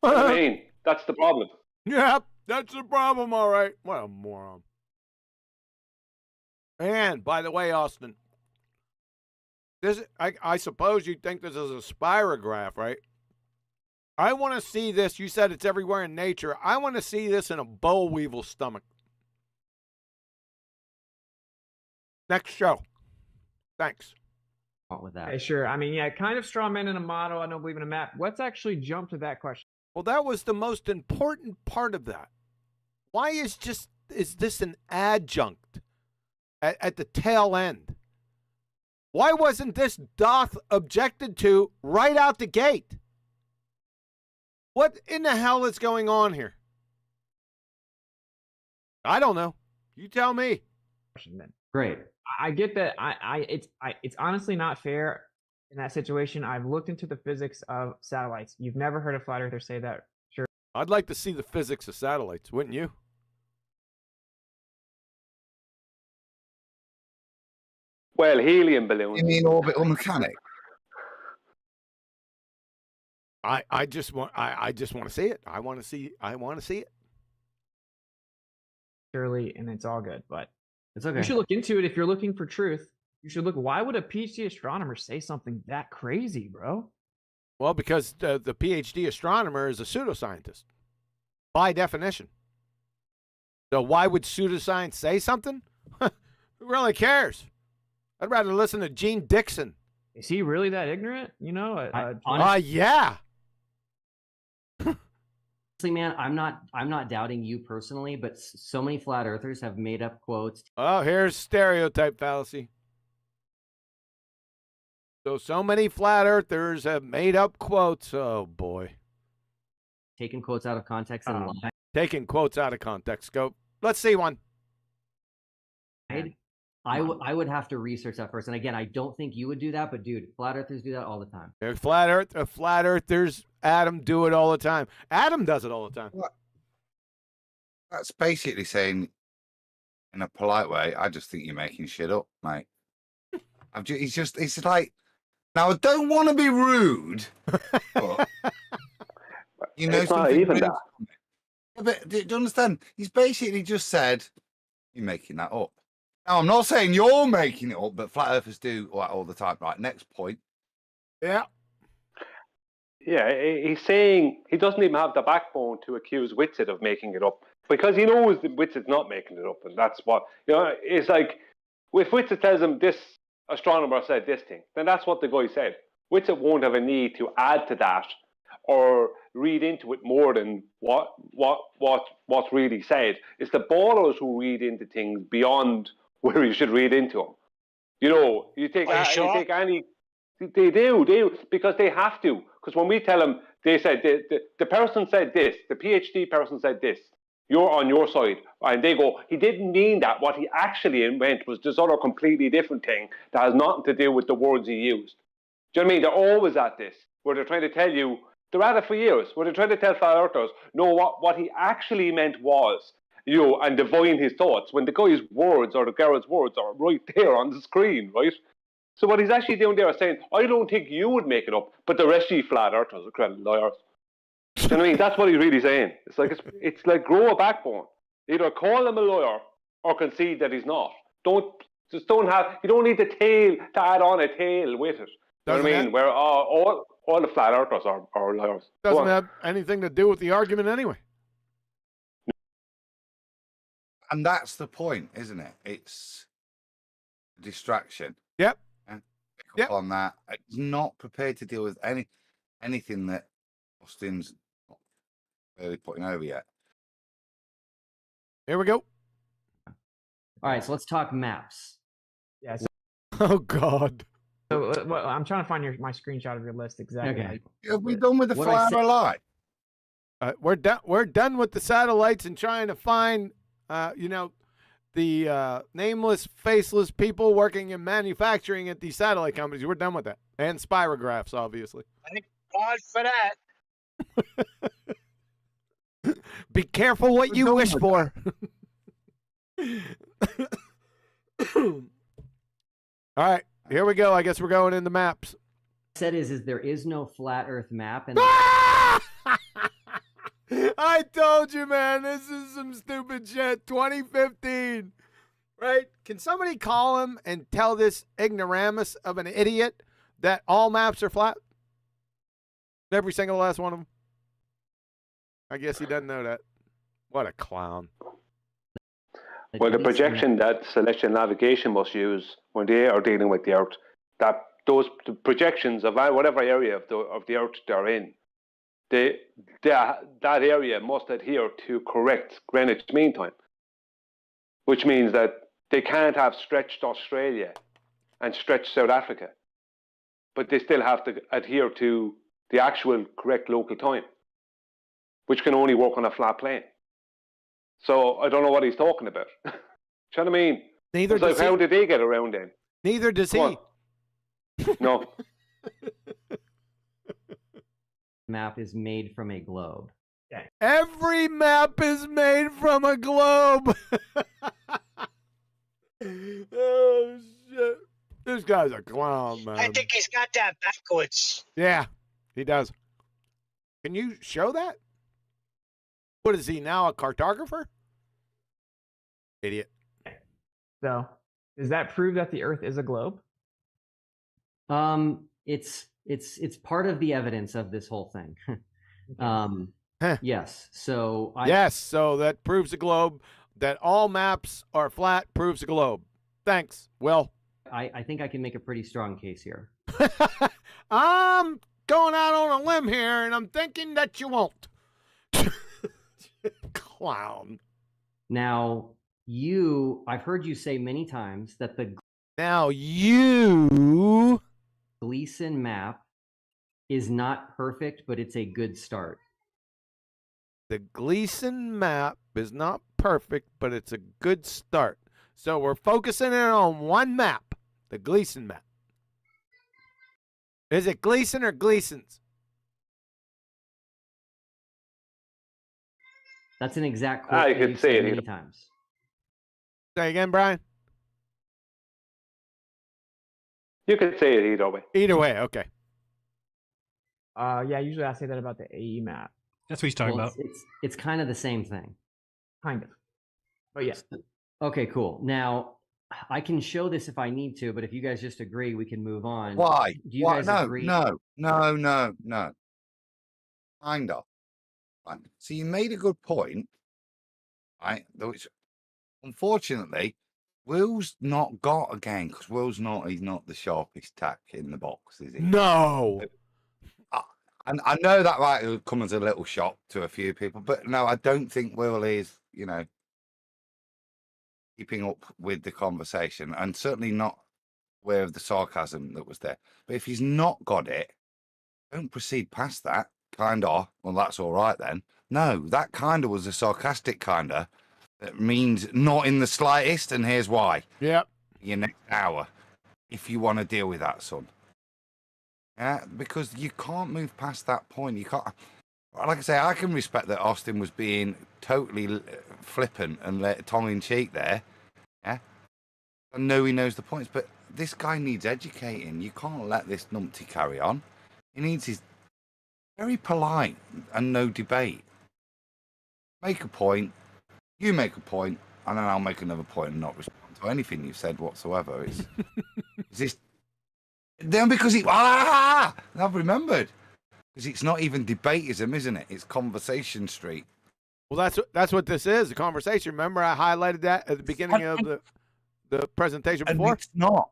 S14: You know what I mean, that's the problem.
S4: Yep, that's the problem, all right. What a moron. And, by the way, Austin, I suppose you think this is a spirograph, right? I want to see this. You said it's everywhere in nature. I want to see this in a boll weevil's stomach. Next show. Thanks.
S16: With that.
S15: Okay, sure. I mean, yeah, kind of straw man in a model. I don't believe in a map. Let's actually jump to that question.
S4: Well, that was the most important part of that. Why is this an adjunct at the tail end? Why wasn't this doth objected to right out the gate? What in the hell is going on here? I don't know. You tell me.
S15: Great. I get that. It's honestly not fair in that situation. I've looked into the physics of satellites. You've never heard a flat earther say that. Sure.
S4: I'd like to see the physics of satellites, wouldn't you?
S14: Well, helium balloons.
S8: You mean orbital mechanics?
S4: I just want to see it. I want to see it.
S15: Surely, and it's all good, but
S16: it's okay.
S15: You should look into it if you're looking for truth. You should look. Why would a PhD astronomer say something that crazy, bro?
S4: Well, because the PhD astronomer is a pseudoscientist, by definition. So why would pseudoscience say something? Who really cares? I'd rather listen to Gene Dixon.
S15: Is he really that ignorant? You know?
S4: Yeah.
S16: Honestly, man, I'm not doubting you personally, but so many flat earthers have made up quotes.
S4: Oh, here's stereotype fallacy. So many flat earthers have made up quotes. Oh boy.
S16: Taking quotes out of context and lying.
S4: Taking quotes out of context. Go. Let's see one.
S16: I would have to research that first. And again, I don't think you would do that, but dude, flat earthers do that all the time.
S4: Flat earthers, Adam, do it all the time. Adam does it all the time.
S8: What? That's basically saying, in a polite way, I just think you're making shit up, mate. It's like, now I don't want to be rude, but you know,
S14: it's not even that.
S8: But do you understand? He's basically just said, you're making that up. Now, I'm not saying you're making it up, but flat earthers do all the time. Right, next point.
S4: Yeah.
S14: Yeah, he's saying he doesn't even have the backbone to accuse Whitsitt of making it up because he knows that Whitsitt's not making it up, and that's what, you know, it's like, if Whitsitt tells him this astronomer said this thing, then that's what the guy said. Whitsitt won't have a need to add to that or read into it more than what's really said. It's the ballers who read into things beyond where you should read into them. You know, you take any. They do, because they have to, Because when we tell them, they said, the person said this, the PhD person said this, you're on your side. And they go, he didn't mean that. What he actually meant was this other completely different thing that has nothing to do with the words he used. Do you know what I mean? They're always at this, where they're trying to tell you, they're at it for years, where they're trying to tell flat earthers, no, what he actually meant was, and divine his thoughts, when the guy's words or the girl's words are right there on the screen, right? So what he's actually doing there is saying, I don't think you would make it up, but the rest of you flat earthers are credible liars. Do you know what I mean? That's what he's really saying. It's like grow a backbone. Either call him a liar or concede that he's not. You don't need the tail to add on a tail with it. You know what I mean? Where all the flat earthers are liars.
S4: Doesn't have anything to do with the argument anyway.
S8: And that's the point, isn't it? It's a distraction.
S4: Yep.
S8: And pick up on that. It's not prepared to deal with anything that Austin's not really putting over yet.
S4: Here we go.
S16: All right, so let's talk maps.
S15: Yeah.
S4: Oh God.
S15: So I'm trying to find my screenshot of your list exactly.
S16: Okay.
S8: Have we done with the flower lie?
S4: We're done with the satellites and trying to find, the nameless, faceless people working in manufacturing at these satellite companies. We're done with that, and spirographs, obviously.
S6: Thank God for that.
S4: Be careful what you wish for. All right, here we go. I guess we're going in the maps.
S16: Said is there is no flat Earth map, and
S4: I told you, man, this is some stupid shit. 2015, right? Can somebody call him and tell this ignoramus of an idiot that all maps are flat? Every single last one of them. I guess he doesn't know that. What a clown.
S14: Well, the projection that Celestial Navigation must use when they are dealing with the Earth, the projections of whatever area of the Earth they're in, that area must adhere to correct Greenwich Mean Time, which means that they can't have stretched Australia and stretched South Africa, but they still have to adhere to the actual correct local time, which can only work on a flat plane. So I don't know what he's talking about. Do you know what I mean?
S4: Neither
S14: does how did they get around then?
S4: Neither does he.
S14: No.
S16: map is made from a globe.
S15: Okay.
S4: Every map is made from a globe. Oh shit! This guy's a clown, man.
S6: I think he's got that backwards.
S4: Yeah, he does. Can you show that? What is he now, a cartographer? Idiot.
S15: So, does that prove that the Earth is a globe?
S16: It's part of the evidence of this whole thing. Yes. So
S4: yes. So that proves a globe. That all maps are flat proves a globe. Thanks, Will.
S16: I think I can make a pretty strong case here.
S4: I'm going out on a limb here, and I'm thinking that you won't. Clown.
S16: Now, I've heard you say many times that the Gleason map is not perfect, but it's a good start.
S4: The Gleason map is not perfect, but it's a good start. So we're focusing in on one map, the Gleason map. Is it Gleason or Gleason's?
S16: That's an exact quote.
S14: I could say it
S16: many times.
S4: Say again, Brian.
S14: You could say it either way.
S4: Either way, okay.
S15: Yeah, usually I say that about the AE map.
S17: That's what he's talking about.
S16: It's kind of the same thing.
S15: Kind of. But yeah.
S16: Okay, cool. Now, I can show this if I need to, but if you guys just agree, we can move on.
S8: Why?
S16: Do you guys agree?
S8: No. Kind of. Right. So you made a good point, right? Which, unfortunately, Will's not got again because he's not the sharpest tack in the box, is he?
S4: No.
S8: And I know that might come as a little shock to a few people, but no, I don't think Will is, keeping up with the conversation, and certainly not aware of the sarcasm that was there. But if he's not got it, don't proceed past that. Kinda. Well, that's all right then. No, that kinda was a sarcastic kinda. That means not in the slightest, and here's why.
S4: Yep.
S8: Your next hour, if you want to deal with that, son. Yeah, because you can't move past that point. You can't. Like I say, I can respect that Austin was being totally flippant and tongue in cheek there. Yeah, I know he knows the points, but this guy needs educating. You can't let this numpty carry on. He needs his very polite and no debate. Make a point. You make a point, and then I'll make another point and not respond to anything you've said whatsoever. It's this. Then because I've remembered. Because it's not even debatism, isn't it? It's conversation street.
S4: Well, that's what this is, a conversation. Remember I highlighted that at the beginning of the presentation before?
S8: And it's not.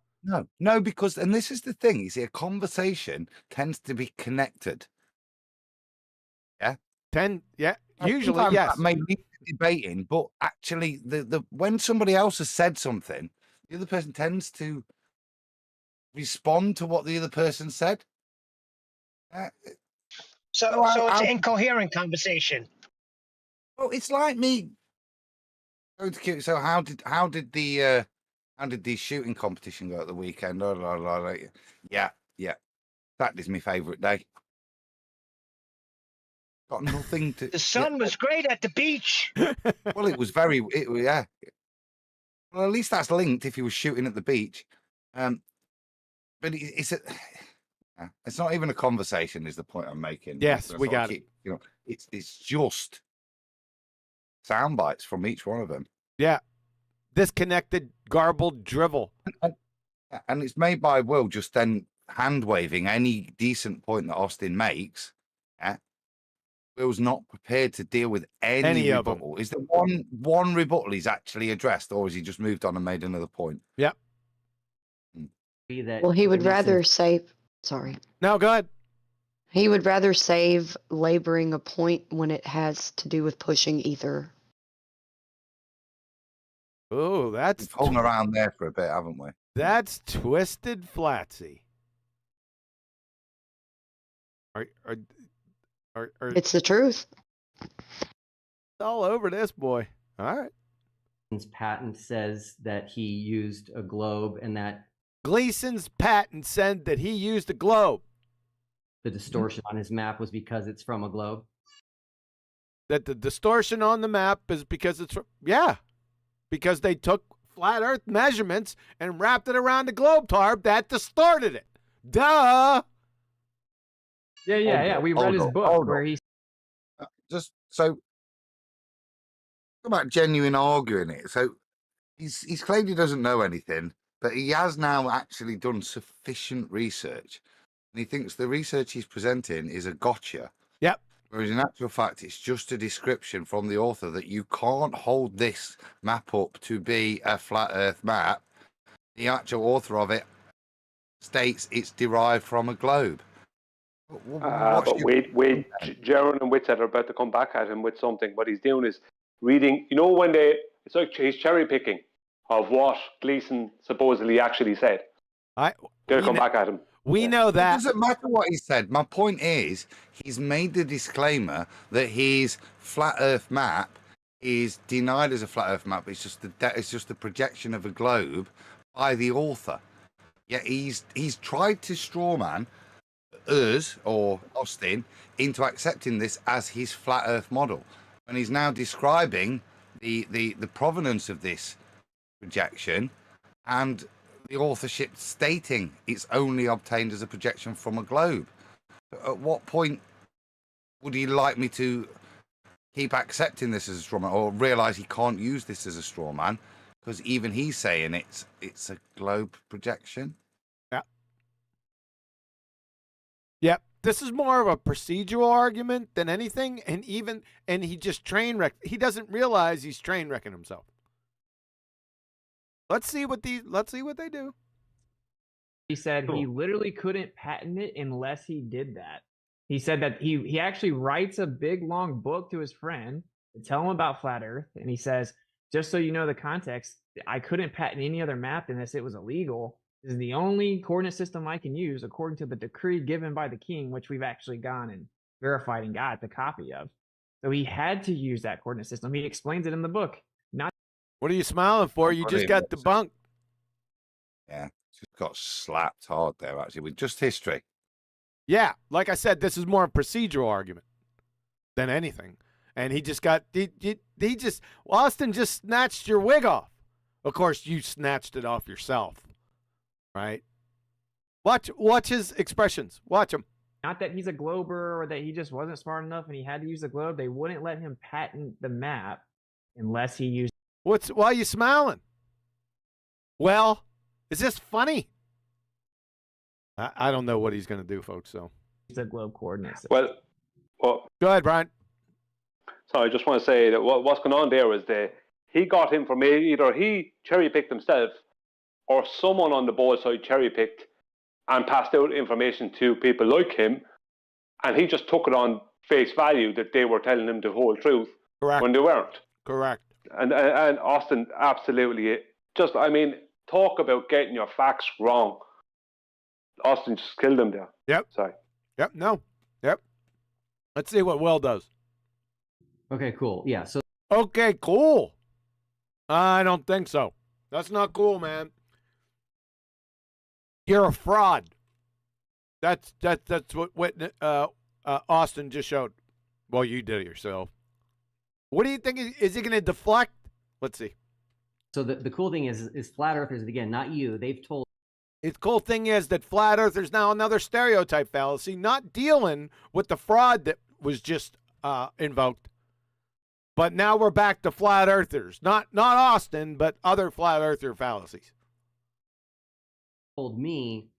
S8: No, because, and this is the thing, you see, a conversation tends to be connected. Yeah?
S4: Usually, yes.
S8: That may lead to debating, but actually, the when somebody else has said something, the other person tends to respond to what the other person said.
S6: So it's an incoherent conversation.
S8: Well, it's like me. So how did the shooting competition go at the weekend? Yeah. That is my favourite day. Got nothing to.
S6: The sun was great at the beach.
S8: Well, it was yeah. Well, at least that's linked if he was shooting at the beach. But it's not even a conversation. Is the point I'm making?
S4: Yes, we got it.
S8: You know, it's just sound bites from each one of them.
S4: Yeah, disconnected, garbled drivel.
S8: And it's made by Will just then hand waving any decent point that Austin makes. Yeah, Will's not prepared to deal with any rebuttal. Is there one rebuttal he's actually addressed, or has he just moved on and made another point?
S4: Yep.
S7: Well, he would rather save. Sorry.
S4: No, go ahead.
S7: He would rather save laboring a point when it has to do with pushing ether.
S4: Oh, that's
S8: We've hung around there for a bit, haven't we?
S4: That's twisted flatsy.
S7: It's the truth.
S4: All over this boy. All right.
S16: His patent says that he used a globe and that
S4: Gleason's patent said that he used a globe.
S16: the distortion on his map was because it's from a globe.
S4: That the distortion on the map is because it's because they took flat Earth measurements and wrapped it around the globe tarp that distorted it. Duh.
S15: Yeah. We read his book where he
S8: just so about genuine arguing it. So he's claimed he doesn't know anything, but he has now actually done sufficient research, and he thinks the research he's presenting is a gotcha.
S4: Yep.
S8: Whereas in actual fact, it's just a description from the author that you can't hold this map up to be a flat Earth map. The actual author of it states it's derived from a globe.
S14: But wait, Jaron and Whitsett are about to come back at him with something. What he's doing is reading, you know, when it's like he's cherry picking of what Gleason supposedly actually said. They'll come back at him.
S4: We know that.
S8: It doesn't matter what he said. My point is, he's made the disclaimer that his flat Earth map is denied as a flat Earth map. It's just the projection of a globe by the author. Yeah, he's tried to strawman us or Austin into accepting this as his flat Earth model, and he's now describing the provenance of this projection and the authorship stating it's only obtained as a projection from a globe. At what point would he like me to keep accepting this as a straw man, or realize he can't use this as a straw man because even he's saying it's a globe projection?
S4: Yep. This is more of a procedural argument than anything, and he just he doesn't realize he's train wrecking himself. Let's see what they do.
S15: He said he literally couldn't patent it unless he did that. He said that he actually writes a big long book to his friend to tell him about flat Earth, and he says, just so you know the context, I couldn't patent any other map unless it was illegal. This is the only coordinate system I can use according to the decree given by the king, which we've actually gone and verified and got the copy of. So he had to use that coordinate system. He explains it in the book.
S4: What are you smiling for? You just got debunked.
S8: Yeah, just got slapped hard there, actually, with just history.
S4: Yeah, like I said, this is more a procedural argument than anything. And he just got, Austin just snatched your wig off. Of course, you snatched it off yourself, right? Watch his expressions. Watch him.
S15: Not that he's a glober or that he just wasn't smart enough and he had to use the globe. They wouldn't let him patent the map unless he used.
S4: Why are you smiling? Well, is this funny? I don't know what he's going to do, folks. So
S15: the globe coordinates.
S14: Well,
S4: go ahead, Brian.
S14: So I just want to say that what's going on there is that he got information, either he cherry picked himself or someone on the board side cherry picked and passed out information to people like him, and he just took it on face value that they were telling him the whole truth.
S4: Correct.
S14: When they weren't.
S4: Correct.
S14: And Austin, absolutely, talk about getting your facts wrong. Austin just killed him there.
S4: Yep.
S14: Sorry.
S4: Yep. No. Yep. Let's see what Will does.
S16: Okay, cool. Yeah. So.
S4: Okay, cool. I don't think so. That's not cool, man. You're a fraud. That's what Austin just showed. Well, you did it yourself. What do you think? Is he going to deflect? Let's see.
S16: So the cool thing is flat earthers, again, not you. They've told.
S4: The cool thing is that flat earthers now another stereotype fallacy, not dealing with the fraud that was just invoked. But now we're back to flat earthers, not Austin, but other flat earther fallacies.
S16: Told me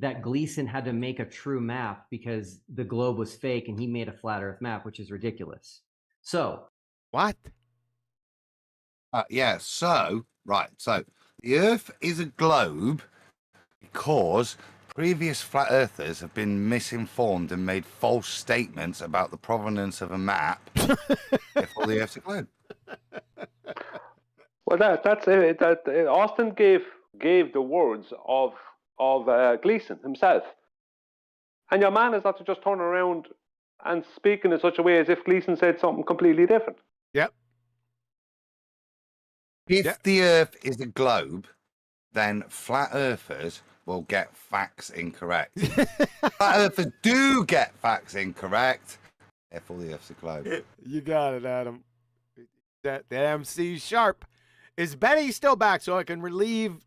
S16: that Gleason had to make a true map because the globe was fake and he made a flat earth map, which is ridiculous. So
S4: what?
S8: Yeah, so the earth is a globe because previous flat earthers have been misinformed and made false statements about the provenance of a map. Therefore, the earth's a globe.
S14: Well, that's it. Austin gave the words of Gleason himself, and your man is not to just turn around and speak in such a way as if Gleason said something completely different.
S4: Yep.
S8: If the earth is a globe, then flat earthers will get facts incorrect. Flat earthers do get facts incorrect. Therefore, the earth's a globe.
S4: You got it, Adam. That MC sharp. Is Betty still back so I can relieve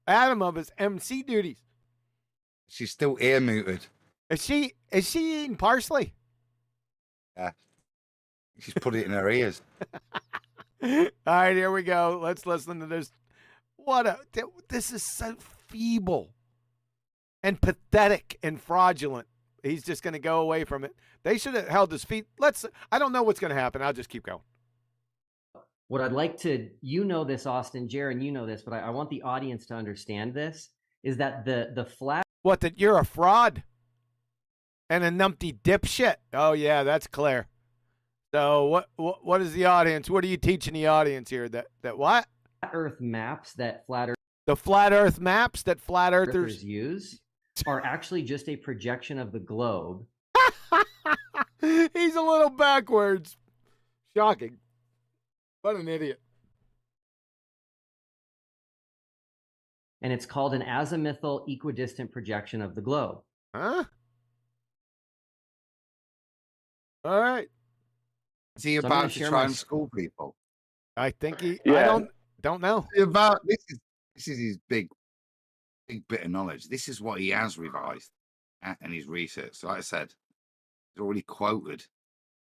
S4: Adam of his MC duties?
S8: She's still ear muted.
S4: Is she eating parsley?
S8: Yeah. She's put it in her ears.
S4: All right, here we go. Let's listen to this. This is so feeble and pathetic and fraudulent. He's just going to go away from it. They should have held his feet. I don't know what's going to happen. I'll just keep going.
S16: What I'd like to, this, Austin, Jaron, you know this, but I want the audience to understand this, is that the flat.
S4: What, that you're a fraud and a numpty dipshit? Oh, yeah, that's clear. So what is the audience? What are you teaching the audience here? That what?
S16: Flat Earth maps that flat Earth.
S4: The flat Earth maps that flat earthers
S16: use are actually just a projection of the globe.
S4: He's a little backwards. Shocking. What an idiot.
S16: And it's called an azimuthal equidistant projection of the globe.
S4: Huh? All right.
S8: Is he about to try and school people?
S4: I think he.
S8: Yeah.
S4: I don't know.
S8: This is his big bit of knowledge. This is what he has revised and his research. So like I said, he's already quoted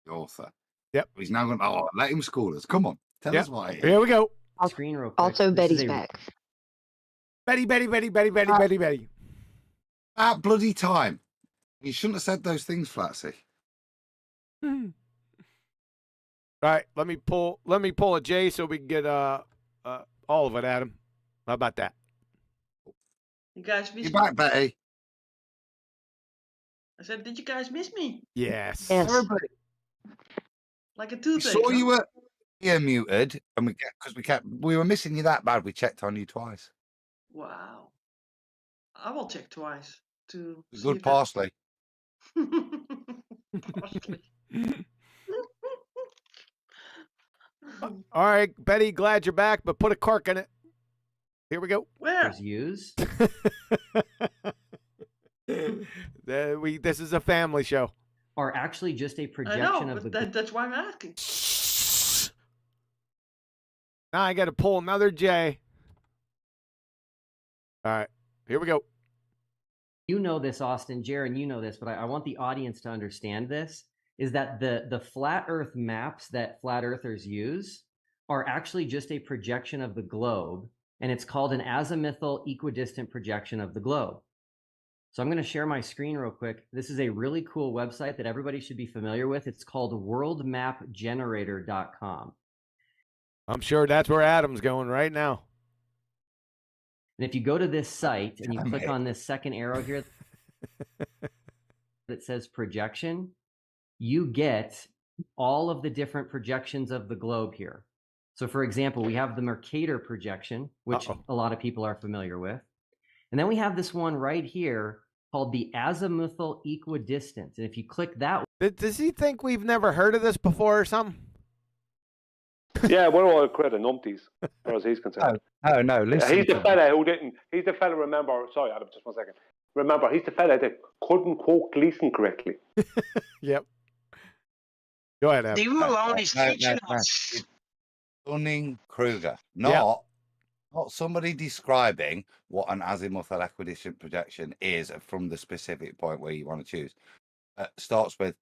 S8: the author.
S4: Yep.
S8: He's now going, let him school us. Come on. Tell us what it is.
S4: Here we go.
S16: Screen real quick.
S7: Also, Betty's back.
S4: Betty.
S8: About bloody time. You shouldn't have said those things, Flatsy.
S4: All right, let me pull a J so we can get all of it, Adam. How about that?
S10: You guys miss
S8: You're back,
S10: me?
S8: Betty.
S10: I said, did you guys miss me?
S4: Yes.
S10: Everybody. Like a
S8: We
S10: toothache.
S8: saw you
S10: huh?
S8: were ear muted, and we were missing you that bad. We checked on you twice.
S10: Wow. I will check twice to see
S8: Good
S10: if that's
S8: parsley.
S10: parsley.
S4: All right, Betty, glad you're back, but put a cork in it. Here we go.
S10: Where?
S16: Use.
S4: This is a family show.
S16: Are actually just a
S10: I
S16: projection
S10: know,
S16: of the.
S10: but that's why I'm asking.
S4: Now I got to pull another J. All right, here we go.
S16: You know this, Austin, Jaron, you know this, but I want the audience to understand this, is that the flat Earth maps that flat earthers use are actually just a projection of the globe, and it's called an azimuthal equidistant projection of the globe. So I'm going to share my screen real quick. This is a really cool website that everybody should be familiar with. It's called worldmapgenerator.com.
S4: I'm sure that's where Adam's going right now.
S16: And if you go to this site and you click on this second arrow here that says projection, you get all of the different projections of the globe here. So for example, we have the Mercator projection, which a lot of people are familiar with. And then we have this one right here called the azimuthal equidistant. And if you click that,
S4: does he think we've never heard of this before or something?
S14: Yeah, we're all credit numpties, as far as he's concerned.
S8: Oh no, listen.
S14: He's the fella who didn't. He's the fella. Remember, sorry, Adam, just 1 second. Remember, he's the fella that couldn't quote Gleason correctly.
S4: Yep. Go ahead, Adam.
S6: Steve Maloney's teaching us.
S8: Dunning-Kruger, not somebody describing what an azimuthal equidistant projection is from the specific point where you want to choose. Starts with,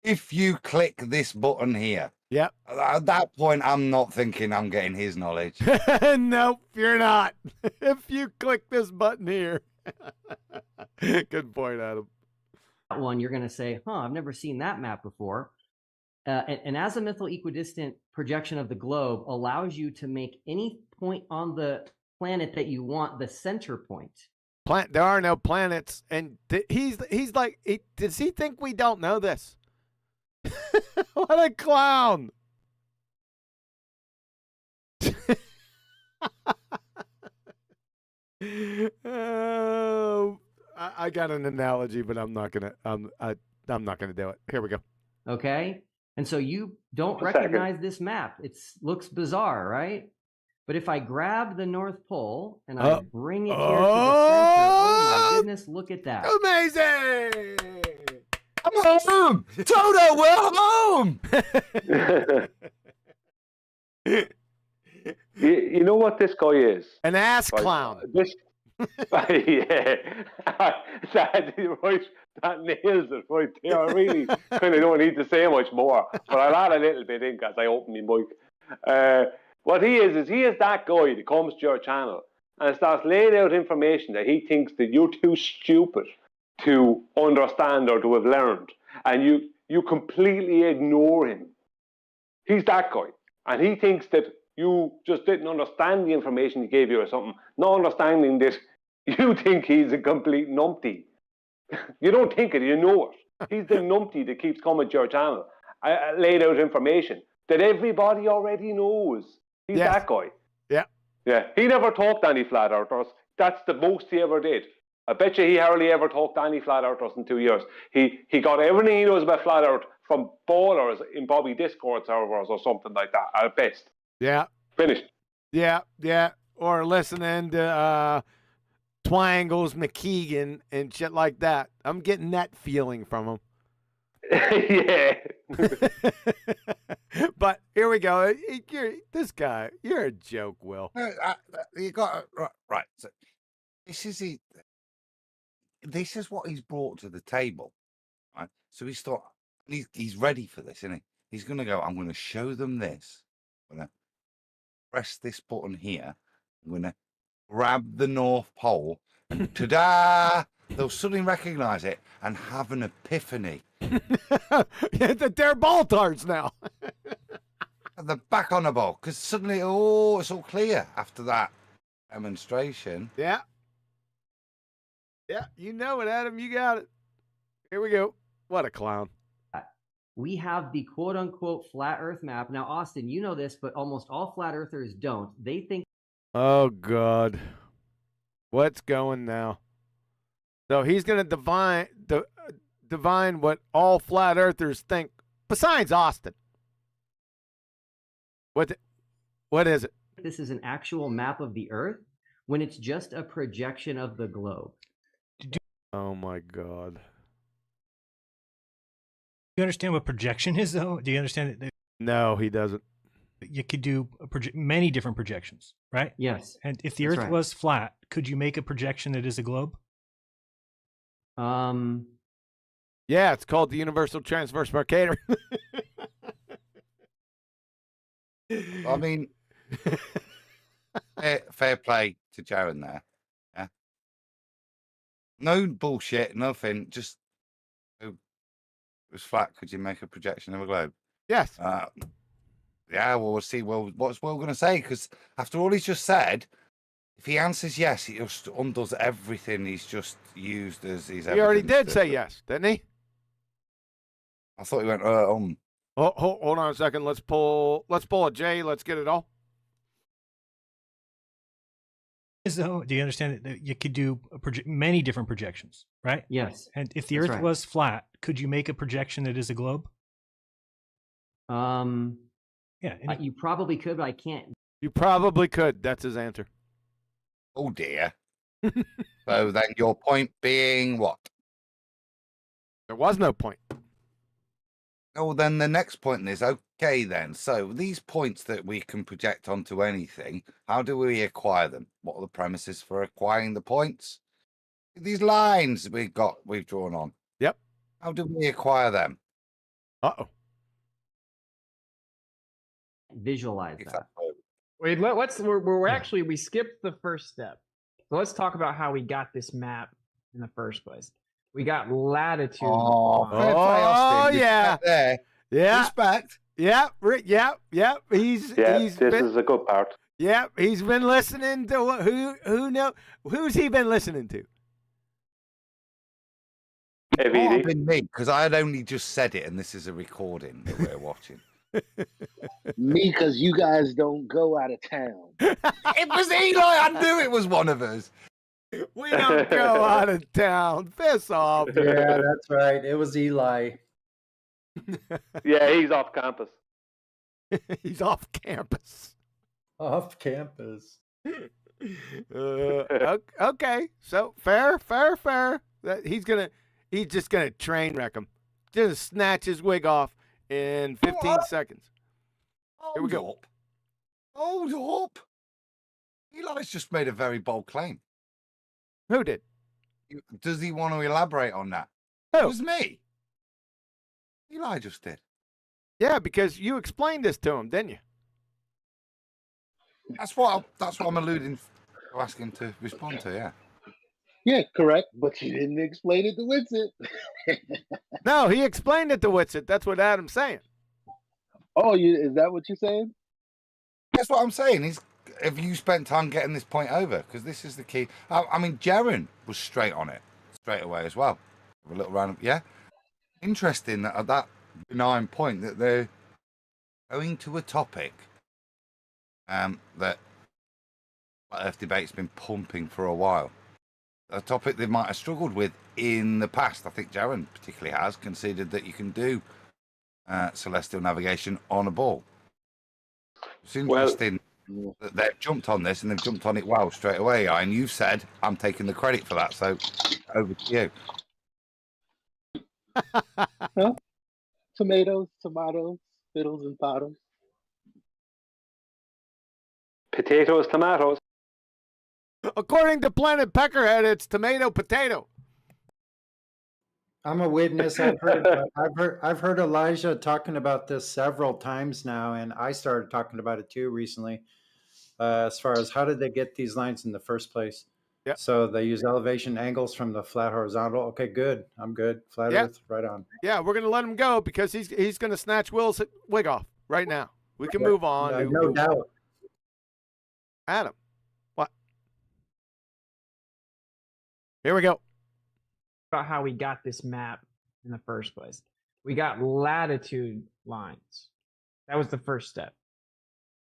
S8: if you click this button here.
S4: Yep.
S8: At that point, I'm not thinking I'm getting his knowledge.
S4: Nope, you're not. If you click this button here. Good point, Adam.
S16: that one, you're going to say, I've never seen that map before. An azimuthal equidistant projection of the globe allows you to make any point on the planet that you want the center point.
S4: There are no planets, and he's like, does he think we don't know this? What a clown! I got an analogy, but I'm not gonna do it. Here we go.
S16: Okay, and so you don't recognize this map. It looks bizarre, right? But if I grab the North Pole and I bring it here to the center, oh my goodness, look at that!
S4: Amazing!
S8: I'm home! Toto, we're home!
S14: You know what this guy is?
S4: An ass clown.
S14: Yeah. That nails it right there. I really kind of don't need to say much more, but I'll add a little bit in because I opened my mic. What he is he is that guy that comes to your channel and starts laying out information that he thinks that you're too stupid to understand or to have learned, and you completely ignore him. He's that guy, and he thinks that you just didn't understand the information he gave you or something, not understanding that you think he's a complete numpty. You don't think it, you know it. He's the numpty that keeps coming to your channel, laid out information that everybody already knows. He's that guy.
S4: Yeah.
S14: Yeah. He never talked to any flat earthers. That's the most he ever did. I bet you he hardly ever talked to any flat earthers in 2 years. He got everything he knows about flat earth from ballers in Bobby Discord servers or something like that, at best.
S4: Yeah.
S14: Finished.
S4: Yeah. Or listening to Twangles, McKeegan, and shit like that. I'm getting that feeling from him.
S14: Yeah.
S4: But here we go. This guy, you're a joke, Will.
S8: You got right. So this is what he's brought to the table, right? So he's ready for this, isn't he? He's going to go, I'm going to show them this. I'm going to press this button here. I'm going to grab the North Pole, and ta-da! They'll suddenly recognize it and have an epiphany.
S4: They're ball tarts now.
S8: They're back on the ball because suddenly, it's all clear after that demonstration.
S4: Yeah, you know it, Adam. You got it. Here we go. What a clown.
S16: We have the quote-unquote flat Earth map. Now, Austin, you know this, but almost all flat earthers don't. They think...
S4: Oh, God. What's going now? So he's going to divine what all flat earthers think, besides Austin. What is it?
S16: This is an actual map of the Earth when it's just a projection of the globe.
S4: Oh my God.
S17: Do you understand what projection is, though? Do you understand it?
S4: No, he doesn't.
S17: You could do many different projections, right?
S16: Yes.
S17: And if the
S16: That's
S17: Earth
S16: right.
S17: was flat, could you make a projection that is a globe?
S4: Yeah, it's called the Universal Transverse Mercator.
S8: I mean, fair play to Jaron there. Yeah. No bullshit, nothing. Just it was flat. Could you make a projection of a globe?
S4: Yes.
S8: Yeah. Well, we'll see. Well, what's Will going to say? Because after all he's just said, if he answers yes, he just undoes everything he's just used as his.
S4: He already did say yes, didn't he?
S8: I thought he went
S4: Oh, hold on a second. Let's pull a J. Let's get it all.
S17: So, do you understand that you could do many different projections, right?
S16: Yes.
S17: And if the
S16: That's
S17: Earth
S16: right.
S17: was flat, could you make a projection that is a globe?
S16: Yeah.
S17: and
S16: You probably could, but I can't.
S4: You probably could. That's his answer.
S8: Oh dear. So then your point being what?
S4: There was no point.
S8: Oh, then the next point is okay then. So these points that we can project onto anything, how do we acquire them? What are the premises for acquiring the points? These lines we've drawn on.
S4: Yep.
S8: How do we acquire them?
S4: Uh-oh.
S16: Visualize that.
S15: Wait, we're actually, we skipped the first step. So let's talk about how we got this map in the first place. We got latitude.
S4: Oh yeah.
S8: There.
S4: Yeah.
S8: Respect.
S4: Yeah. Yep. This
S14: is a good part.
S4: Yep. He's been listening to who's he been listening to?
S8: It might have been me, because I had only just said it, and this is a recording that we're watching.
S12: Me, because you guys don't go out of town.
S8: It was Eli. I knew it was one of us.
S4: We don't go out of town. Piss off.
S18: Yeah, that's right. It was Eli.
S14: Yeah, he's off campus.
S4: He's off campus.
S18: Off campus.
S4: Okay. So fair. He's just gonna train wreck him. Just snatch his wig off in 15 seconds. Here we go.
S8: Hold up. Eli's just made a very bold claim.
S4: Who did?
S8: Does he want to elaborate on that?
S4: Who?
S8: It was me. Eli just did.
S4: Yeah, because you explained this to him, didn't you?
S8: That's what I'm alluding to asking to respond to, yeah.
S12: Yeah, correct. But you didn't explain it to Witsit.
S4: No, he explained it to Witsit. That's what Adam's saying.
S12: Oh, is that what you're saying?
S8: That's what I'm saying. Have you spent time getting this point over? Because this is the key. I mean, Jaron was straight on it, straight away as well. A little round, yeah. Interesting that at that benign point that they're going to a topic that Earth debate's been pumping for a while. A topic they might have struggled with in the past. I think Jaron particularly has conceded that you can do celestial navigation on a ball. It's interesting that they've jumped on this and they've jumped on it well straight away. And you've said I'm taking the credit for that. So over to you.
S12: Huh? Tomatoes, fiddles, and bottles.
S14: Potatoes, tomatoes.
S4: According to Planet Peckerhead, it's tomato potato.
S18: I'm a witness. I've heard Elijah talking about this several times now, and I started talking about it too recently. As far as how did they get these lines in the first place?
S4: Yeah.
S18: So they use elevation angles from the flat horizontal. Okay, good. I'm good. Flat Earth, right on.
S4: Yeah, we're gonna let him go because he's gonna snatch Will's wig off right now. We can move on.
S18: No doubt.
S4: Adam, what? Here we go.
S15: About how we got this map in the first place. We got latitude lines. That was the first step.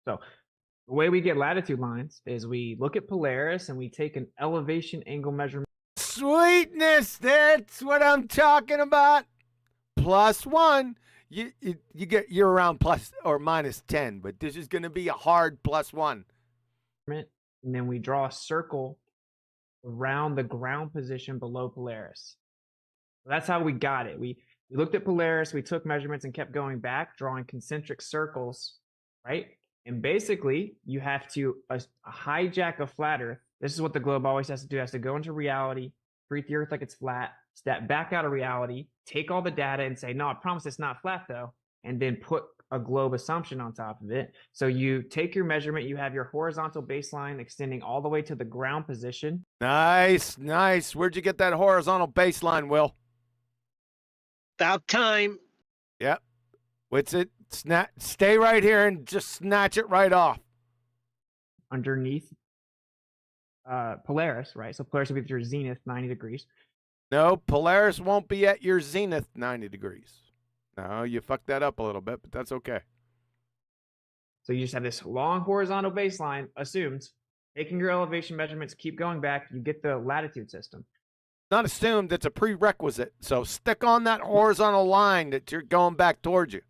S15: So the way we get latitude lines is we look at Polaris and we take an elevation angle measurement.
S4: Sweetness, that's what I'm talking about. +1. You're around plus or -10, but this is going to be a hard +1.
S15: And then we draw a circle around the ground position below Polaris. So that's how we got it. We looked at Polaris, we took measurements and kept going back, drawing concentric circles, right? And basically, you have to hijack a flat Earth. This is what the globe always has to do. It has to go into reality, treat the Earth like it's flat, step back out of reality, take all the data and say, no, I promise it's not flat though, and then put a globe assumption on top of it. So you take your measurement, you have your horizontal baseline extending all the way to the ground position.
S4: Nice, nice. Where'd you get that horizontal baseline, Will?
S6: About time.
S4: Yep. What's it? Stay right here and just snatch it right off.
S15: Underneath Polaris, right? So Polaris will be at your zenith, 90 degrees.
S4: No, Polaris won't be at your zenith, 90 degrees. No, you fucked that up a little bit, but that's okay.
S15: So you just have this long horizontal baseline, assumed. Taking your elevation measurements, keep going back, you get the latitude system.
S4: Not assumed, it's a prerequisite. So stick on that horizontal line that you're going back towards you.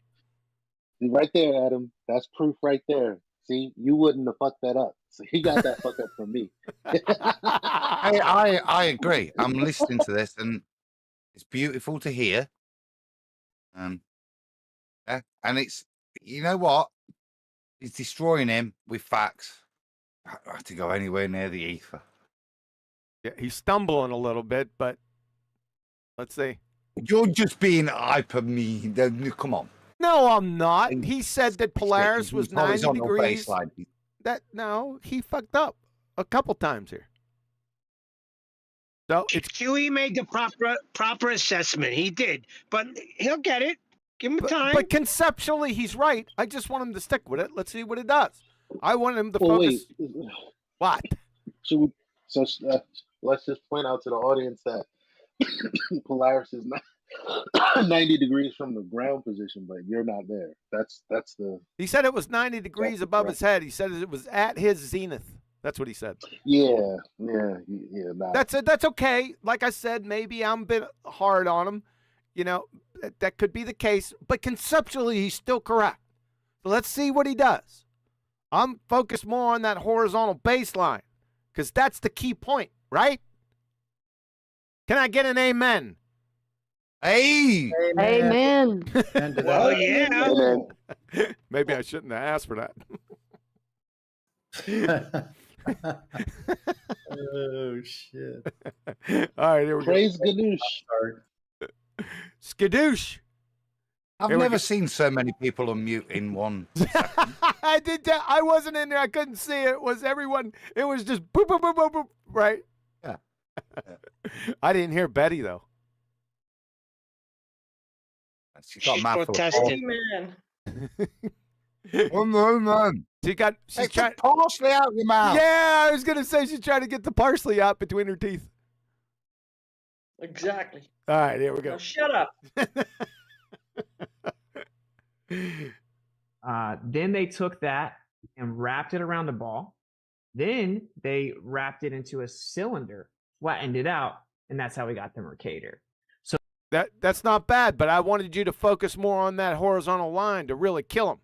S12: Right there, Adam. That's proof right there. See, you wouldn't have fucked that up. So he got that fuck up from me.
S8: I agree. I'm listening to this, and it's beautiful to hear. Yeah, and it's, you know what? He's destroying him with facts. I don't have to go anywhere near the ether.
S4: Yeah, he's stumbling a little bit, but let's see.
S8: You're just being hyper me. Come on.
S4: No, I'm not. He said that Polaris was 90 degrees. No, he fucked up a couple times here. So it's
S6: Huey made the proper assessment. He did, but he'll get it. Give him time.
S4: But conceptually, he's right. I just want him to stick with it. Let's see what it does. I want him to focus.
S12: Wait.
S4: What?
S12: Let's just point out to the audience that Polaris is not 90 degrees from the ground position, but you're not there. That's the.
S4: He said it was 90 degrees above his head. He said it was at his zenith. That's what he said.
S12: Yeah. Nah.
S4: That's okay. Like I said, maybe I'm a bit hard on him. You know, that could be the case. But conceptually, he's still correct. So let's see what he does. I'm focused more on that horizontal baseline because that's the key point, right? Can I get an amen?
S8: Hey!
S7: Amen.
S6: Well, yeah.
S4: Maybe I shouldn't have asked for that.
S18: Oh, shit.
S4: All right, here we
S12: Praise
S4: go.
S12: Gadoosh.
S4: Skadoosh.
S8: I've never seen so many people unmute in one second.
S4: I did that. I wasn't in there. I couldn't see it. It was everyone. It was just boop, boop, boop, boop, boop. Right?
S8: Yeah.
S4: I didn't hear Betty, though.
S8: She got mad for
S10: Amen.
S8: Oh, no, man.
S4: She's trying
S8: parsley out your mouth.
S4: Yeah, I was going to say she's trying to get the parsley out between her teeth.
S10: Exactly.
S4: All right, here we go.
S10: Now shut up.
S15: Then they took that and wrapped it around the ball. Then they wrapped it into a cylinder, flattened it out, and that's how we got the Mercator. So
S4: that's not bad, but I wanted you to focus more on that horizontal line to really kill him.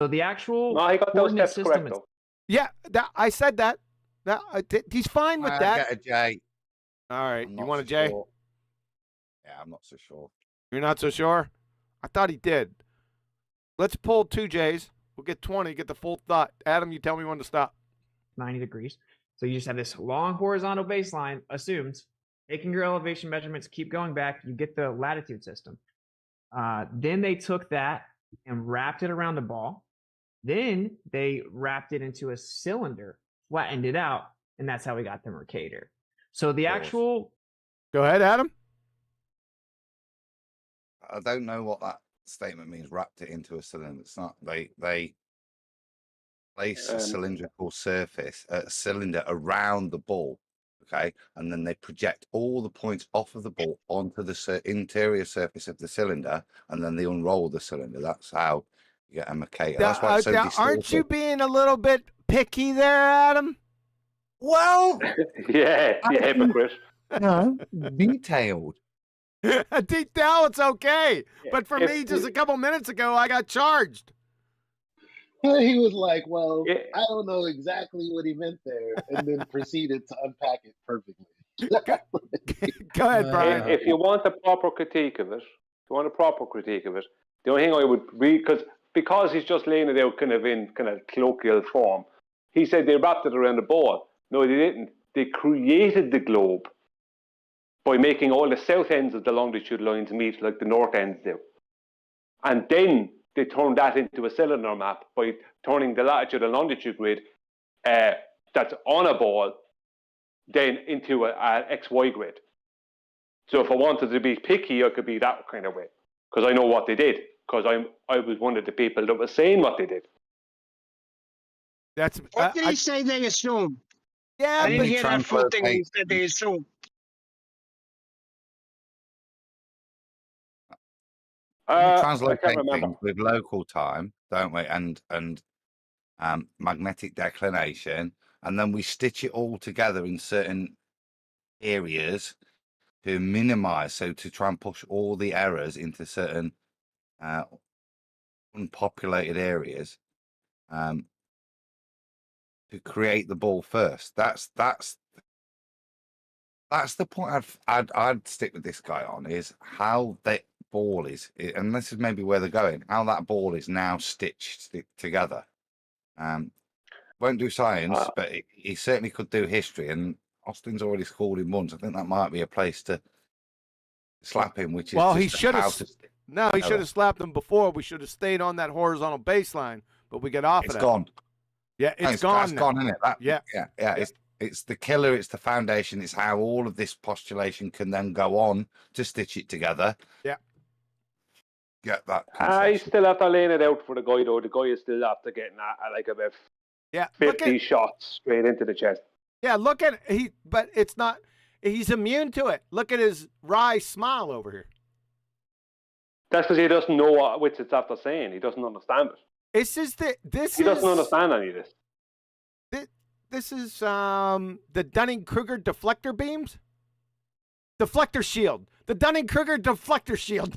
S15: So the actual
S14: he got those
S15: coordinate
S14: steps
S15: system
S14: correct,
S15: is
S14: though.
S4: Yeah, I said that. He's fine with that.
S8: Get a J.
S4: All right,
S8: I'm
S4: you
S8: not
S4: want a
S8: so
S4: J?
S8: sure. Yeah, I'm not so sure.
S4: You're not so sure? I thought he did. Let's pull 2 J's. We'll get 20, get the full thought. Adam, you tell me when to stop.
S15: 90 degrees. So you just have this long horizontal baseline, assumed. Taking your elevation measurements, keep going back, you get the latitude system. Then they took that and wrapped it around the ball. Then they wrapped it into a cylinder, flattened it out, and that's how we got the Mercator. So the actual...
S4: Go ahead, Adam.
S8: I don't know what that statement means. Wrapped it into a cylinder. It's not. They place a cylindrical surface, a cylinder around the ball. Okay, and then they project all the points off of the ball onto the interior surface of the cylinder, and then they unroll the cylinder. That's how you get a Mercator. That's why it's so distorted.
S4: Aren't you being a little bit picky there, Adam?
S8: Well,
S14: yeah, you hypocrite.
S8: No, detailed.
S4: Detail, it's okay. But for me, just a couple minutes ago, I got charged.
S12: He was like, well, I don't know exactly what he meant there, and then proceeded to unpack it perfectly.
S4: Go ahead, Brian.
S14: If you want a proper critique of it, the only thing I would read, because he's just laying it out kind of in kind of colloquial form, he said they wrapped it around the ball. No, they didn't. They created the globe by making all the south ends of the longitude lines meet like the north ends do. And then they turned that into a cylinder map by turning the latitude and longitude grid that's on a ball then into an XY grid. So if I wanted to be picky, I could be that kind of way. Because I know what they did. Because I was one of the people that was saying what they did.
S6: What did he say they assume?
S4: Yeah,
S6: I didn't hear that full thing. He said they assume.
S8: We translocate things with local time, don't we? And magnetic declination, and then we stitch it all together in certain areas to minimize, so to try and push all the errors into certain unpopulated areas to create the ball first. That's the point I'd stick with this guy on, is how that ball is, and this is maybe where they're going, how that ball is now stitched together. Won't do science, but he certainly could do history, and Austin's already scored him once. I think that might be a place to slap him, which is
S4: he should have. No, he should have slapped him before. We should have stayed on that horizontal baseline, but we get off of that.
S8: It's gone.
S4: Yeah, it's gone.
S8: It's gone, isn't it?
S4: Yeah.
S8: It's the killer. It's the foundation. It's how all of this postulation can then go on to stitch it together.
S4: Yeah.
S8: Get that.
S14: I still have to lay it out for the guy, though. The guy is still after getting like about 50 shots straight into the chest.
S4: Yeah, look at but it's not. He's immune to it. Look at his wry smile over here.
S14: That's because he doesn't know what it's after saying. He doesn't understand it.
S4: He
S14: doesn't understand any of this.
S4: This is the Dunning-Kruger deflector beams? Deflector shield. The Dunning-Kruger deflector shield.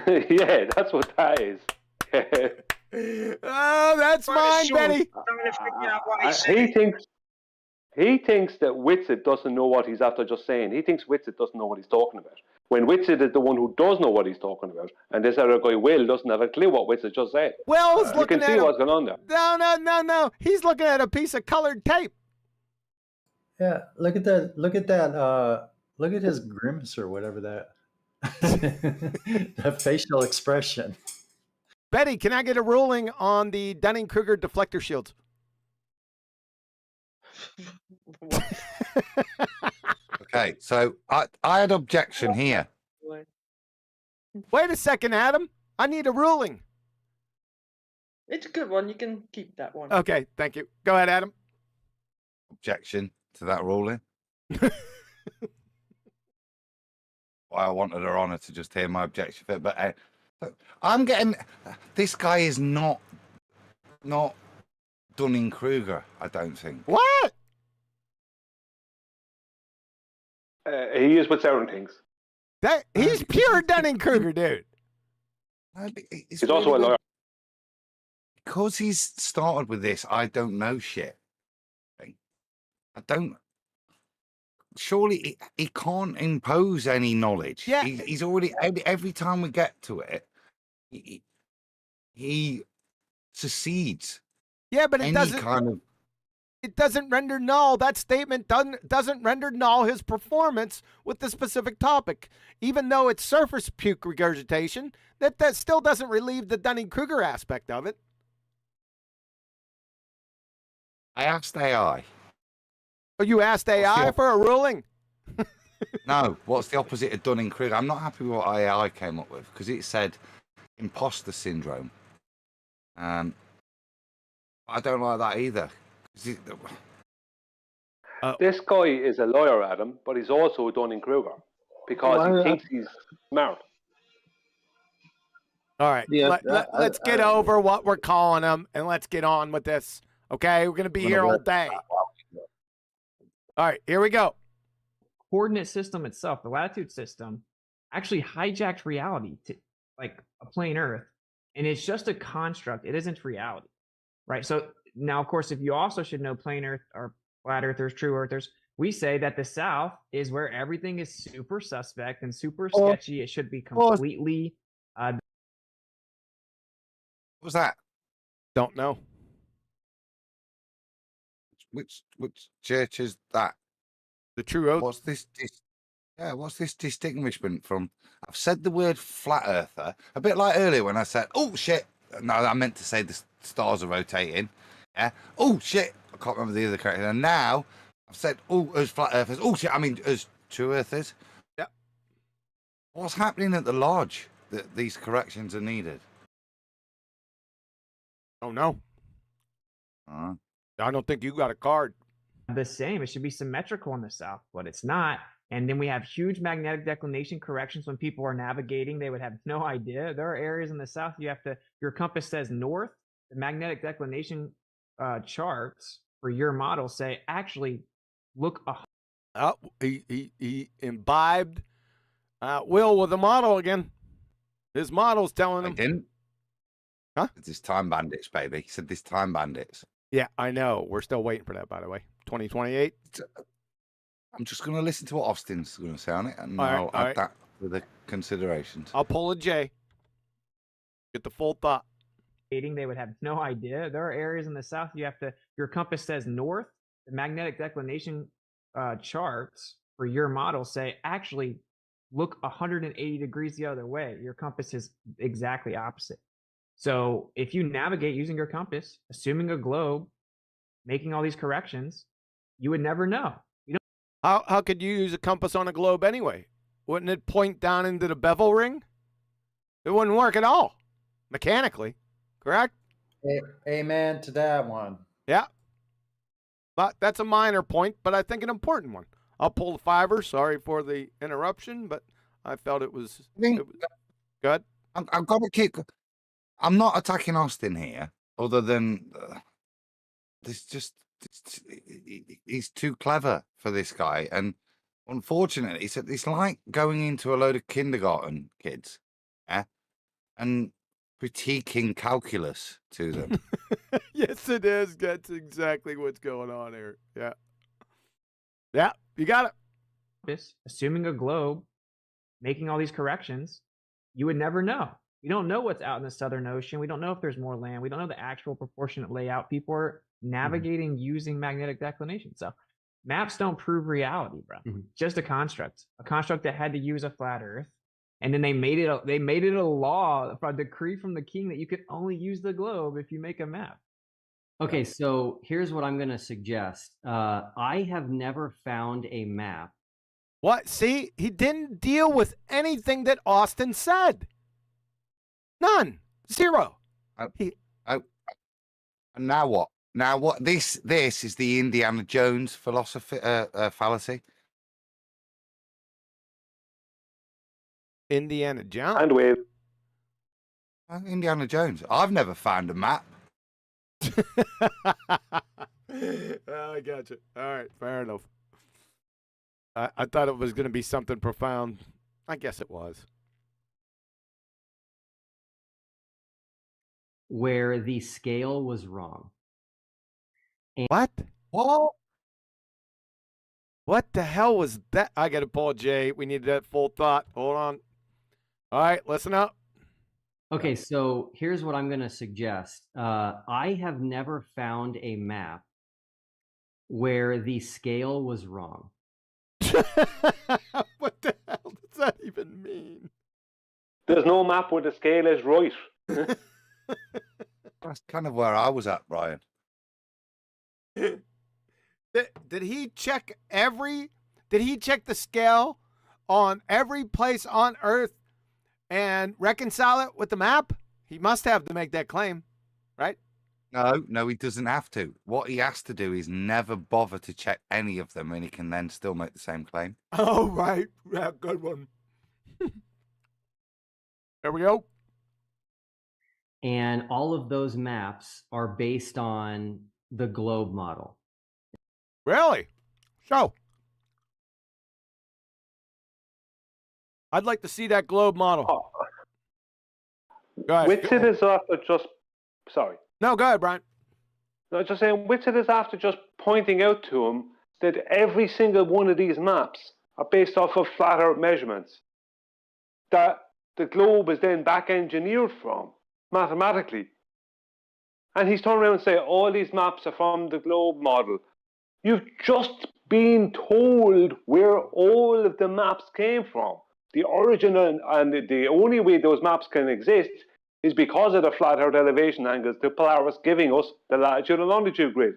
S14: Yeah, that's what that is.
S4: Oh, that's mine, Benny.
S14: He thinks that Whitsitt doesn't know what he's after just saying. He thinks Whitsitt doesn't know what he's talking about. When Whitsitt is the one who does know what he's talking about, and this other guy, Will, doesn't have a clue what Whitsitt just said.
S4: Will's looking
S14: you can see what's going on there.
S4: No. He's looking at a piece of colored tape.
S18: Yeah, look at that. Look at his grimace or whatever that. That facial expression.
S4: Betty, can I get a ruling on the Dunning-Kruger deflector shields?
S8: Okay, so I had objection here.
S4: Wait a second, Adam. I need a ruling.
S10: It's a good one. You can keep that one.
S4: Okay, thank you. Go ahead, Adam.
S8: Objection to that ruling. I wanted her honor to just hear my objection for it, but I'm getting this guy is not Dunning-Kruger, I don't think.
S4: What?
S14: He is with certain things.
S4: He's pure Dunning-Kruger, dude.
S14: He's also a lawyer.
S8: Because he's started with this, I don't know shit. I don't. Surely he can't impose any knowledge.
S4: Yeah.
S8: He's already, every time we get to it, he succeeds.
S4: Yeah, but it doesn't render null. That statement doesn't render null his performance with the specific topic. Even though it's surface puke regurgitation, that still doesn't relieve the Dunning-Kruger aspect of it.
S8: I asked AI.
S4: Oh, you asked AI for a ruling?
S8: No, what's the opposite of Dunning-Kruger? I'm not happy with what AI came up with, because it said imposter syndrome. I don't like that either.
S14: This guy is a lawyer, Adam, but he's also a Dunning-Kruger because he thinks he's smart.
S4: All right, let's get over what we're calling him and let's get on with this. Okay, we're going to be here all day. All right, here we go.
S15: Coordinate system itself, the latitude system, actually hijacked reality to like a plain Earth, and it's just a construct. It isn't reality, right? So now, of course, if you also should know plain Earth or flat Earthers, true Earthers, we say that the South is where everything is super suspect and super sketchy. It should be completely.
S8: What was that?
S4: Don't know.
S8: Which church is that?
S4: The True Oath.
S8: What's this? Yeah, what's this distinguishment from? I've said the word flat earther a bit like earlier when I said, "Oh shit!" No, I meant to say the stars are rotating. Yeah. Oh shit! I can't remember the other character. And now I've said, "Oh, as flat earthers." Oh shit! I mean, as true earthers.
S4: Yeah.
S8: What's happening at the lodge that these corrections are needed?
S4: Oh no. I don't think you got a card.
S15: The same. It should be symmetrical in the South, but it's not. And then we have huge magnetic declination corrections when people are navigating. They would have no idea. There are areas in the South your compass says north. The magnetic declination charts for your model say actually look.
S4: Oh, he imbibed Will with the model again. His model's telling him.
S8: Didn't.
S4: Huh?
S8: It's this time bandits, baby. He said this time bandits.
S4: Yeah, I know. We're still waiting for that, by the way. 2028.
S8: I'm just going to listen to what Austin's going to say on it, and
S4: All
S8: I'll
S4: right.
S8: add that to the considerations.
S4: I'll pull a J. Get the full thought.
S15: They would have no idea. There are areas in the South your compass says north. The magnetic declination charts for your model say actually look 180 degrees the other way. Your compass is exactly opposite. So if you navigate using your compass, assuming a globe, making all these corrections, you would never know. You don't.
S4: How could you use a compass on a globe anyway? Wouldn't it point down into the bevel ring? It wouldn't work at all, mechanically, correct?
S18: Amen to that one.
S4: Yeah. But that's a minor point, but I think an important one. I'll pull the fiver. Sorry for the interruption, but I felt it was good.
S8: I've got to keep. I'm not attacking Austin here, other than he's too clever for this guy, and unfortunately, it's like going into a load of kindergarten kids, yeah, and critiquing calculus to them.
S4: Yes, it is. That's exactly what's going on here. Yeah. Yeah, you got it.
S15: Assuming a globe, making all these corrections, you would never know. We don't know what's out in the Southern Ocean. We don't know if there's more land. We don't know the actual proportionate layout. People are navigating using magnetic declination. So maps don't prove reality, bro. Just a construct that had to use a flat Earth. And then they made it a law, a decree from the king that you could only use the globe if you make a map.
S16: Okay, so here's what I'm going to suggest. I have never found a map.
S4: What? See, he didn't deal with anything that Austin said. None. Zero.
S8: Now what? Now what? This is the Indiana Jones philosophy fallacy.
S4: Indiana Jones.
S14: And wave.
S8: Indiana Jones. I've never found a map.
S4: I got you. All right, fair enough. I thought it was going to be something profound. I guess it was.
S16: Where the scale was wrong.
S4: What? What the hell was that? I got to pull Jay. We need that full thought. Hold on. All right, listen up.
S16: Okay, so here's what I'm going to suggest. I have never found a map where the scale was wrong.
S4: What the hell does that even mean?
S14: There's no map where the scale is right.
S8: That's kind of where I was at, Brian.
S4: Did he check the scale on every place on Earth and reconcile it with the map? He must have to make that claim, right?
S8: No, he doesn't have to. What he has to do is never bother to check any of them, and he can then still make the same claim.
S4: Oh, right. Yeah, good one. There we go.
S16: And all of those maps are based on the globe model.
S4: Really? Show. I'd like to see that globe model. Go ahead.
S14: Which it is after just... Sorry.
S4: No, go ahead, Brian.
S14: No, just saying, which it is after just pointing out to him that every single one of these maps are based off of flat Earth measurements that the globe is then back engineered from mathematically. And he's turning around and saying all these maps are from the globe model. You've just been told where all of the maps came from. The origin and the only way those maps can exist is because of the flat Earth elevation angles, the Polaris giving us the latitude and longitude grid.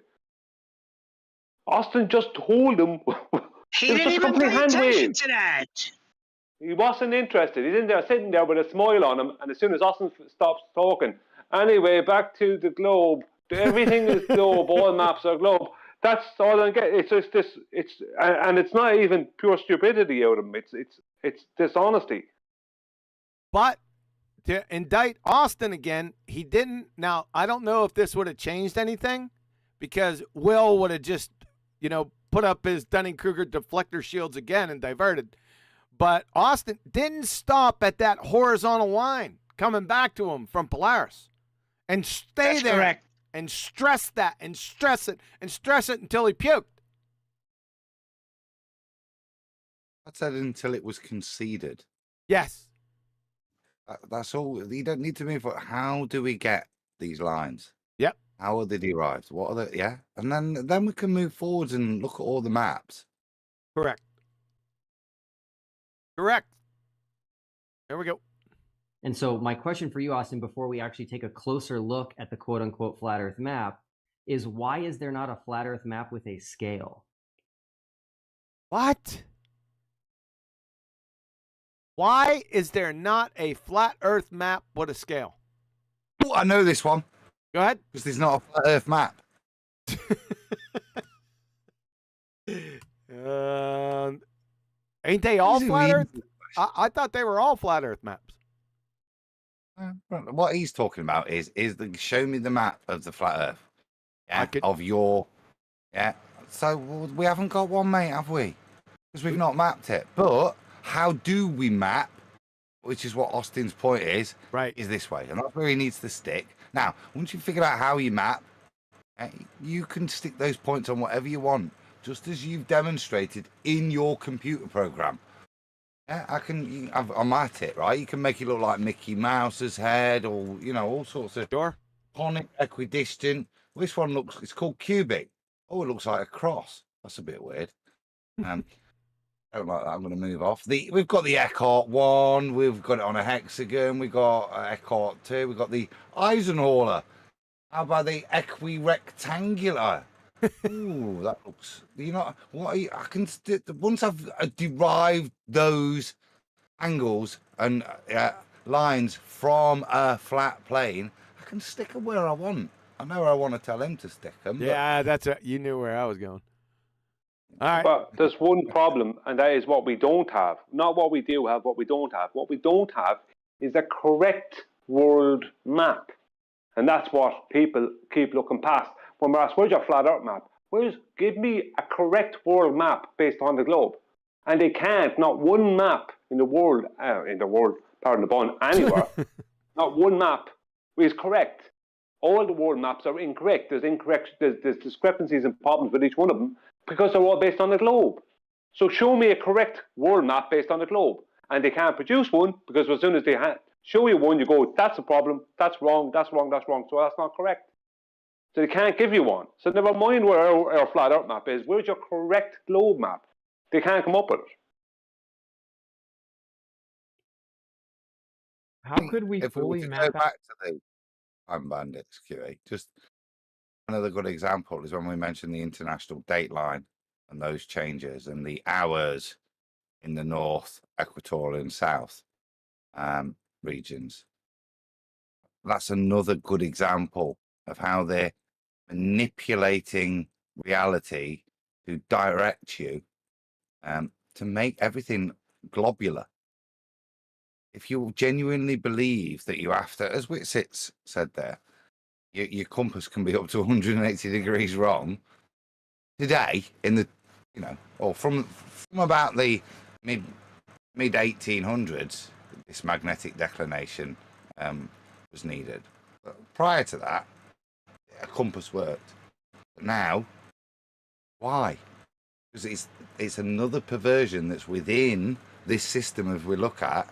S14: Austin just told him.
S6: He didn't even pay attention to that.
S14: He wasn't interested. He's in there sitting there with a smile on him, and as soon as Austin stops talking, anyway, back to the globe. Everything is globe. All maps are globe. That's all I get. It's just this. And it's not even pure stupidity out of him. It's dishonesty.
S4: But to indict Austin again, he didn't. Now I don't know if this would have changed anything, because Will would have just, put up his Dunning-Kruger deflector shields again and diverted. But Austin didn't stop at that horizontal line coming back to him from Polaris, and stay there. Correct. And stress that and stress it and stress it until he puked.
S8: I said until it was conceded.
S4: Yes.
S8: That's all. You don't need to move on. How do we get these lines?
S4: Yep.
S8: How are they derived? What are they? Yeah. And then we can move forwards and look at all the maps.
S4: Correct. Correct. There we go.
S16: And so my question for you, Austin, before we actually take a closer look at the quote-unquote flat Earth map, is why is there not a flat Earth map with a scale?
S4: What? Why is there not a flat Earth map with a scale?
S8: Oh, I know this one.
S4: Go ahead.
S8: Because there's not a flat Earth map.
S4: Ain't they all flat Earth? I thought they were all flat Earth maps.
S8: What he's talking about is show me the map of the flat Earth. Yeah, of your... Yeah. So we haven't got one, mate, have we? Because we've not mapped it. But how do we map, which is what Austin's point is,
S4: right,
S8: is this way. And that's where he needs to stick. Now, once you figure out how you map, you can stick those points on whatever you want, just as you've demonstrated in your computer program. Yeah, I'm at it, right? You can make it look like Mickey Mouse's head, or all sorts of conic, equidistant. This one it's called cubic. Oh, it looks like a cross. That's a bit weird. I don't like that. I'm going to move off. We've got the Eckhart one. We've got it on a hexagon. We've got Eckhart 2. We've got the Eisenhower. How about the equirectangular? Ooh, that looks. I can once I've derived those angles and lines from a flat plane, I can stick them where I want. I know where I want to tell him to stick them.
S4: Yeah, you knew where I was going. All right.
S14: But there's one problem, and that is what we don't have. Not what we do have, what we don't have. What we don't have is a correct world map. And that's what people keep looking past. When we're asked, where's your flat Earth map? Give me a correct world map based on the globe. And they can't. Not one map in the world, pardon the pun, anywhere, not one map is correct. All the world maps are incorrect. There's discrepancies and problems with each one of them because they're all based on the globe. So show me a correct world map based on the globe. And they can't produce one because as soon as they show you one, you go, that's a problem, that's wrong, that's wrong, that's wrong. So that's not correct. So they can't give you one. So never mind where our flat Earth map is. Where's your correct globe map? They can't come up with it.
S15: How could we fully map
S8: go back to the Time Bandits, QA? Just another good example is when we mentioned the international date line and those changes and the hours in the north, equatorial and south regions. That's another good example of how they're manipulating reality to direct you to make everything globular. If you genuinely believe that you have to, as Whitsits said there, your compass can be up to 180 degrees wrong. Today, in the you know, or from about the mid 1800s, this magnetic declination was needed. But prior to that, a compass worked. But now, why? Because it's another perversion that's within this system of we look at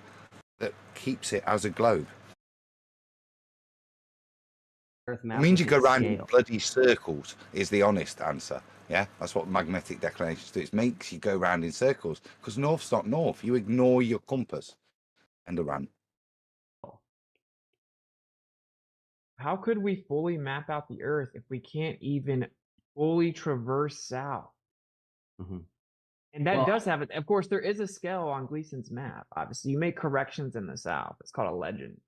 S8: that keeps it as a globe.
S16: Earth
S8: It
S16: map
S8: means you
S16: with
S8: go
S16: its
S8: round in
S16: scale.
S8: bloody circles is the honest answer. Yeah, that's what magnetic declinations do. It makes you go round in circles because north's not north. You ignore your compass. End of rant.
S15: How could we fully map out the Earth if we can't even fully traverse south? And that does have it. Of course, there is a scale on Gleason's map. Obviously, you make corrections in the south. It's called a legend.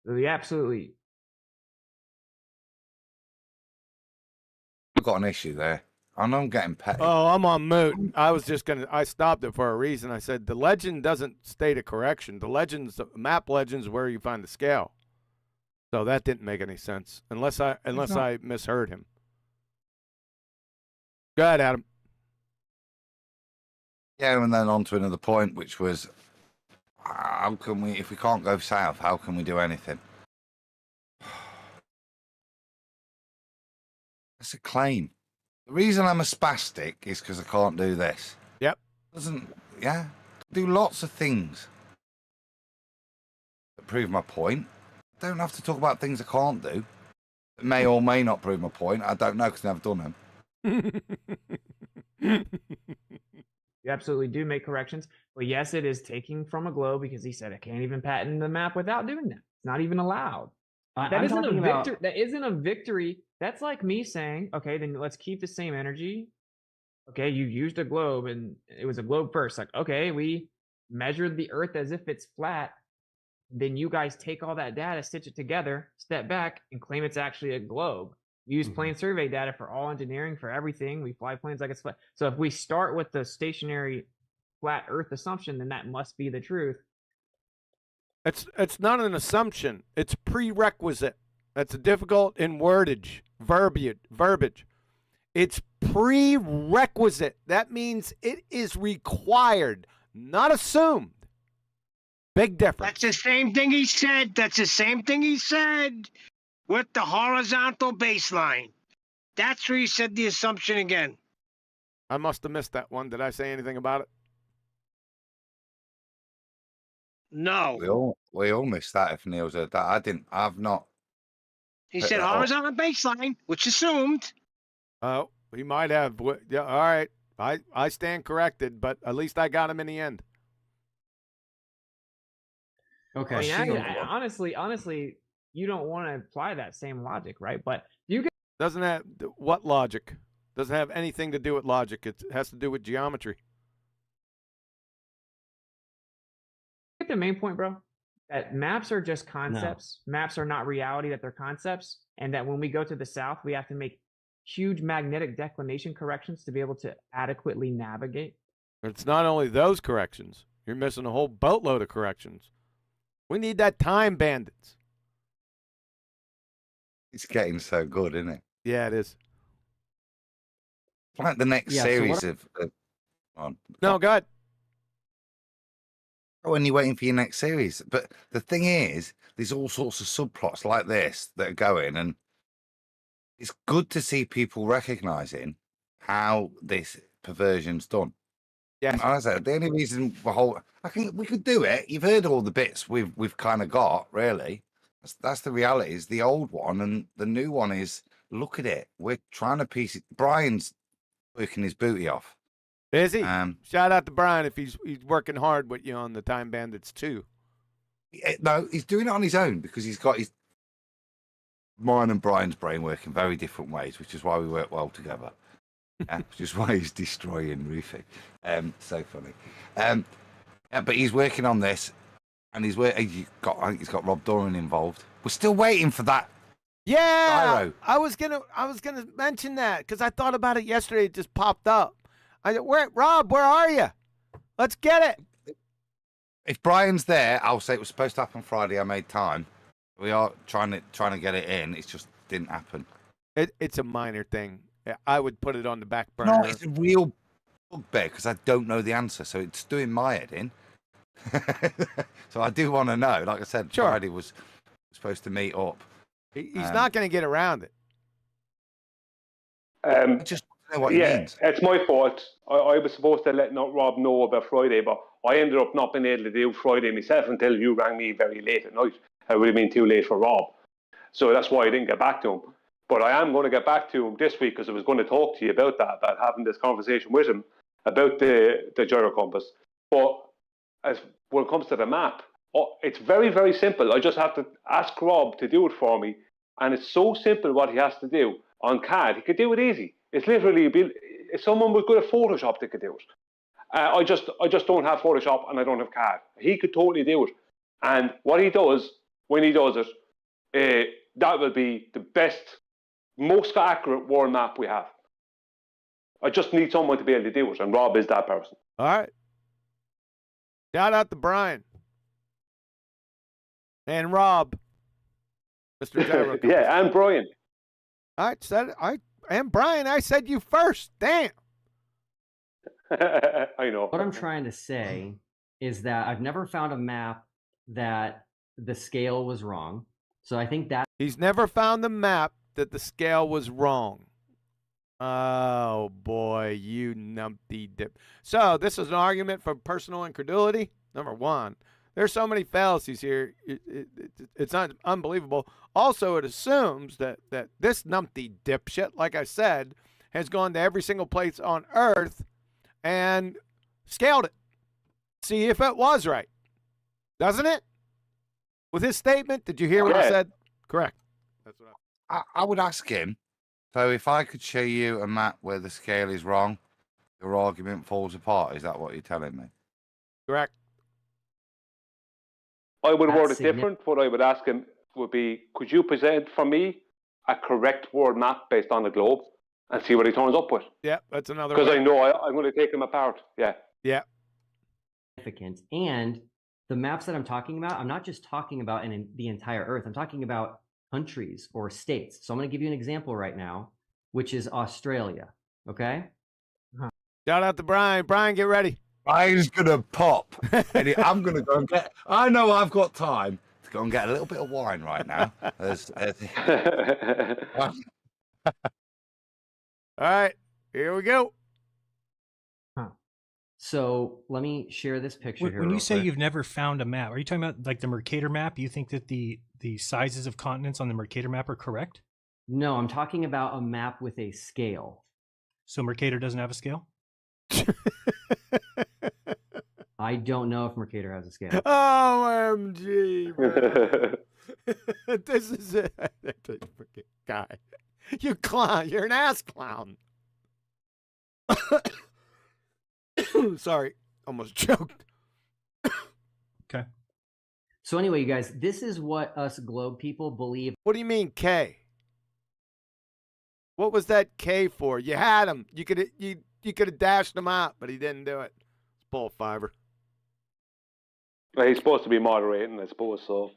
S15: So we absolutely.
S8: I've got an issue there. I know I'm getting petty.
S4: Oh, I'm on mute. I stopped it for a reason. I said the legend doesn't state a correction. The map legend's where you find the scale. So that didn't make any sense unless I misheard him. Go ahead, Adam.
S8: Yeah, and then on to another point, which was, how can we, if we can't go south, how can we do anything? That's a claim. The reason I'm a spastic is because I can't do this.
S4: Yep.
S8: Yeah, do lots of things that prove my point. Don't have to talk about things I can't do. It may or may not prove my point. I don't know because I've never done them.
S15: You absolutely do make corrections. But yes, it is taking from a globe because he said I can't even patent the map without doing that. It's not even allowed. That isn't a victory. That isn't a victory. That's like me saying, okay, then let's keep the same energy. Okay, you used a globe and it was a globe first. Like, okay, we measured the Earth as if it's flat. Then you guys take all that data, stitch it together, step back, and claim it's actually a globe. Use plane survey data for all engineering, for everything. We fly planes like it's flat. So if we start with the stationary flat Earth assumption, then that must be the truth.
S4: It's not an assumption. It's prerequisite. That's difficult in verbiage. It's prerequisite. That means it is required, not assumed. Big difference.
S6: That's the same thing he said. That's the same thing he said with the horizontal baseline. That's where he said the assumption again.
S4: I must have missed that one. Did I say anything about it?
S6: No.
S8: We all missed that if Neil's heard that. I've not.
S6: He said horizontal baseline, which assumed.
S4: Oh, he might have. Yeah, all right. I stand corrected, but at least I got him in the end.
S16: Okay.
S15: I mean, honestly, you don't want to apply that same logic, right? But you get
S4: doesn't have what logic? Doesn't have anything to do with logic. It has to do with geometry.
S15: get the main point, bro. That maps are just concepts.
S16: No.
S15: Maps are not reality, that they're concepts. And that when we go to the south, we have to make huge magnetic declination corrections to be able to adequately navigate.
S4: It's not only those corrections. You're missing a whole boatload of corrections. We need that time bandits.
S8: It's getting so good, isn't it?
S4: Yeah, it is.
S8: Like the next series of
S4: No, go ahead.
S8: When you're waiting for your next series. But the thing is, there's all sorts of subplots like this that are going, and it's good to see people recognizing how this perversion's done.
S4: Yeah,
S8: as I said, the only reason I think we could do it. You've heard all the bits we've kind of got, really. That's the reality. Is the old one, and the new one is, look at it. We're trying to piece it. Brian's working his booty off.
S4: Is he? Shout out to Brian if he's working hard with you on the Time Bandits too.
S8: No, he's doing it on his own because he's got mine and Brian's brain work in very different ways, which is why we work well together. Which is why he's destroying Rufy. So funny. But he's working on this, and I think he's got Rob Doran involved. We're still waiting for that.
S4: Yeah,
S8: gyro.
S4: I was gonna mention that because I thought about it yesterday. It just popped up. Rob, where are you? Let's get it.
S8: If Brian's there, I'll say it was supposed to happen Friday. I made time. We are trying to get it in. It just didn't happen.
S4: It's a minor thing. I would put it on the back burner.
S8: No, it's a real bugbear because I don't know the answer, so it's doing my head in. So I do want to know. Like I said, Friday was supposed to meet up.
S4: He's not going to get around it.
S8: I just want to know what he means.
S14: It's my fault. I was supposed to let Rob know about Friday, but I ended up not being able to do Friday myself until you rang me very late at night. It would have been too late for Rob. So that's why I didn't get back to him. But I am going to get back to him this week because I was going to talk to you about that, about having this conversation with him about the gyro compass. But when it comes to the map, it's very, very simple. I just have to ask Rob to do it for me. And it's so simple what he has to do. On CAD, he could do it easy. It's literally, if someone was good at Photoshop, they could do it. I just don't have Photoshop and I don't have CAD. He could totally do it. And what he does, when he does it, that will be the best, most accurate world map we have. I just need someone to be able to do it, and Rob is that person.
S4: All right. Shout out to Brian. And Rob. Mr. Gyro.
S14: Yeah, and Brian.
S4: And Brian, I said you first. Damn.
S14: I know.
S16: What I'm trying to say is that I've never found a map that the scale was wrong. So I think that
S4: he's never found the map that the scale was wrong. Oh boy, you numpty dip. So this is an argument for personal incredulity. Number one, there's so many fallacies here. It's unbelievable. Also, it assumes that this numpty dipshit, like I said, has gone to every single place on Earth and scaled it. See if it was right. Doesn't it? With his statement, did you hear what he said? Correct. That's what
S8: I would ask him. So if I could show you a map where the scale is wrong, your argument falls apart. Is that what you're telling me?
S4: Correct.
S14: I would word it different. What I would ask him would be, could you present for me a correct world map based on the globe and see what he turns up with?
S4: Yeah, that's another
S14: Because I know I'm going to take him apart. Yeah.
S4: Yeah.
S16: Significant. And the maps that I'm talking about, I'm not just talking about in the entire Earth. I'm talking about countries or states. So I'm going to give you an example right now, which is Australia. Okay?
S4: Shout out to Brian. Brian, get ready.
S8: Brian's going to pop. I'm going to go and get... I know I've got time to go and get a little bit of wine right now.
S4: All right. Here we go.
S16: So let me share this picture here.
S17: When you say
S16: quick.
S17: you've never found a map, are you talking about like the Mercator map? You think that the sizes of continents on the Mercator map are correct?
S16: No, I'm talking about a map with a scale.
S17: So Mercator doesn't have a scale?
S16: I don't know if Mercator has a scale.
S4: OMG, bro. This is it. Guy. You clown. You're an ass clown. Sorry. Almost choked.
S17: Okay.
S16: So anyway, you guys, this is what us globe people believe.
S4: What do you mean K? What was that K for? You had him. You could have dashed him out, but he didn't do it. It's bull fiber.
S14: Well, he's supposed to be moderating, I suppose. So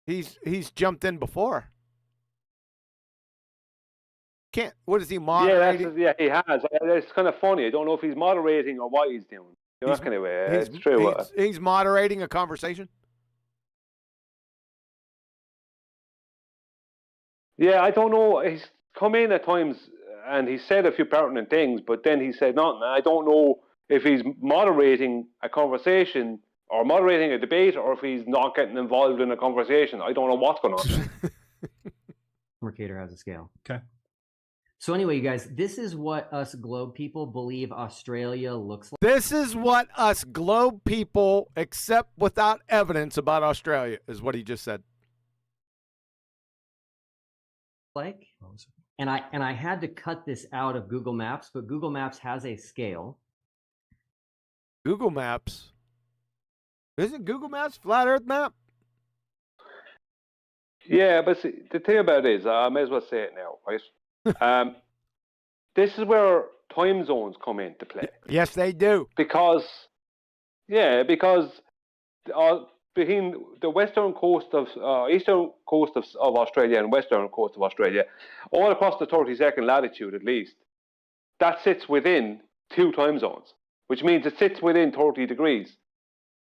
S4: he's jumped in before. Can't. What is he moderating?
S14: Yeah, he has. It's kind of funny. I don't know if he's moderating or what he's doing. That's kind of way. It's true.
S4: He's moderating a conversation.
S14: Yeah, I don't know. He's come in at times and he said a few pertinent things, but then he said nothing. I don't know if he's moderating a conversation or moderating a debate or if he's not getting involved in a conversation. I don't know what's going on.
S16: Mercator has a scale.
S17: Okay.
S16: So anyway, you guys, this is what us globe people believe Australia looks like.
S4: This is what us globe people accept without evidence about Australia, is what he just said.
S16: And I had to cut this out of Google Maps, but Google Maps has a scale.
S4: Google Maps? Isn't Google Maps flat Earth map?
S14: Yeah, but see, the thing about it is, I may as well say it now, right? This is where time zones come into play.
S4: Yes, they do.
S14: Because between the western coast of eastern coast of Australia and western coast of Australia, all across the 32nd latitude at least, that sits within 2 time zones, which means it sits within 30 degrees.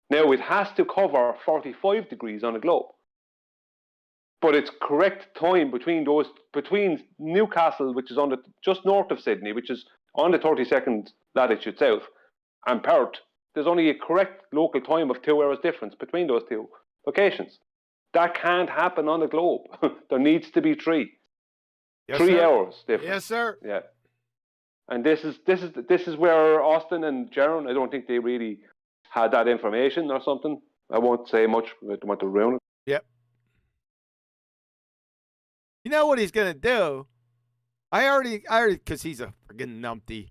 S14: Now, it has to cover 45 degrees on a globe. But its correct time between Newcastle, which is on just north of Sydney, which is on the 32nd latitude south, and Perth, there's only a correct local time of 2 hours difference between those 2 locations. That can't happen on a globe. There needs to be 3.
S4: Yes,
S14: 3
S4: sir.
S14: hours difference.
S4: Yes, sir.
S14: Yeah. And this is where Austin and Jaron, I don't think they really had that information or something. I won't say much. I don't want to ruin it.
S4: Yep. You know what he's gonna do? I already, because he's a friggin' numpty,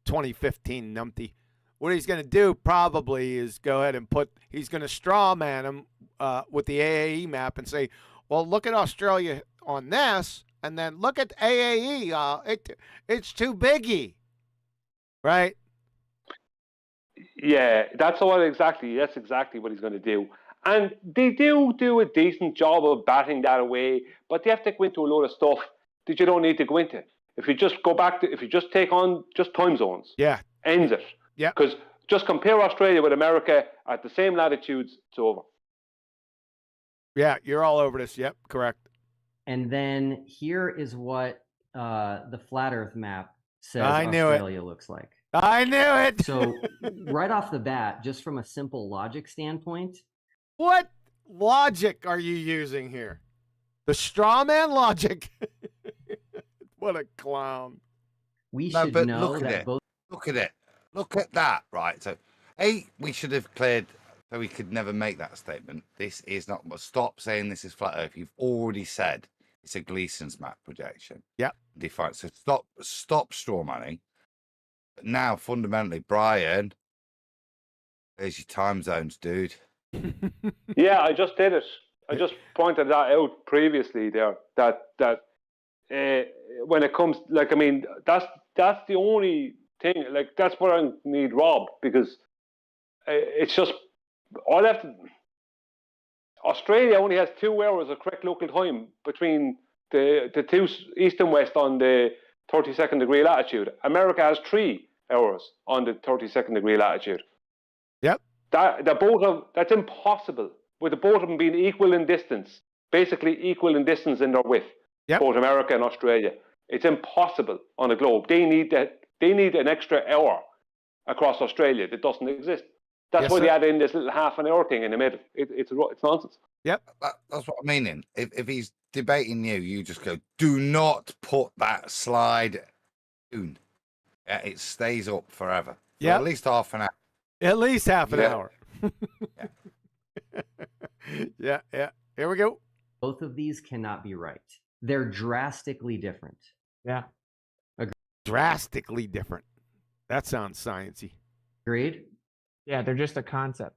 S4: 2015 numpty. What he's gonna do probably is go ahead and he's gonna straw man him with the AAE map and say, well, look at Australia on this, and then look at AAE. It's too biggie, right?
S14: Yeah, that's exactly what he's going to do. And they do a decent job of batting that away, but they have to go into a lot of stuff that you don't need to go into. If you just go back if you just take on just time zones, ends it.
S4: Yeah.
S14: Because just compare Australia with America at the same latitudes, it's over.
S4: Yeah, you're all over this. Yep, correct.
S16: And then here is what the flat Earth map says
S4: Australia
S16: looks like.
S4: I knew it.
S16: So right off the bat, just from a simple logic standpoint,
S4: what logic are you using here? The straw man logic. What a clown.
S16: We should know
S8: look
S16: that
S8: at it.
S16: both.
S8: Look at it. Look at that. Right. So, we should have cleared. So we could never make that statement. This is not. Stop saying this is flat Earth. You've already said it's a Gleason's map projection.
S4: Yep.
S8: Define. So stop straw manning. But now, fundamentally, Brian, there's your time zones, dude.
S14: Yeah, I just did it. I just pointed that out previously there. That when it comes, that's the only thing. Like, that's what I need Rob, because it's just all I have to. Australia only has 2 hours of correct local time between the 2 east and west on the 32nd degree latitude. America has 3 hours on the 32nd degree latitude.
S4: Yep.
S14: That's impossible, with the both of them being equal in distance, basically equal in distance in their width.
S4: Yep.
S14: Both America and Australia. It's impossible on a globe. They need an extra hour across Australia that doesn't exist. That's why they add in this little half an hour thing in the middle. It's nonsense.
S4: Yep.
S8: That's what I mean. If he's debating you just go, do not put that slide soon. Yeah, it stays up forever.
S4: Yeah.
S8: At least half an hour.
S4: At least half an hour. Yeah. Here we go.
S16: Both of these cannot be right. They're drastically different.
S15: Yeah.
S4: Drastically different. That sounds sciencey.
S16: Agreed?
S15: Yeah, they're just a concept.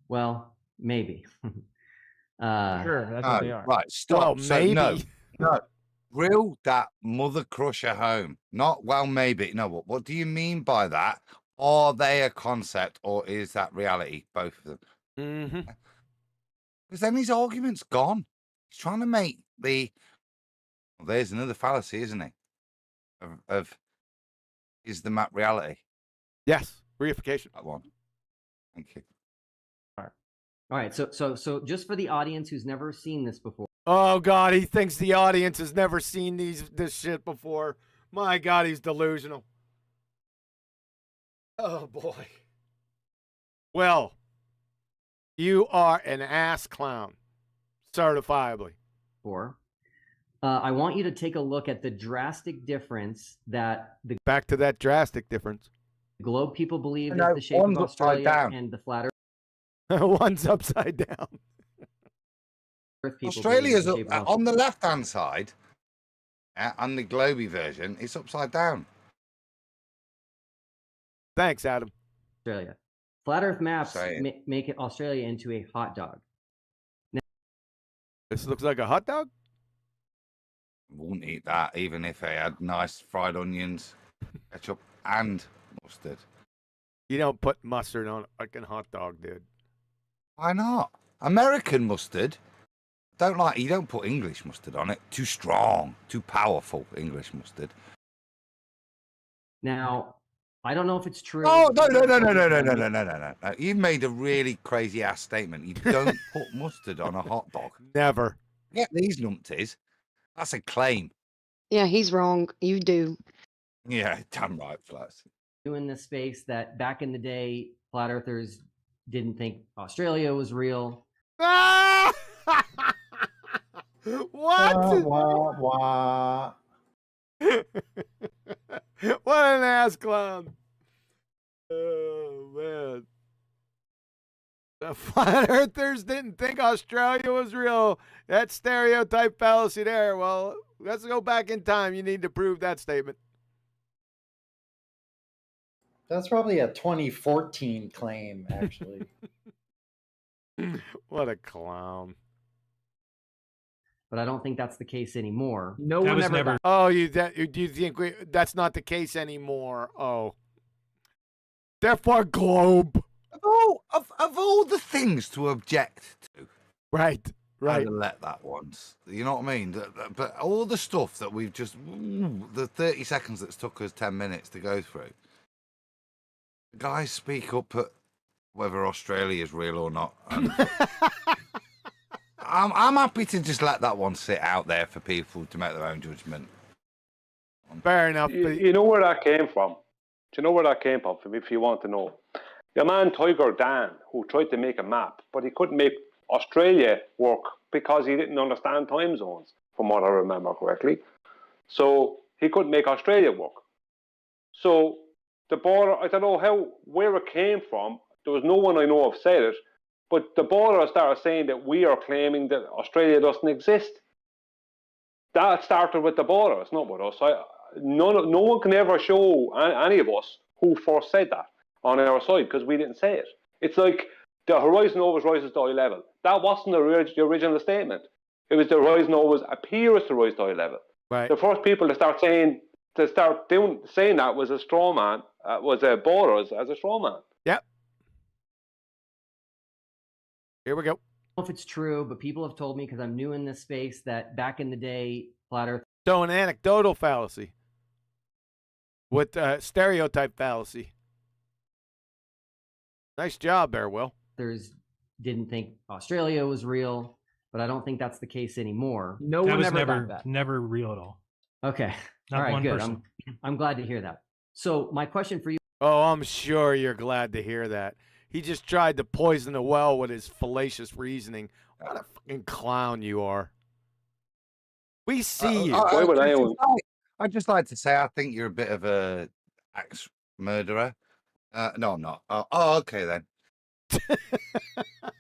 S16: Well, maybe.
S15: Sure, that's what they are.
S8: Right, stop.
S4: Well, maybe.
S8: No. Reel that mother crusher home. Not, well, maybe. No, what do you mean by that? Are they a concept, or is that reality? Both of them.
S4: Mm-hmm.
S8: Because then his argument's gone. He's trying to make well, there's another fallacy, isn't he? Of is the map reality?
S4: Yes, reification.
S8: That one. Thank you.
S16: All right. So just for the audience who's never seen this before.
S4: Oh God, he thinks the audience has never seen this shit before. My God, he's delusional. Oh boy. Well, you are an ass clown, certifiably.
S16: I want you to take a look at the drastic difference that the
S4: back to that drastic difference.
S16: Globe people believe is the shape of Australia and the flat Earth.
S4: One's upside down.
S8: Australia's on the left-hand side. On the globey version, it's upside down.
S4: Thanks, Adam.
S16: Australia. Flat Earth maps make it Australia into a hot dog. Now,
S4: this looks like a hot dog?
S8: Wouldn't eat that, even if they had nice fried onions, ketchup, and mustard.
S4: You don't put mustard on a fucking hot dog, dude.
S8: Why not? American mustard. You don't put English mustard on it. Too strong, too powerful English mustard.
S16: Now, I don't know if it's true.
S8: Oh, no. You've made a really crazy ass statement. You don't put mustard on a hot dog.
S4: Never.
S8: Get these numpties. That's a claim.
S7: Yeah, he's wrong. You do.
S8: Yeah, damn right, Flats.
S16: In this space that back in the day, flat earthers didn't think Australia was real.
S4: What?
S18: Wah, wah.
S4: What an ass clown. Oh, man. The flat earthers didn't think Australia was real. That stereotype fallacy there. Well, let's go back in time. You need to prove that statement.
S18: That's probably a 2014 claim, actually.
S4: What a clown.
S16: But I don't think that's the case anymore.
S15: No one ever.
S4: Oh, do you think that's not the case anymore? Oh. Therefore, globe.
S8: Of all the things to object to.
S4: Right.
S8: I'd have let that once. You know what I mean? But all the stuff that we've just, the 30 seconds that's took us 10 minutes to go through. Guys, speak up at whether Australia is real or not. I'm happy to just let that one sit out there for people to make their own judgment.
S4: Fair enough.
S14: You know where that came from? Do you know where that came from, if you want to know? Your man Tiger Dan, who tried to make a map, but he couldn't make Australia work because he didn't understand time zones, from what I remember correctly. So he couldn't make Australia work. So the border, I don't know where it came from. There was no one I know of said it, but the border started saying that we are claiming that Australia doesn't exist. That started with the border. It's not with us. No one can ever show any of us who first said that on our side because we didn't say it. It's like the horizon always rises to eye level. That wasn't the original statement. It was the horizon always appears to rise to eye level.
S4: Right.
S14: The first people to start saying that was a straw man, was a border as a straw man.
S4: Yep. Here we go.
S16: I don't know if it's true, but people have told me because I'm new in this space that back in the day, flat Earth.
S4: So an anecdotal fallacy with stereotype fallacy. Nice job there, Will.
S16: Didn't think Australia was real, but I don't think that's the case anymore.
S15: No
S17: That
S15: one
S17: was
S15: ever
S17: never
S15: got that.
S17: never real at all.
S16: Okay.
S17: Not
S16: All right,
S17: one
S16: good.
S17: person.
S16: I'm glad to hear that. So my question for you.
S4: Oh, I'm sure you're glad to hear that. He just tried to poison the well with his fallacious reasoning. What a fucking clown you are. We see you.
S8: I'd just like to say I think you're a bit of a axe murderer. No, I'm not. Oh, okay then.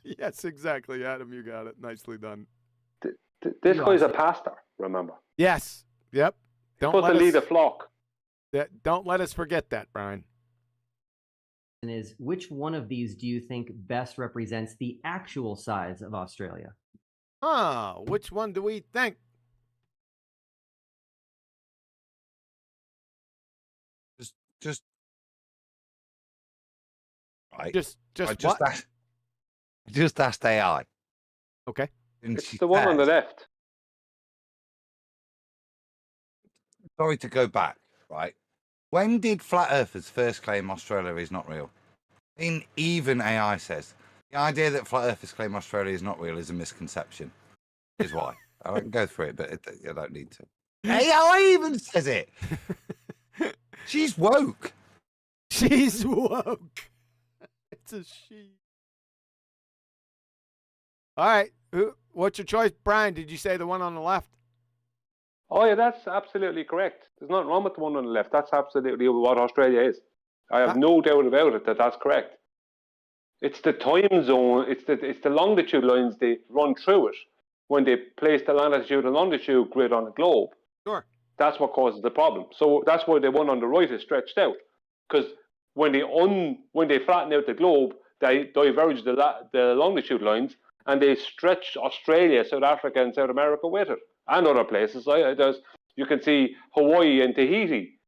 S4: Yes, exactly, Adam. You got it. Nicely done.
S14: This guy's a pastor, remember?
S4: Yes. Yep.
S14: Supposed to lead a flock.
S4: Don't let us forget that, Brian.
S16: Is which one of these do you think best represents the actual size of Australia?
S4: Which one do we think?
S8: Just right. Just asked AI.
S4: Okay.
S14: It's the one on the left.
S8: Sorry to go back, right? When did flat earthers first claim Australia is not real? Even AI says the idea that flat earthers claim Australia is not real is a misconception. Is why. I can go through it, but I don't need to. AI even says it. She's woke.
S4: She's woke. It's a she. All right. What's your choice, Brian? Did you say the one on the left?
S14: Oh, yeah, that's absolutely correct. There's nothing wrong with the one on the left. That's absolutely what Australia is. I have no doubt about it that that's correct. It's the time zone, it's the longitude lines they run through it when they place the latitude and longitude grid on the globe.
S4: Sure.
S14: That's what causes the problem. So that's why the one on the right is stretched out. Because when they flatten out the globe, they diverge the longitude lines and they stretch Australia, South Africa, and South America with it, and other places. You can see Hawaii and Tahiti.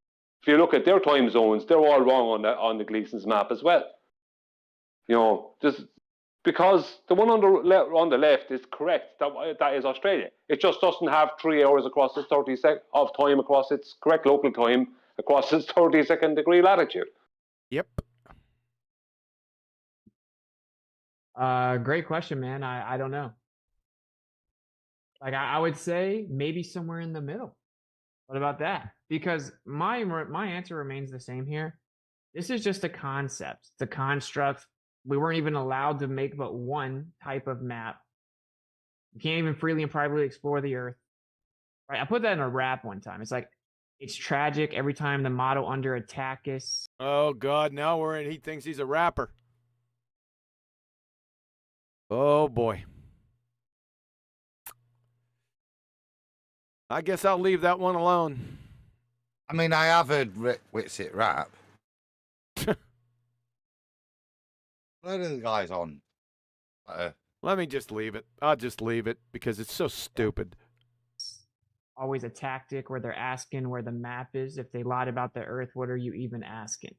S14: If you look at their time zones, they're all wrong on the Gleason's map as well. You know, just because the one on the left is correct. That is Australia. It just doesn't have 3 hours across its 30 seconds of time across its correct local time across its 32nd degree latitude.
S4: Yep.
S15: Great question, man. I don't know. Like I would say maybe somewhere in the middle. What about that? Because my answer remains the same here. This is just a concept. It's a construct. We weren't even allowed to make but one type of map. You can't even freely and privately explore the Earth. Right? I put that in a rap one time. It's like, it's tragic every time the motto under attack is.
S4: Oh God, now he thinks he's a rapper. Oh boy. I guess I'll leave that one alone.
S8: I mean, I have heard Rick Whitsitt rap. What are the guys on?
S4: Let me just leave it. I'll just leave it because it's so stupid.
S15: Always a tactic where they're asking where the map is. If they lied about the Earth, what are you even asking?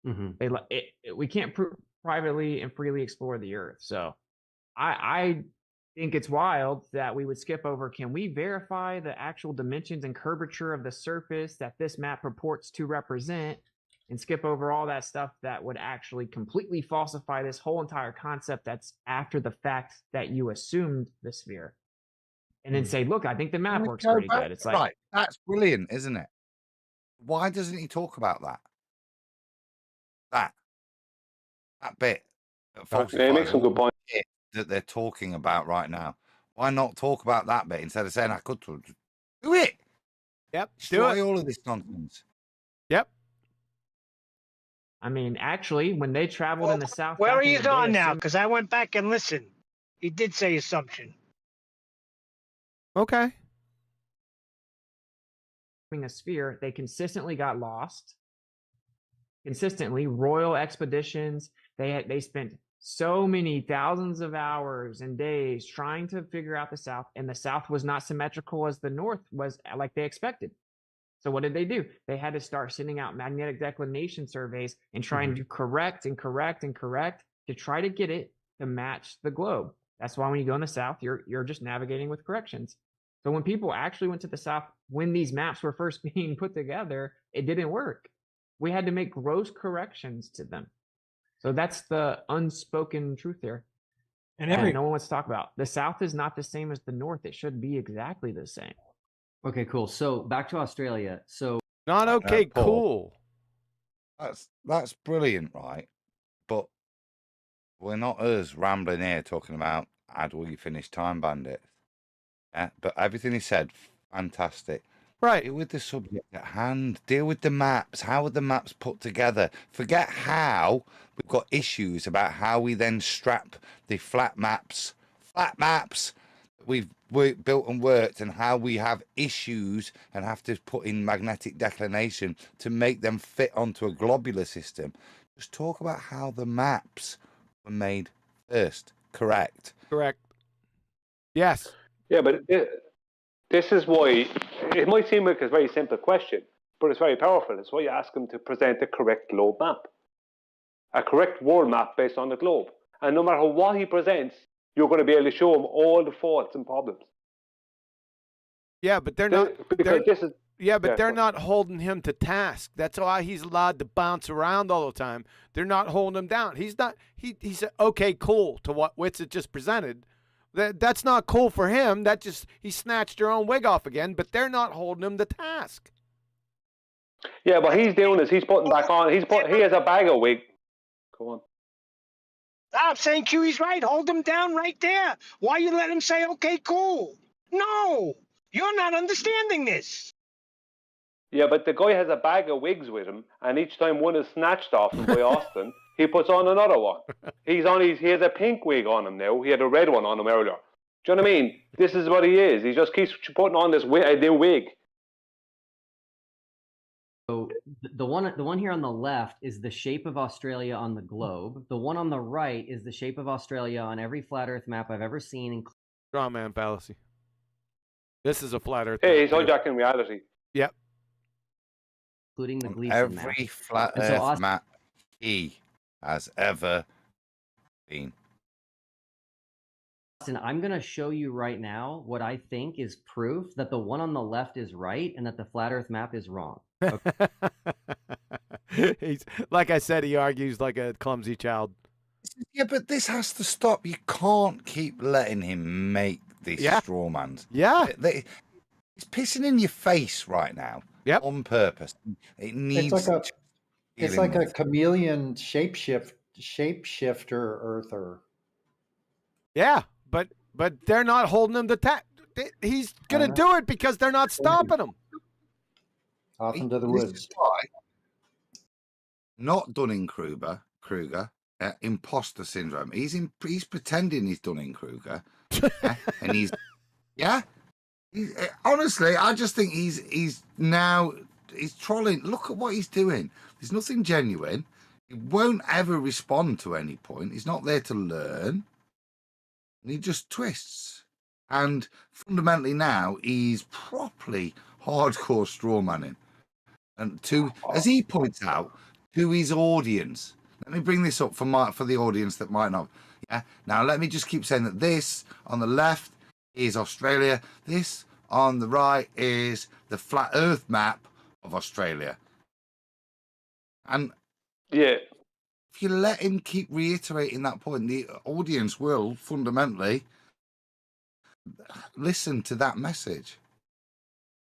S15: We can't privately and freely explore the Earth. So I think it's wild that we would skip over. Can we verify the actual dimensions and curvature of the surface that this map purports to represent, and skip over all that stuff that would actually completely falsify this whole entire concept that's after the fact that you assumed the sphere? And then say, look, I think the map works pretty good. It's like,
S8: right, that's brilliant, isn't it? Why doesn't he talk about that? That bit.
S14: He makes some good points.
S8: That they're talking about right now. Why not talk about that bit instead of saying I could do it?
S4: Yep.
S8: Destroy all of this nonsense.
S4: Yep.
S15: I mean, actually, when they traveled in the South.
S6: Where
S15: back
S6: are
S15: in
S6: you
S15: the day,
S6: going now? Because I went back and listened. He did say assumption.
S4: Okay.
S15: A sphere, they consistently got lost. Consistently, royal expeditions. They spent so many thousands of hours and days trying to figure out the South, and the South was not symmetrical as the North was, like they expected. So what did they do? They had to start sending out magnetic declination surveys and trying to correct and correct and correct to try to get it to match the globe. That's why when you go in the South, you're just navigating with corrections. So when people actually went to the South, when these maps were first being put together, it didn't work. We had to make gross corrections to them. So that's the unspoken truth there. And no one wants to talk about. The South is not the same as the North. It should be exactly the same.
S16: Okay, cool. So back to Australia. So
S4: not okay,
S8: Paul, cool. That's brilliant, right? But we're not us rambling here talking about how do we finish Time Bandits. Yeah, but everything he said, fantastic.
S4: Right.
S8: Deal with the subject at hand. Deal with the maps. How are the maps put together? Forget how. We've got issues about how we then strap the flat maps we've built and worked, and how we have issues and have to put in magnetic declination to make them fit onto a globular system. Just talk about how the maps were made first. Correct.
S4: Yes.
S14: Yeah, but this is why it might seem like a very simple question, but it's very powerful. It's why you ask them to present the correct globe map, a correct world map based on the globe. And no matter what he presents, you're going to be able to show him all the faults and problems.
S4: Yeah, but they're not. They're not holding him to task. That's why he's allowed to bounce around all the time. They're not holding him down. He's not. He said, okay, cool to what Whitsitt just presented. That's not cool for him. That just he snatched their own wig off again. But they're not holding him to task.
S14: Yeah, what he's doing is he's putting back on. He has a bag of wig. Go on.
S6: I'm saying Q's right. Hold him down right there. Why you let him say, okay, cool? No, you're not understanding this.
S14: Yeah, but the guy has a bag of wigs with him, and each time one is snatched off him by Austin, he puts on another one. He has a pink wig on him now. He had a red one on him earlier. Do you know what I mean? This is what he is. He just keeps putting on this new wig.
S16: So the one here on the left is the shape of Australia on the globe. The one on the right is the shape of Australia on every flat Earth map I've ever seen.
S4: Straw man fallacy. This is a flat Earth.
S14: Hey, he's hijacking reality.
S4: Yep.
S16: Including the Gleason map.
S8: Every flat Earth map he has ever been.
S16: Austin, I'm going to show you right now what I think is proof that the one on the left is right and that the flat Earth map is wrong.
S4: He's like I said, he argues like a clumsy child.
S8: Yeah, but this has to stop. You can't keep letting him make these straw mans.
S4: Yeah.
S8: He's pissing in your face right now.
S4: Yep.
S8: On purpose. It needs
S18: it's like a chameleon shapeshifter earther.
S4: Yeah, but they're not holding him to he's gonna do it because they're not stopping him.
S18: Off into the woods.
S8: Not Dunning-Kruger, imposter syndrome. He's pretending he's Dunning-Kruger, and he's honestly, I just think he's trolling. Look at what he's doing. There's nothing genuine. He won't ever respond to any point. He's not there to learn, and he just twists. And fundamentally now, he's properly hardcore straw manning, and as he points out, to his audience. Let me bring this up for the audience that might not. Yeah. Now let me just keep saying that this on the left is Australia. This on the right is the flat Earth map of Australia. And
S14: yeah,
S8: if you let him keep reiterating that point, the audience will fundamentally listen to that message.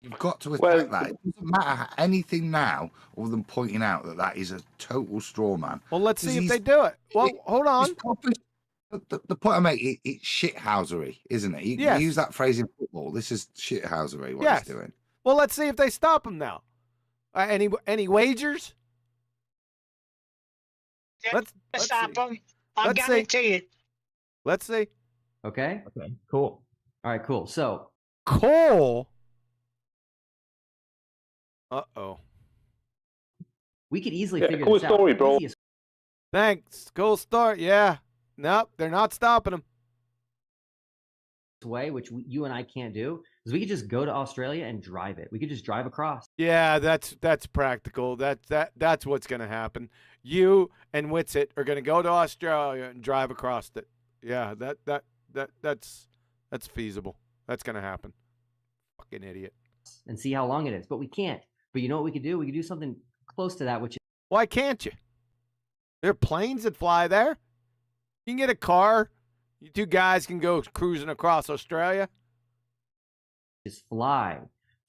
S8: You've got to attack that. It doesn't matter anything now other than pointing out that is a total straw man.
S4: Well, let's see if they do it. Well, hold on.
S8: The point I make, it's shithousery, isn't it? You use that phrase in football. This is shithousery, what he's doing.
S4: Well, let's see if they stop him now. Any wagers? Let's
S6: stop him. I'll guarantee it.
S4: Let's see.
S16: Okay.
S15: Okay. Cool.
S16: All right. Cool. So.
S4: Cool. Uh-oh.
S16: We could easily figure
S14: cool
S16: this
S14: story,
S16: out.
S14: bro.
S4: Thanks. Cool start. Yeah. Nope, they're not stopping him.
S16: Way, which you and I can't do, is we could just go to Australia and drive it. We could just drive across.
S4: Yeah, that's practical. That's what's going to happen. You and Witsit are going to go to Australia and drive across it. Yeah, that's feasible. That's going to happen. Fucking idiot.
S16: And see how long it is, but we can't. But you know what we could do? We could do something close to that, which is...
S4: Why can't you? There are planes that fly there. You can get a car. You two guys can go cruising across Australia.
S16: Just fly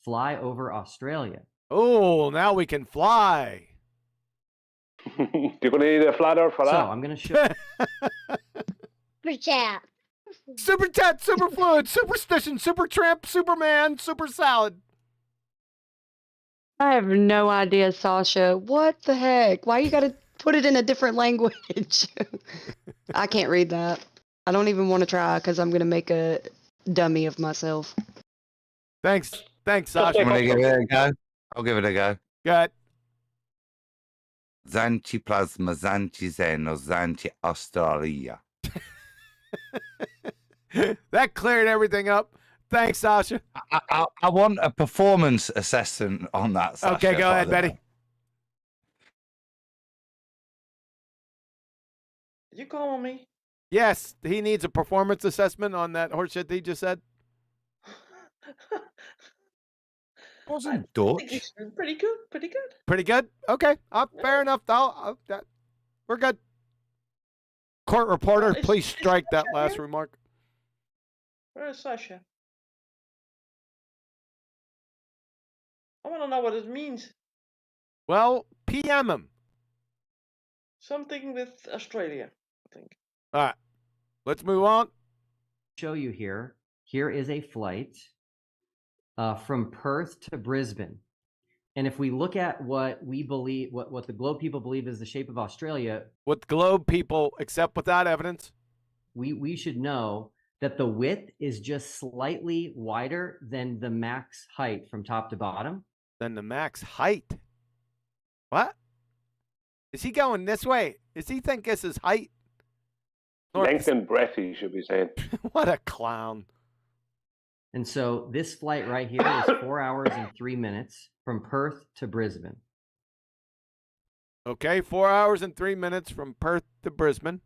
S16: over Australia.
S4: Oh, now we can fly.
S14: You're going to need a flatter for that.
S16: So I'm going to show...
S7: Super chat.
S4: Super chat, super fluid, superstition, super tramp, Superman, super salad.
S7: I have no idea, Sasha. What the heck? Why you gotta put it in a different language? I can't read that. I don't even want to try because I'm gonna make a dummy of myself.
S4: Thanks, Sasha.
S8: I'm gonna give it a go. I'll give it a go.
S4: Good.
S8: Zanci plasma, zanci zeno, zanci Australia.
S4: That cleared everything up. Thanks, Sasha.
S8: I want a performance assessment on that, Sasha.
S4: Okay, go ahead, Betty.
S10: You calling me?
S4: Yes, he needs a performance assessment on that horseshit he just said.
S8: Wasn't Dutch.
S10: Pretty good. Pretty good.
S4: Pretty good? Okay. Fair enough. We're good. Court reporter, please strike that last remark.
S10: Where is Sasha? I want to know what it means.
S4: Well, PM him.
S10: Something with Australia, I think.
S4: All right. Let's move on.
S16: Show you here. Here is a flight from Perth to Brisbane. And if we look at what we believe, what the globe people believe is the shape of Australia.
S4: What the globe people accept without evidence?
S16: We should know that the width is just slightly wider than the max height from top to bottom.
S4: Than the max height? What? Is he going this way? Does he think this is height?
S14: Length and breadth, you should be saying.
S4: What a clown.
S16: And so this flight right here is 4 hours and 3 minutes from Perth to Brisbane.
S4: Okay, 4 hours and 3 minutes from Perth to Brisbane.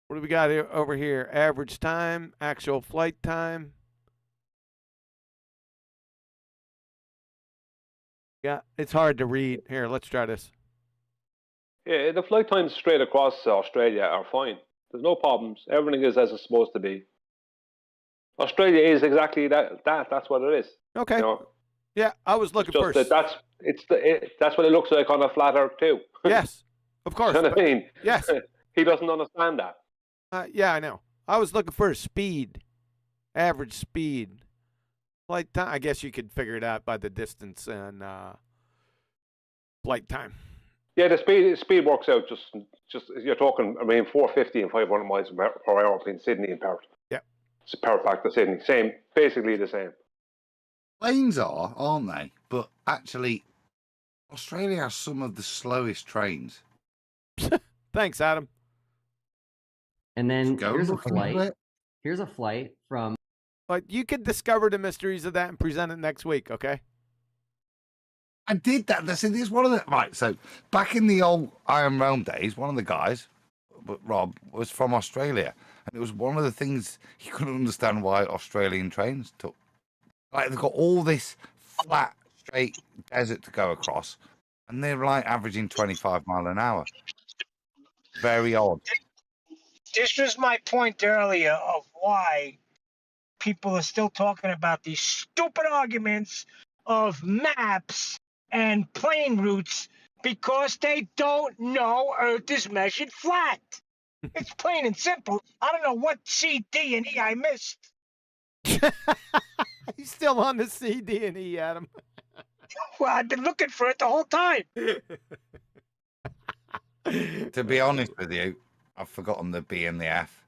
S4: What do we got here, over here? Average time, actual flight time. Yeah, it's hard to read. Here, let's try this.
S14: Yeah, the flight times straight across Australia are fine. There's no problems. Everything is as it's supposed to be. Australia is exactly that. That's what it is.
S4: Okay.
S14: You know?
S4: Yeah, I was looking
S14: Just
S4: for.
S14: that's what it looks like on a flat Earth too.
S4: Yes, of course.
S14: You know what I mean?
S4: Yes.
S14: He doesn't understand that.
S4: Yeah, I know. I was looking for a speed, average speed. Flight time. I guess you could figure it out by the distance and flight time.
S14: Yeah, the speed works out. Just you're talking. I mean, 450 and 500 miles per hour between Sydney and Perth.
S4: Yeah.
S14: It's Perth back to Sydney. Same, basically the same.
S8: Planes are, aren't they? But actually, Australia has some of the slowest trains.
S4: Thanks, Adam.
S16: And then
S8: Go
S16: here's a
S8: look into
S16: flight.
S8: it.
S16: Here's a flight from.
S4: But you can discover the mysteries of that and present it next week, okay?
S8: I did that. This is one of the right. So back in the old Iron Realm days, one of the guys, Rob, was from Australia, and it was one of the things he couldn't understand why Australian trains took. Like they've got all this flat, straight desert to go across, and they're like averaging 25 miles an hour. Very odd.
S6: This was my point earlier of why people are still talking about these stupid arguments of maps and plane routes because they don't know Earth is measured flat. It's plain and simple. I don't know what C, D, and E I missed.
S4: He's still on the C, D, and E, Adam.
S6: Well, I've been looking for it the whole time.
S8: To be honest with you, I've forgotten the B and the F.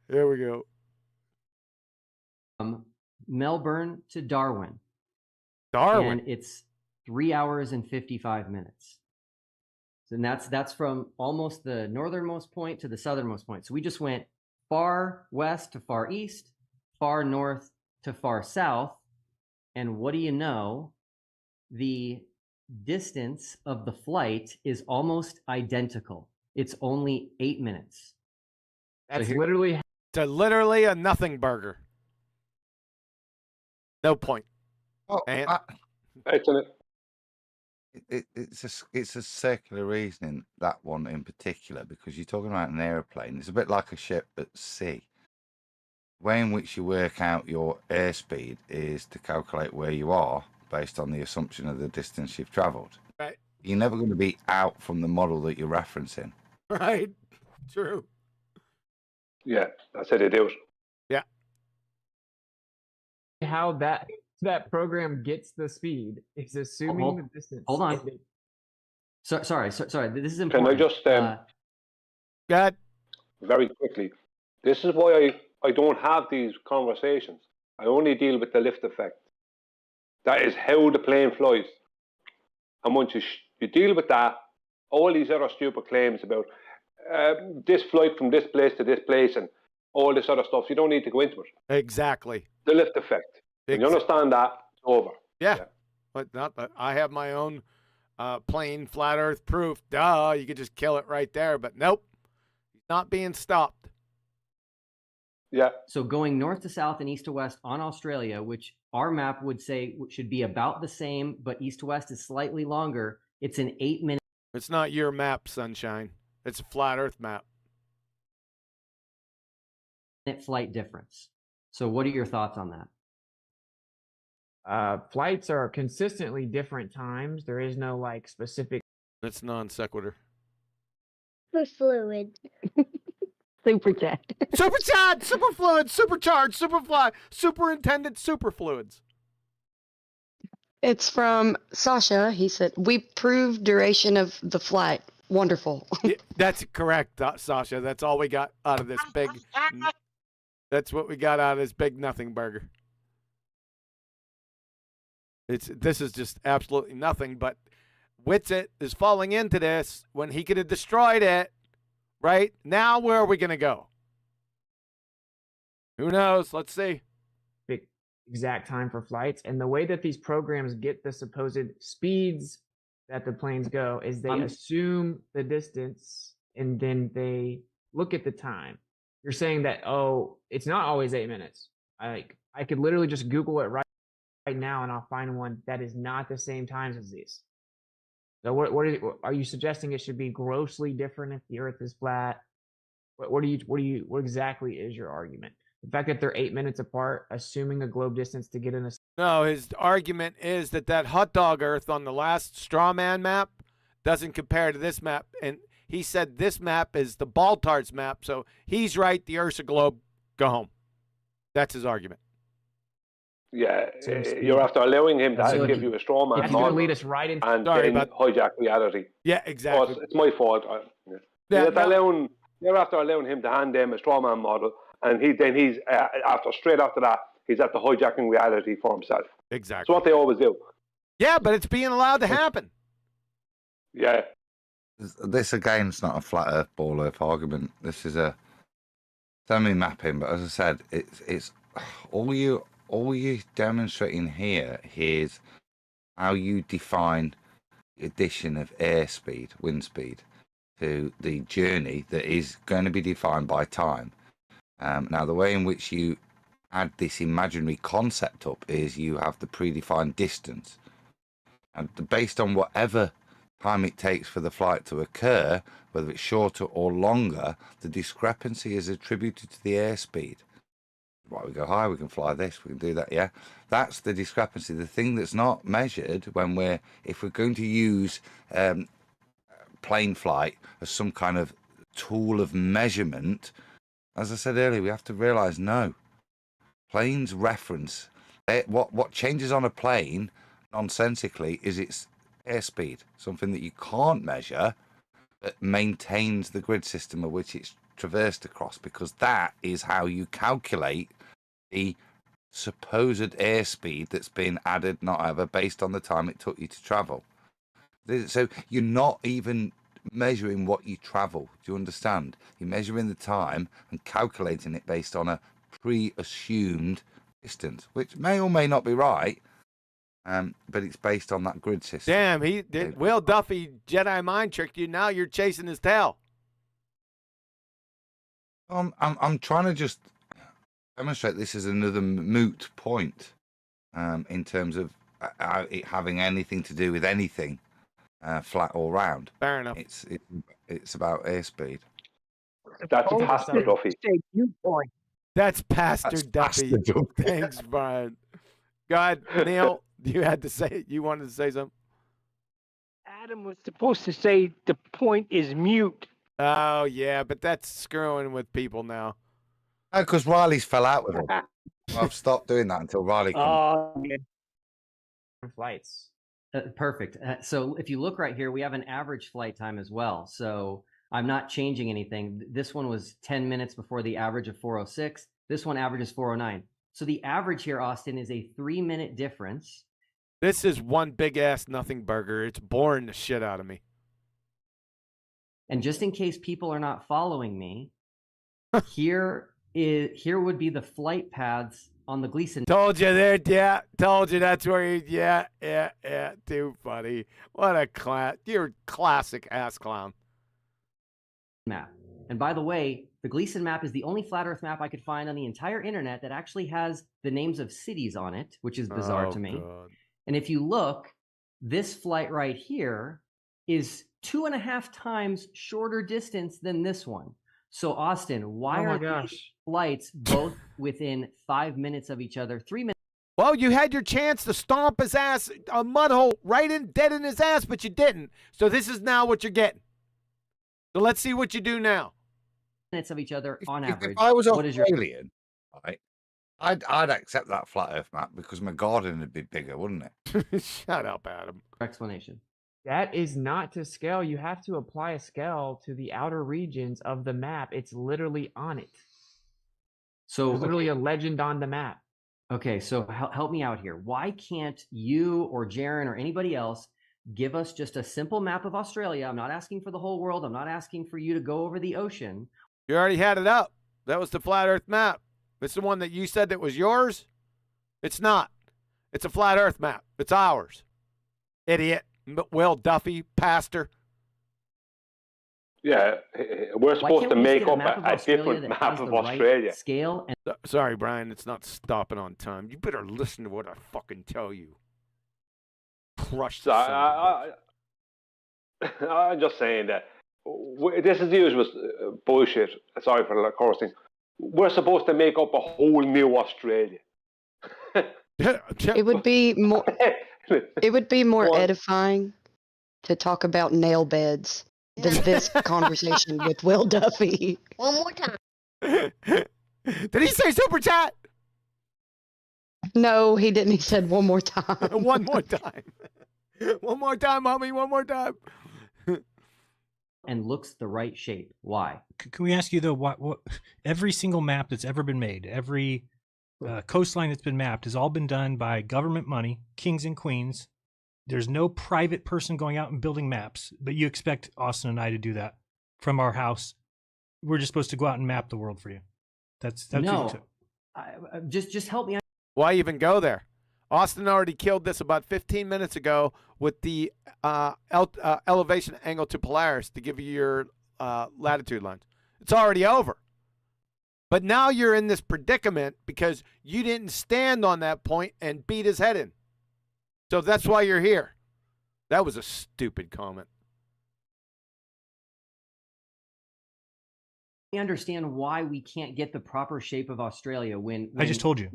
S4: There we go.
S16: Melbourne to Darwin.
S4: Darwin.
S16: And it's 3 hours and 55 minutes. And that's from almost the northernmost point to the southernmost point. So we just went far west to far east, far north to far south. And what do you know? The distance of the flight is almost identical. It's only 8 minutes.
S15: That's literally
S4: a nothing burger. No point.
S8: Oh,
S4: and
S8: it's a circular reasoning, that one in particular, because you're talking about an aeroplane. It's a bit like a ship at sea. The way in which you work out your airspeed is to calculate where you are based on the assumption of the distance you've traveled.
S4: Right.
S8: You're never going to be out from the model that you're referencing.
S4: Right. True.
S14: Yeah, that's how they do it.
S4: Yeah.
S15: How that program gets the speed is assuming the distance.
S16: Hold on. Sorry. This is important.
S14: Can I just
S4: go ahead.
S14: Very quickly? This is why I don't have these conversations. I only deal with the lift effect. That is how the plane flies. And once you deal with that, all these other stupid claims about this flight from this place to this place and all this other stuff, you don't need to go into it.
S4: Exactly.
S14: The lift effect. When you understand that, it's over.
S4: Yeah. But I have my own plain flat earth proof. Duh, you could just kill it right there. But nope. He's not being stopped.
S14: Yeah.
S16: So going north to south and east to west on Australia, which our map would say should be about the same, but east to west is slightly longer. It's an 8 minute.
S4: It's not your map, Sunshine. It's a flat earth map.
S16: Flight difference. So what are your thoughts on that?
S15: Flights are consistently different times. There is no like specific.
S4: It's non sequitur.
S7: Superfluid. Superchat.
S4: Superchat, superfluid, supercharged, superfly, superintendent, superfluids.
S7: It's from Sasha. He said, "We proved duration of the flight. Wonderful."
S4: Yeah, that's correct, Sasha. That's all we got out of this big. That's what we got out of this big nothing burger. This is just absolutely nothing. But Witsit is falling into this when he could have destroyed it. Right now, where are we gonna go? Who knows? Let's see.
S15: Exact time for flights, and the way that these programs get the supposed speeds that the planes go is they assume the distance and then they look at the time. You're saying that, oh, it's not always 8 minutes. I could literally just Google it right right now, and I'll find one that is not the same times as these. So what are you suggesting? It should be grossly different if the Earth is flat? What exactly is your argument? The fact that they're 8 minutes apart, assuming a globe distance to get in a.
S4: No, his argument is that hot dog Earth on the last straw man map doesn't compare to this map, and he said this map is the Baltards map, so he's right. The Earth's a globe. Go home. That's his argument.
S14: Yeah, you're after allowing him to
S15: So
S14: give you a straw man
S15: That's going to lead us right into.
S14: and then hijack reality.
S4: Yeah, exactly.
S14: Oh, it's my fault. You're after allowing him to hand them a straw man model, and he's straight after that, he's after hijacking reality for himself.
S4: Exactly.
S14: It's what they always do.
S4: Yeah, but it's being allowed to happen.
S14: Yeah.
S8: This again is not a flat Earth, ball Earth argument. This is a semi-mapping, but as I said, it's all you demonstrating here is how you define the addition of airspeed, wind speed, to the journey that is going to be defined by time. Now, the way in which you add this imaginary concept up is you have the predefined distance, and based on whatever time it takes for the flight to occur, whether it's shorter or longer, the discrepancy is attributed to the airspeed. Right, we go high, we can fly this, we can do that, yeah. That's the discrepancy. The thing that's not measured if we're going to use plane flight as some kind of tool of measurement, as I said earlier, we have to realize no. Planes reference what changes on a plane nonsensically is its airspeed, something that you can't measure but maintains the grid system of which it's traversed across, because that is how you calculate the supposed airspeed that's been added, not ever, based on the time it took you to travel. So you're not even measuring what you travel. Do you understand? You're measuring the time and calculating it based on a pre-assumed distance, which may or may not be right, but it's based on that grid system.
S4: Damn, Will Duffy Jedi mind tricked you. Now you're chasing his tail.
S8: I'm trying to just demonstrate this is another moot point in terms of it having anything to do with anything flat or round.
S4: Fair enough.
S8: It's about airspeed.
S14: That's Pastor Duffy.
S4: That's Pastor Duffy. Thanks, Brian. God, Neil, you wanted to say something?
S6: Adam was supposed to say the point is mute.
S4: Oh, yeah, but that's screwing with people now.
S8: Oh, because Riley's fell out with him. I've stopped doing that until Riley comes.
S15: Oh, yeah. Flights.
S16: Perfect. So if you look right here, we have an average flight time as well. So I'm not changing anything. This one was 10 minutes before the average of 406. This one averages 409. So the average here, Austin, is a 3-minute difference.
S4: This is one big ass nothing burger. It's boring the shit out of me.
S16: And just in case people are not following me, here would be the flight paths on the Gleason.
S4: Told you there, yeah. Told you that's where you, yeah. Too funny. What a you're a classic ass clown.
S16: Map. And by the way, the Gleason map is the only flat Earth map I could find on the entire internet that actually has the names of cities on it, which is bizarre to me.
S4: God.
S16: And if you look, this flight right here is 2.5 times shorter distance than this one. So Austin, why are these flights both within 5 minutes of each other? 3 minutes.
S4: Well, you had your chance to stomp his ass, a mud hole dead in his ass, but you didn't. So this is now what you're getting. So let's see what you do now.
S16: Minutes of each other on average.
S8: If I was Australian, right, I'd accept that flat Earth map because my garden would be bigger, wouldn't
S4: it? Shut up, Adam.
S16: Explanation.
S15: That is not to scale. You have to apply a scale to the outer regions of the map. It's literally on it.
S16: So
S15: there's literally a legend on the map.
S16: Okay, so help me out here. Why can't you or Jaren or anybody else give us just a simple map of Australia? I'm not asking for the whole world. I'm not asking for you to go over the ocean.
S4: You already had it up. That was the flat Earth map. It's the one that you said that was yours. It's not. It's a flat Earth map. It's ours. Idiot. Will Duffy, pastor.
S14: Yeah, we're supposed to make up a different map of Australia.
S16: Scale and
S4: sorry, Brian, it's not stopping on time. You better listen to what I fucking tell you. Crush the son of a bitch.
S14: I'm just saying that this is the usual bullshit. Sorry for the cursing. We're supposed to make up a whole new Australia.
S7: It would be more. It would be more edifying to talk about nail beds than this conversation with Will Duffy.
S20: One more time.
S4: Did he say super chat?
S7: No, he didn't. He said one more time.
S4: One more time. One more time, mommy. One more time.
S16: and looks the right shape. Why?
S17: Can we ask you though, what every single map that's ever been made, every coastline that's been mapped has all been done by government money, kings and queens. There's no private person going out and building maps, but you expect Austin and I to do that from our house. We're just supposed to go out and map the world for you. That's
S16: no. Just help me.
S4: Why even go there? Austin already killed this about 15 minutes ago with the elevation angle to Polaris to give you your latitude lines. It's already over. But now you're in this predicament because you didn't stand on that point and beat his head in. So that's why you're here. That was a stupid comment.
S16: I understand why we can't get the proper shape of Australia when
S17: I just told you.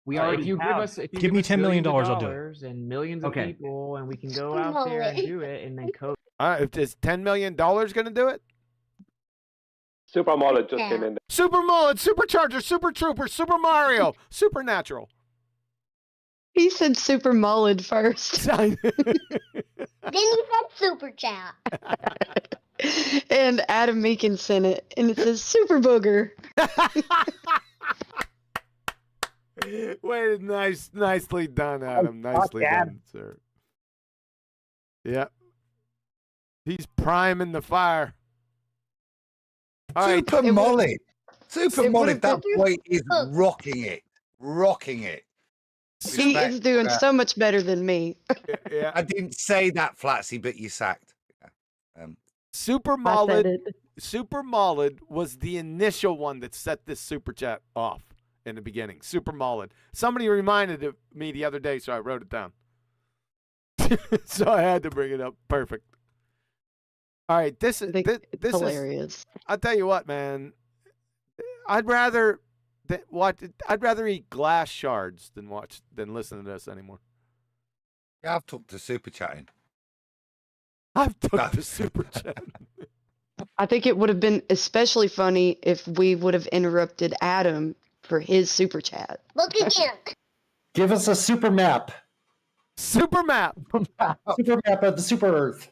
S16: We already
S15: if you
S16: have.
S15: give
S17: me $10 million, I'll do it.
S15: And millions of people, and we can go out there and do it, and then code.
S4: Is $10 million going to do it?
S14: Super Mullet just came in.
S4: Super Mullet, Supercharger, Super Trooper, Super Mario, Supernatural.
S7: He said Super Mullet first.
S20: Then he said Super Chat.
S7: And Adam Meekin sent it, and it says Super Booger.
S4: Wait, nicely done, Adam. Nicely done, sir. Yeah. He's priming the fire. All
S8: Super
S4: right.
S8: Molly. Super Molly, that boy is rocking it. Rocking it.
S7: He is doing so much better than me.
S4: Yeah.
S8: I didn't say that, Flatsy, but you sacked.
S4: Super Mullet was the initial one that set this super chat off in the beginning. Super Mullet. Somebody reminded me the other day, so I wrote it down. So I had to bring it up. Perfect. All right, this is
S7: hilarious.
S4: I'll tell you what, man. I'd rather eat glass shards than listen to this anymore.
S8: Yeah, I've took to super chatting.
S4: I've took to super chatting.
S7: I think it would have been especially funny if we would have interrupted Adam for his super chat.
S20: Look again.
S18: Give us a super map.
S4: Super map.
S18: Super map of the super Earth.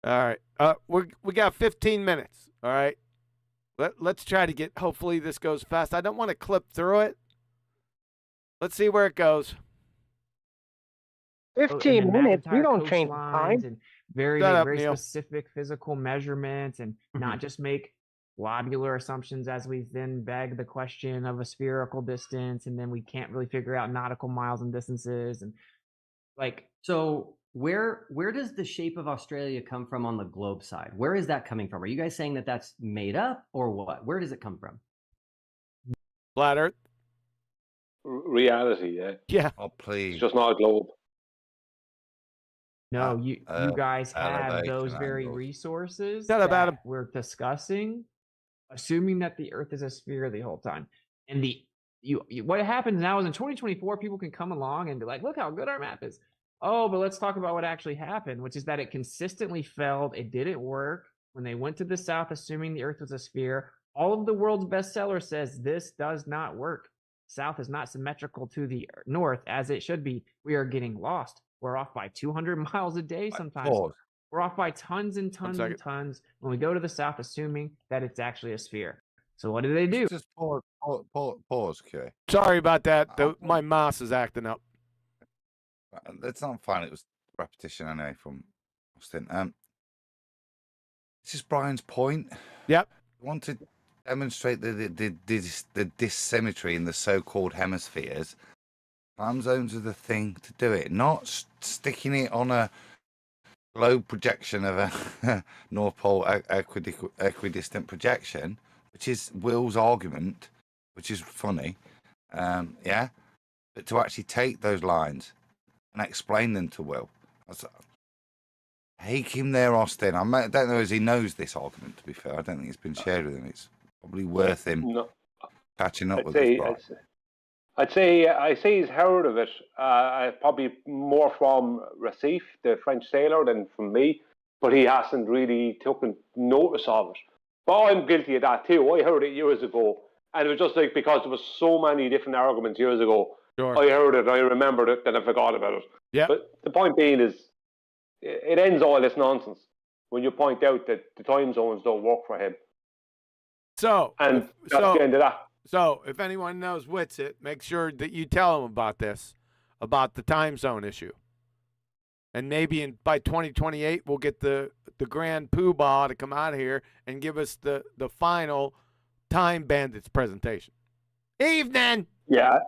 S4: All right. We got 15 minutes. All right. Let's try to get. Hopefully this goes fast. I don't want to clip through it. Let's see where it goes.
S15: 15
S6: minutes. We don't change time.
S15: And very
S4: Neil.
S15: specific physical measurements, and not just make globular assumptions as we then beg the question of a spherical distance, and then we can't really figure out nautical miles and distances, and
S16: So where does the shape of Australia come from on the globe side? Where is that coming from? Are you guys saying that that's made up or what? Where does it come from?
S4: Flat Earth.
S14: Reality, yeah.
S4: Yeah.
S8: Oh, please.
S14: It's just not a globe.
S15: No, you guys have
S8: elevation
S15: those very
S8: angles.
S15: resources
S4: Shut up,
S15: that
S4: Adam.
S15: we're discussing, assuming that the Earth is a sphere the whole time. And what happens now is in 2024, people can come along and be like, look how good our map is. Oh, but let's talk about what actually happened, which is that it consistently failed. It didn't work. When they went to the south, assuming the Earth was a sphere, all of the world's bestseller says this does not work. South is not symmetrical to the north as it should be. We are getting lost. We're off by 200 miles a day sometimes.
S8: Pause.
S15: We're off by tons and tons and tons when we go to the south, assuming that it's actually a sphere. So what do they do?
S8: Just pause, okay.
S4: Sorry about that. My mouse is acting up.
S8: That's not fine. It was repetition anyway from Austin. This is Brian's point.
S4: Yep.
S8: I want to demonstrate the dissymmetry in the so-called hemispheres. Time zones are the thing to do it, not sticking it on a globe projection of a North Pole equidistant projection, which is Will's argument, which is funny. Yeah, but to actually take those lines and explain them to Will, take him there, Austin. I don't know as he knows this argument. To be fair, I don't think it's been shared with him. It's probably worth him catching up with us.
S14: I'd say he's heard of it. Probably more from Recife, the French sailor, than from me. But he hasn't really taken notice of it. But I'm guilty of that too. I heard it years ago, and it was just like because there was so many different arguments years ago.
S4: Sure.
S14: I heard it, I remembered it, then I forgot about it.
S4: Yeah.
S14: But the point being is, it ends all this nonsense when you point out that the time zones don't work for him.
S4: So,
S14: and that's the end of that.
S4: So, if anyone knows Witsit, make sure that you tell them about this, about the time zone issue. And maybe by 2028, we'll get the Grand Poobah to come out here and give us the final Time Bandits presentation. Evening!
S14: Yeah.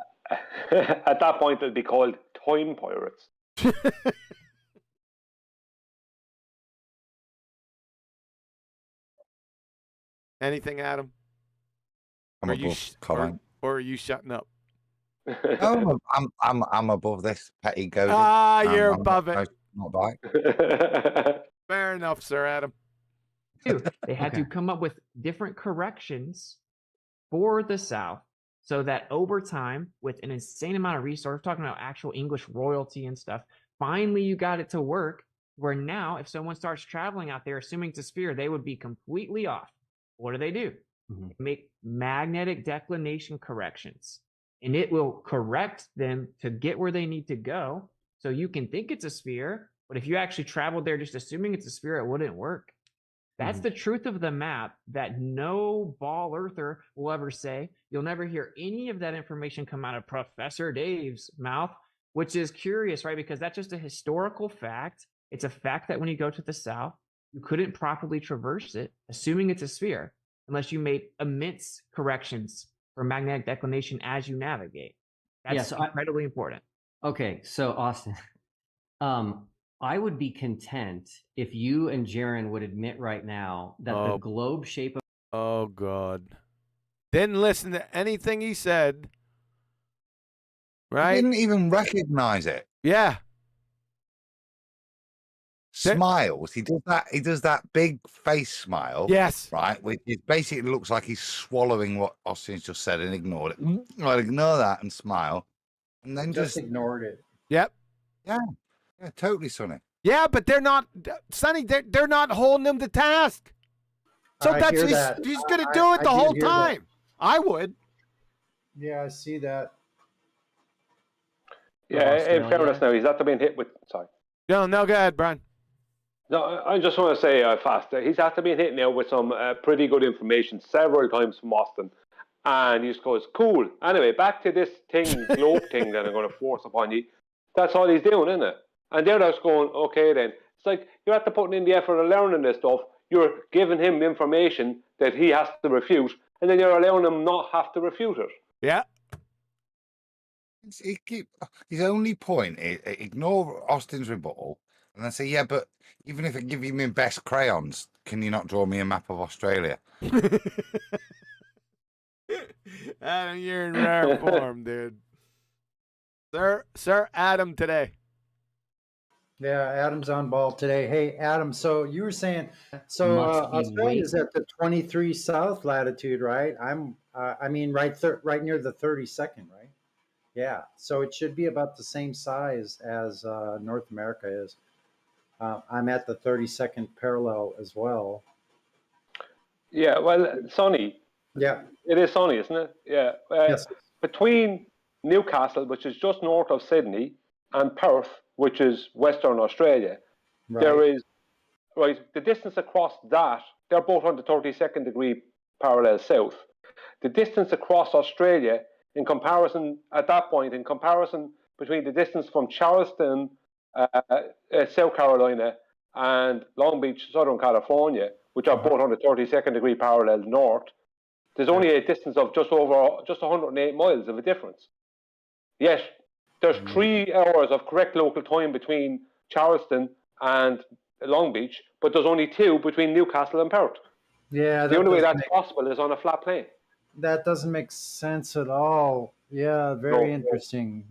S14: At that point, it'll be called Time Pirates.
S4: Anything, Adam?
S8: I'm above comment.
S4: Or are you shutting up?
S8: No, I'm above this petty goat.
S4: You're above it.
S8: Not back.
S4: Fair enough, Sir Adam.
S15: They had to come up with different corrections for the South so that over time, with an insane amount of resources, talking about actual English royalty and stuff, finally you got it to work where now if someone starts traveling out there, assuming it's a sphere, they would be completely off. What do? They make magnetic declination corrections, and it will correct them to get where they need to go. So you can think it's a sphere, but if you actually traveled there just assuming it's a sphere, it wouldn't work. That's the truth of the map that no ball earther will ever say. You'll never hear any of that information come out of Professor Dave's mouth, which is curious, right? Because that's just a historical fact. It's a fact that when you go to the South, you couldn't properly traverse it, assuming it's a sphere, unless you made immense corrections for magnetic declination as you navigate. That's incredibly important.
S16: Okay, so Austin, I would be content if you and Jaron would admit right now that the globe shape of...
S4: Oh, God. Didn't listen to anything he said. Right?
S8: He didn't even recognize it.
S4: Yeah.
S8: Smiles. He does that big face smile.
S4: Yes.
S8: Right? Which it basically looks like he's swallowing what Austin's just said and ignored it. I'd ignore that and smile. And then just
S18: ignored it.
S4: Yep.
S8: Yeah. Yeah, totally, Sonny.
S4: Yeah, but they're not, Sonny, they're not holding him to task. So he's going to do it the whole time. I would.
S18: Yeah, I see that.
S14: Yeah, in fairness now, he's after being hit with... Sorry.
S4: No, go ahead, Brian.
S14: No, I just want to say fast. He's after being hit now with some pretty good information several times from Austin. And he just goes, cool. Anyway, back to this globe thing that I'm going to force upon you. That's all he's doing, isn't it? And they're just going, okay then. It's like you're after putting in the effort of learning this stuff. You're giving him information that he has to refute. And then you're allowing him not have to refute it.
S4: Yeah.
S8: His only point is ignore Austin's rebuttal and then say, yeah, but even if I give you my best crayons, can you not draw me a map of Australia?
S4: Adam, you're in rare form, dude. Sir Adam today.
S18: Yeah, Adam's on ball today. Hey, Adam, so you were saying, Australia is at the 23 south latitude, right? I mean, right near the 32nd, right? Yeah, so it should be about the same size as North America is. I'm at the 32nd parallel as well.
S14: Yeah, well, sunny.
S18: Yeah.
S14: It is sunny, isn't it? Yeah.
S18: Yes.
S14: Between Newcastle, which is just north of Sydney, and Perth, which is Western Australia, there is, the distance across that, they're both on the 32nd degree parallel south. The distance across Australia, in comparison, at that point, in comparison between the distance from Charleston, South Carolina, and Long Beach, Southern California, which are both on the 32nd degree parallel north, there's only a distance of just 108 miles of a difference. Yet, there's 3 hours of correct local time between Charleston and Long Beach, but there's only 2 between Newcastle and Perth.
S18: Yeah,
S14: The only way that's possible is on a flat plane.
S18: that doesn't make sense at all. Yeah, very interesting.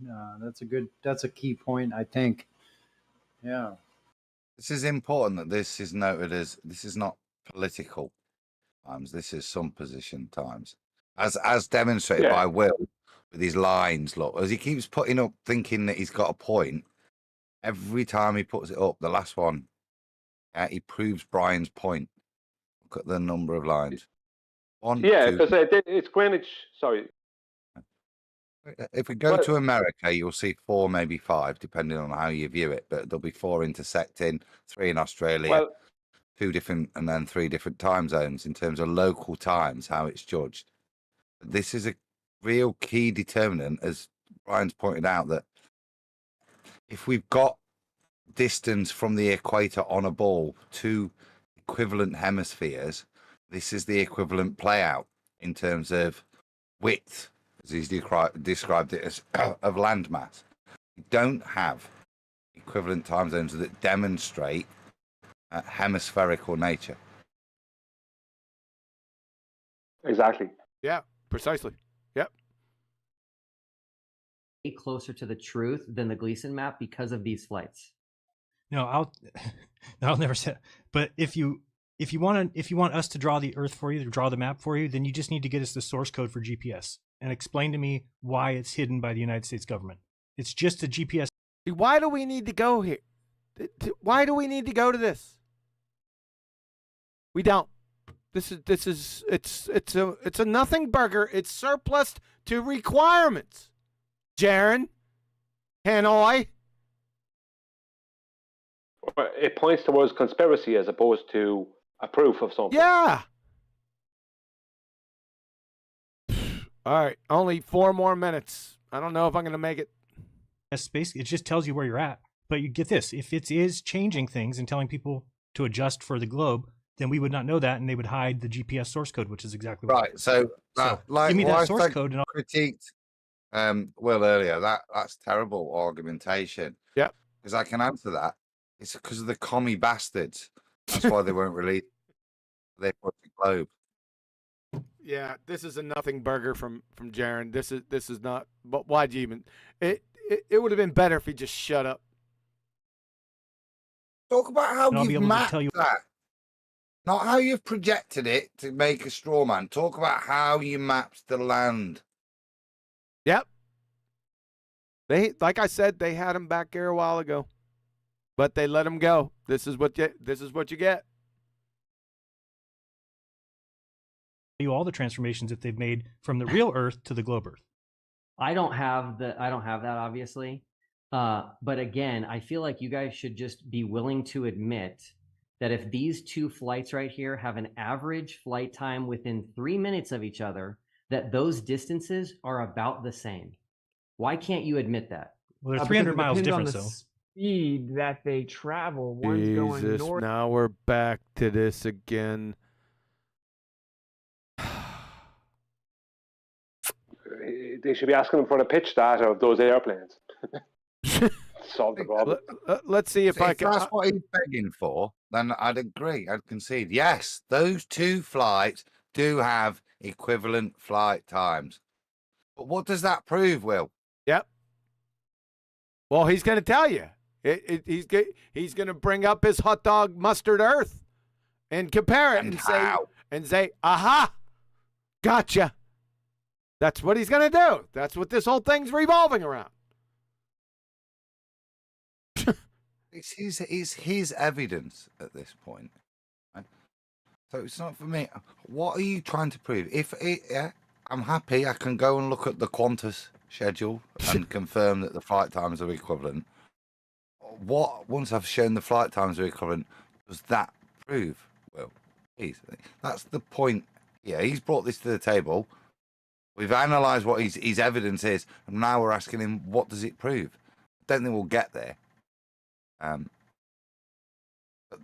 S18: That's a key point, I think. Yeah.
S8: This is important that this is noted as this is not political times. This is some position times, as demonstrated by Will with his lines. Look, as he keeps putting up, thinking that he's got a point. Every time he puts it up, the last one, he proves Brian's point. Look at the number of lines.
S14: Because it's Greenwich. Sorry.
S8: If we go to America, you'll see 4, maybe 5, depending on how you view it. But there'll be 4 intersecting, 3 in Australia, 2 different, and then 3 different time zones in terms of local times, how it's judged. This is a real key determinant, as Brian's pointed out, that if we've got distance from the equator on a ball to equivalent hemispheres, this is the equivalent play out in terms of width, as he's described it as, of landmass. We don't have equivalent time zones that demonstrate hemispherical nature.
S14: Exactly.
S4: Yeah, precisely. Yep.
S16: Closer to the truth than the Gleason map because of these flights.
S17: No, I'll never say. But if you want us to draw the Earth for you, to draw the map for you, then you just need to get us the source code for GPS and explain to me why it's hidden by the United States government. It's just a GPS.
S4: Why do we need to go here? Why do we need to go to this? We don't. It's a nothing burger. It's surplus to requirements. Jaron, Hanoi.
S14: It points towards conspiracy as opposed to a proof of something.
S4: Yeah. All right, only 4 more minutes. I don't know if I'm going to make it.
S17: Space. It just tells you where you're at. But you get this: if it is changing things and telling people to adjust for the globe, then we would not know that, and they would hide the GPS source code, which is exactly what
S8: right. So
S17: give me that source code, and I'll
S8: critiqued Will earlier. That's terrible argumentation.
S4: Yeah,
S8: because I can answer that. It's because of the commie bastards. That's why they won't release their globe.
S4: Yeah, this is a nothing burger from Jaron. This is not. But why'd you even? It would have been better if he just shut up.
S8: Talk about how you've mapped that, not how you've projected it to make a straw man. Talk about how you mapped the land.
S4: Yep. They, like I said, they had him back here a while ago, but they let him go. This is what you get.
S17: you all the transformations that they've made from the real Earth to the globe Earth.
S16: I don't have that obviously. But again, I feel like you guys should just be willing to admit that if these two flights right here have an average flight time within 3 minutes of each other, that those distances are about the same. Why can't you admit that?
S17: Well, they're 300 miles different, so.
S15: Speed that they travel. One's going north.
S4: Now we're back to this again.
S14: They should be asking them for the pitch data of those airplanes. Solve the problem.
S4: Let's see if I can.
S8: If that's what he's begging for, then I'd agree. I'd concede. Yes, those two flights do have equivalent flight times. But what does that prove, Will?
S4: Yep. Well, he's going to tell you. He's going to bring up his hot dog mustard Earth and compare it and say, aha, gotcha. That's what he's going to do. That's what this whole thing's revolving around.
S8: It's his evidence at this point. Right? So it's not for me. What are you trying to prove? I'm happy. I can go and look at the Qantas schedule and confirm that the flight times are equivalent. Once I've shown the flight times are equivalent, does that prove? Well, that's the point. Yeah, he's brought this to the table. We've analysed what his evidence is, and now we're asking him, what does it prove? I don't think we'll get there. But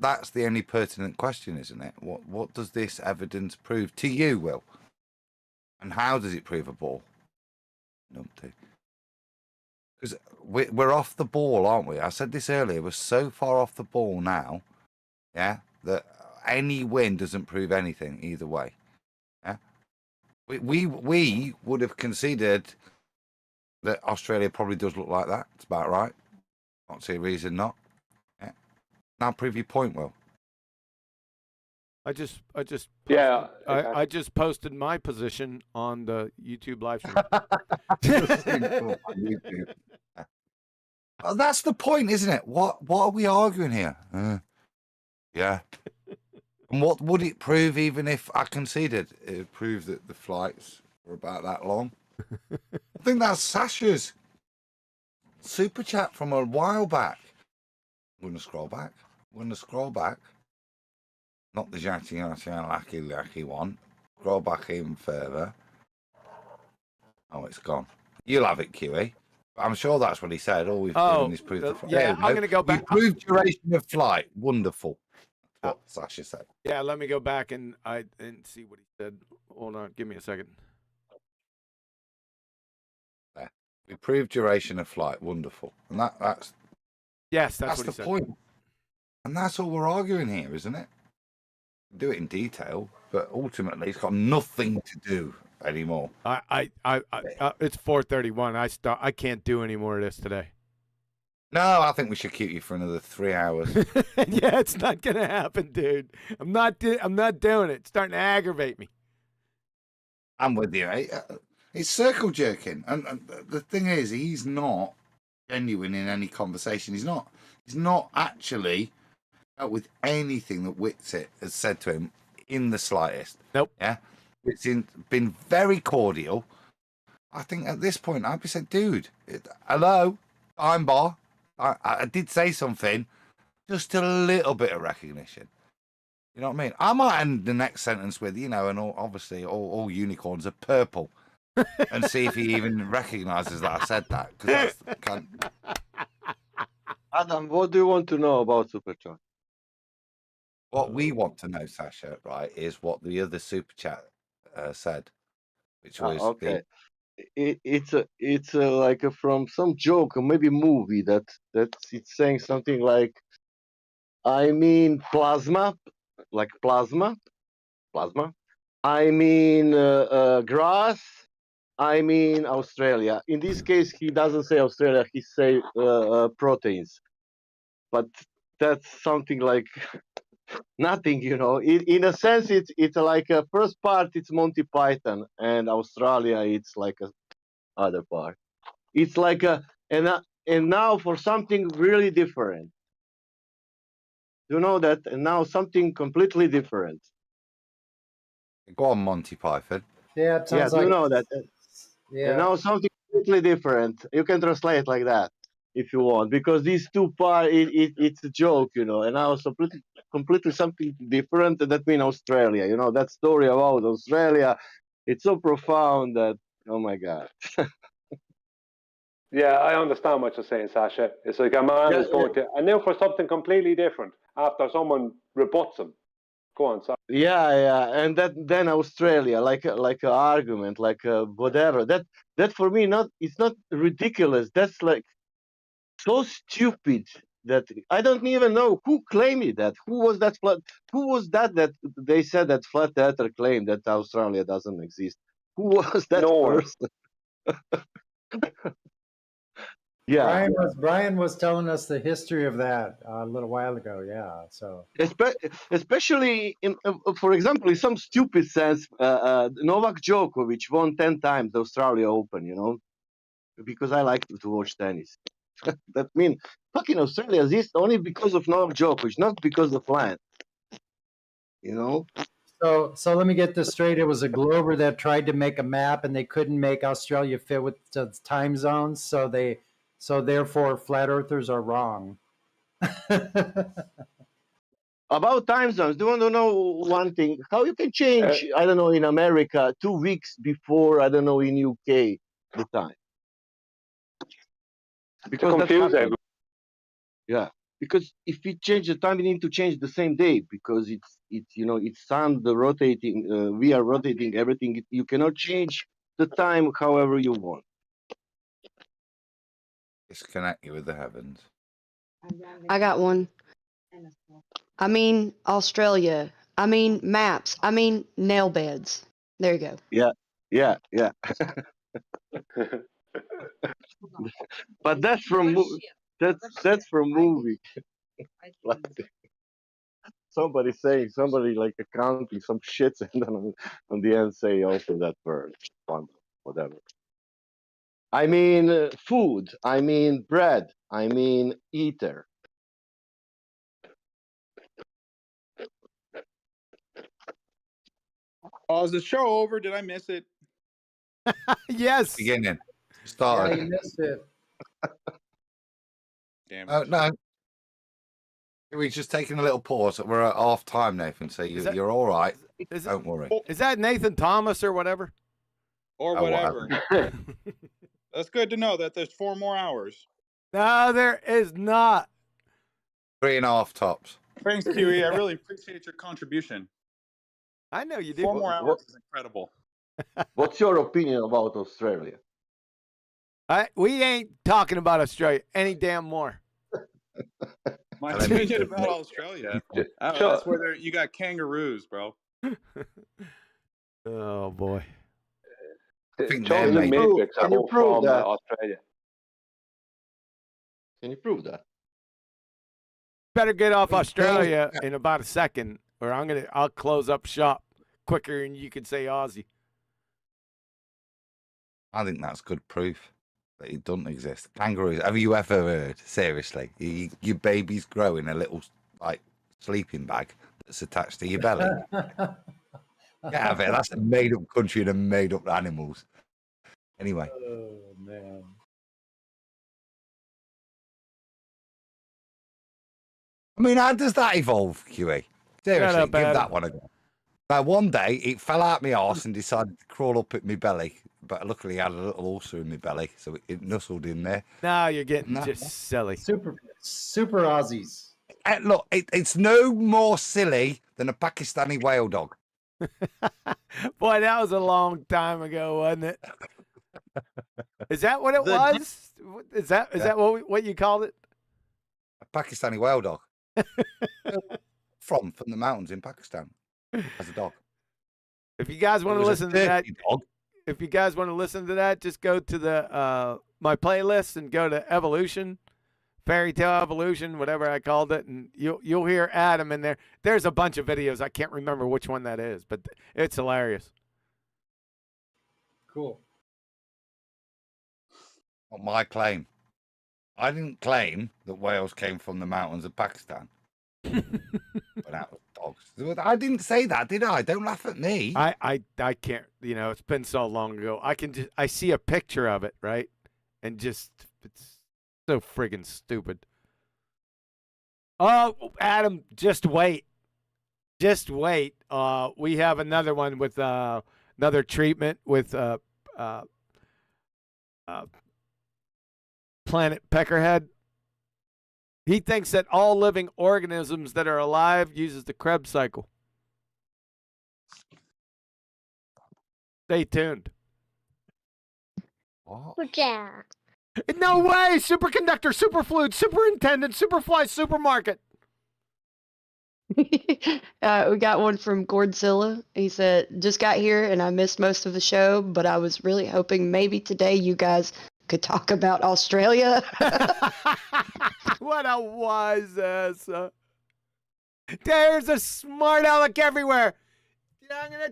S8: that's the only pertinent question, isn't it? What does this evidence prove to you, Will? And how does it prove a ball? Numpty. Because we're off the ball, aren't we? I said this earlier. We're so far off the ball now Yeah, that any win doesn't prove anything either way. Yeah, we would have conceded that Australia probably does look like that. It's about right. Can't see a reason not. Yeah. Now prove your point, Will.
S4: I just
S14: Yeah,
S4: I just posted my position on the YouTube live stream.
S8: Oh, that's the point, isn't it? What are we arguing here? Yeah. And what would it prove even if I conceded? It would prove that the flights were about that long. I think that's Sasha's super chat from a while back. I'm going to scroll back. Not the lucky one. Scroll back even further. Oh, it's gone. You'll have it, QE. I'm sure that's what he said. All we've done is prove the flight.
S4: Yeah, I'm going to go back.
S8: We proved duration of flight. Wonderful. That's what Sasha said.
S4: Yeah, let me go back and see what he said. Hold on, give me a second.
S8: There. We proved duration of flight. Wonderful. And that's
S4: yes, that's what
S8: the
S4: he said.
S8: point. And that's all we're arguing here, isn't it? Do it in detail, but ultimately it's got nothing to do anymore.
S4: It's 4:31. I can't do any more of this today.
S8: No, I think we should keep you for another 3 hours.
S4: Yeah, it's not gonna happen, dude. I'm not doing it. It's starting to aggravate me.
S8: I'm with you. It's circle jerking, and the thing is, he's not genuine in any conversation. He's not actually dealt with anything that Whitsitt has said to him in the slightest.
S4: Nope.
S8: Yeah, it's been very cordial. I think at this point I'd be saying, dude, hello, I'm bar. I did say something, just a little bit of recognition. You know what I mean? I might end the next sentence with, and obviously all unicorns are purple, and see if he even recognizes that I said that. Because
S21: Adam, what do you want to know about Superchat?
S8: What we want to know, Sasha, right, is what the other super chat said, which was
S21: okay. It's like from some joke or maybe movie that it's saying something like, I mean plasma, like plasma. I mean grass. I mean Australia. In this case, he doesn't say Australia. He say proteins, but that's something like nothing, in a sense it's like a first part it's Monty Python, and Australia it's like a other part. It's like and now for something really different, that, and now something completely different.
S8: Go on, Monty Python.
S18: Yeah, it sounds like
S21: that.
S18: Yeah.
S21: And now something completely different. You can translate like that if you want, because these two parts, it's a joke, and now completely something different. That means Australia, that story about Australia, it's so profound that, oh my God.
S14: Yeah, I understand what you're saying, Sasha. It's like a man is going to, and now for something completely different after someone rebuts him. Go on, Sasha.
S21: Yeah, and then Australia, like an argument, like whatever. That for me, it's not ridiculous. That's like so stupid that I don't even know who claimed that. Who was that that they said that flat earther claimed that Australia doesn't exist? Who was that person? Yeah,
S18: Brian was telling us the history of that a little while ago. Yeah, so
S21: especially for example, in some stupid sense, Novak Djokovic won 10 times the Australia Open. Because I like to watch tennis. That means fucking Australia exists only because of Novak Djokovic, not because of land.
S18: So let me get this straight. It was a glober that tried to make a map, and they couldn't make Australia fit with the time zones. So therefore, flat earthers are wrong.
S21: About time zones, do you want to know one thing? How you can change, I don't know, in America 2 weeks before, I don't know, in UK, the time? Because
S14: confuse everyone.
S21: Yeah, because if we change the time, we need to change the same day, because it's sun, the rotating, we are rotating everything. You cannot change the time however you want.
S8: Disconnect you with the heavens.
S7: I got one. I mean Australia. I mean maps. I mean nail beds. There you go.
S21: Yeah, yeah, yeah. But that's from that's from movie. Like, somebody like accounting some shits, and then on the end say also that word, fun, whatever. I mean food. I mean bread. I mean eater.
S2: Oh, is the show over? Did I miss it?
S4: Yes.
S8: Beginning.
S18: Yeah,
S8: Started.
S18: you missed it.
S2: Damn
S8: Oh
S2: it.
S8: no. We're just taking a little pause. We're at half time, Nathan. So you're all right. Don't worry.
S4: Is that Nathan Thomas or whatever?
S2: Or
S8: Oh,
S2: whatever.
S8: whatever.
S2: That's good to know that there's 4 more hours.
S4: No, there is not.
S8: 3.5 tops.
S2: Thanks, QE. I really appreciate your contribution.
S4: I know you do.
S2: 4 more hours is incredible.
S21: What's your opinion about Australia?
S4: We ain't talking about Australia any damn more.
S2: My opinion about Australia. That's where you got kangaroos, bro.
S4: Oh boy.
S8: I think
S21: Can
S8: they're
S21: you prove that?
S14: Australia.
S21: Can you prove that?
S4: Better get off Australia in about a second, or I'll close up shop quicker than you can say Aussie.
S8: I think that's good proof that it doesn't exist. Kangaroos. Have you ever heard? Seriously, your baby's growing a little like sleeping bag that's attached to your belly. Get out of it. That's a made-up country and a made-up animals. Anyway.
S18: Oh man.
S8: I mean, how does that evolve, QE? Seriously,
S4: up,
S8: give
S4: Adam.
S8: that one a go. Now, one day it fell out my arse and decided to crawl up at my belly, but luckily I had a little ulcer in my belly, so it nestled in there.
S4: Now you're getting just silly.
S18: Super Aussies.
S8: Look, it's no more silly than a Pakistani whale dog.
S4: Boy, that was a long time ago, wasn't it? Is that what it was? Is that what you called it?
S8: A Pakistani whale dog. from the mountains in Pakistan as a dog.
S4: If you guys want to listen to that, if you guys want to listen to that, just go to the my playlist and go to Evolution, Fairy Tale Evolution, whatever I called it, and you'll hear Adam in there. There's a bunch of videos. I can't remember which one that is, but it's hilarious.
S18: Cool.
S8: Not my claim. I didn't claim that whales came from the mountains of Pakistan. But that was dogs. I didn't say that, did I? Don't laugh at me.
S4: I can't. You know, it's been so long ago. I see a picture of it, right, and just it's so friggin' stupid. Oh, Adam, just wait. Just wait. We have another one with another treatment with Planet Peckerhead. He thinks that all living organisms that are alive uses the Krebs cycle. Stay tuned.
S20: Superchat.
S4: No way! Superconductor, superfluid, superintendent, superfly, supermarket.
S7: We got one from Godzilla. He said, just got here and I missed most of the show, but I was really hoping maybe today you guys could talk about Australia.
S4: What a wise ass. There's a smart aleck everywhere. I'm gonna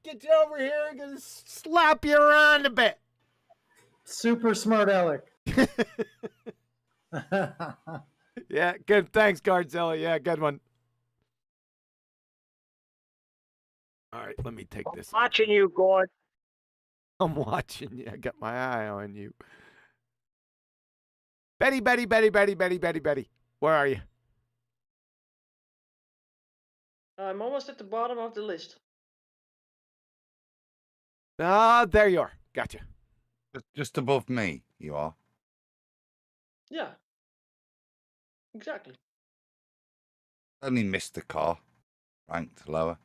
S4: get you over here and gonna slap you around a bit.
S18: Super smart aleck.
S4: Yeah, good. Thanks, Godzilla. Yeah, good one. All right, let me take this.
S6: Watching you, Gord.
S4: I'm watching you. I got my eye on you. Betty. Where are you?
S10: I'm almost at the bottom of the list.
S4: Ah, there you are. Gotcha.
S8: Just above me, you are.
S10: Yeah. Exactly.
S8: Only missed the car. Ranked lower.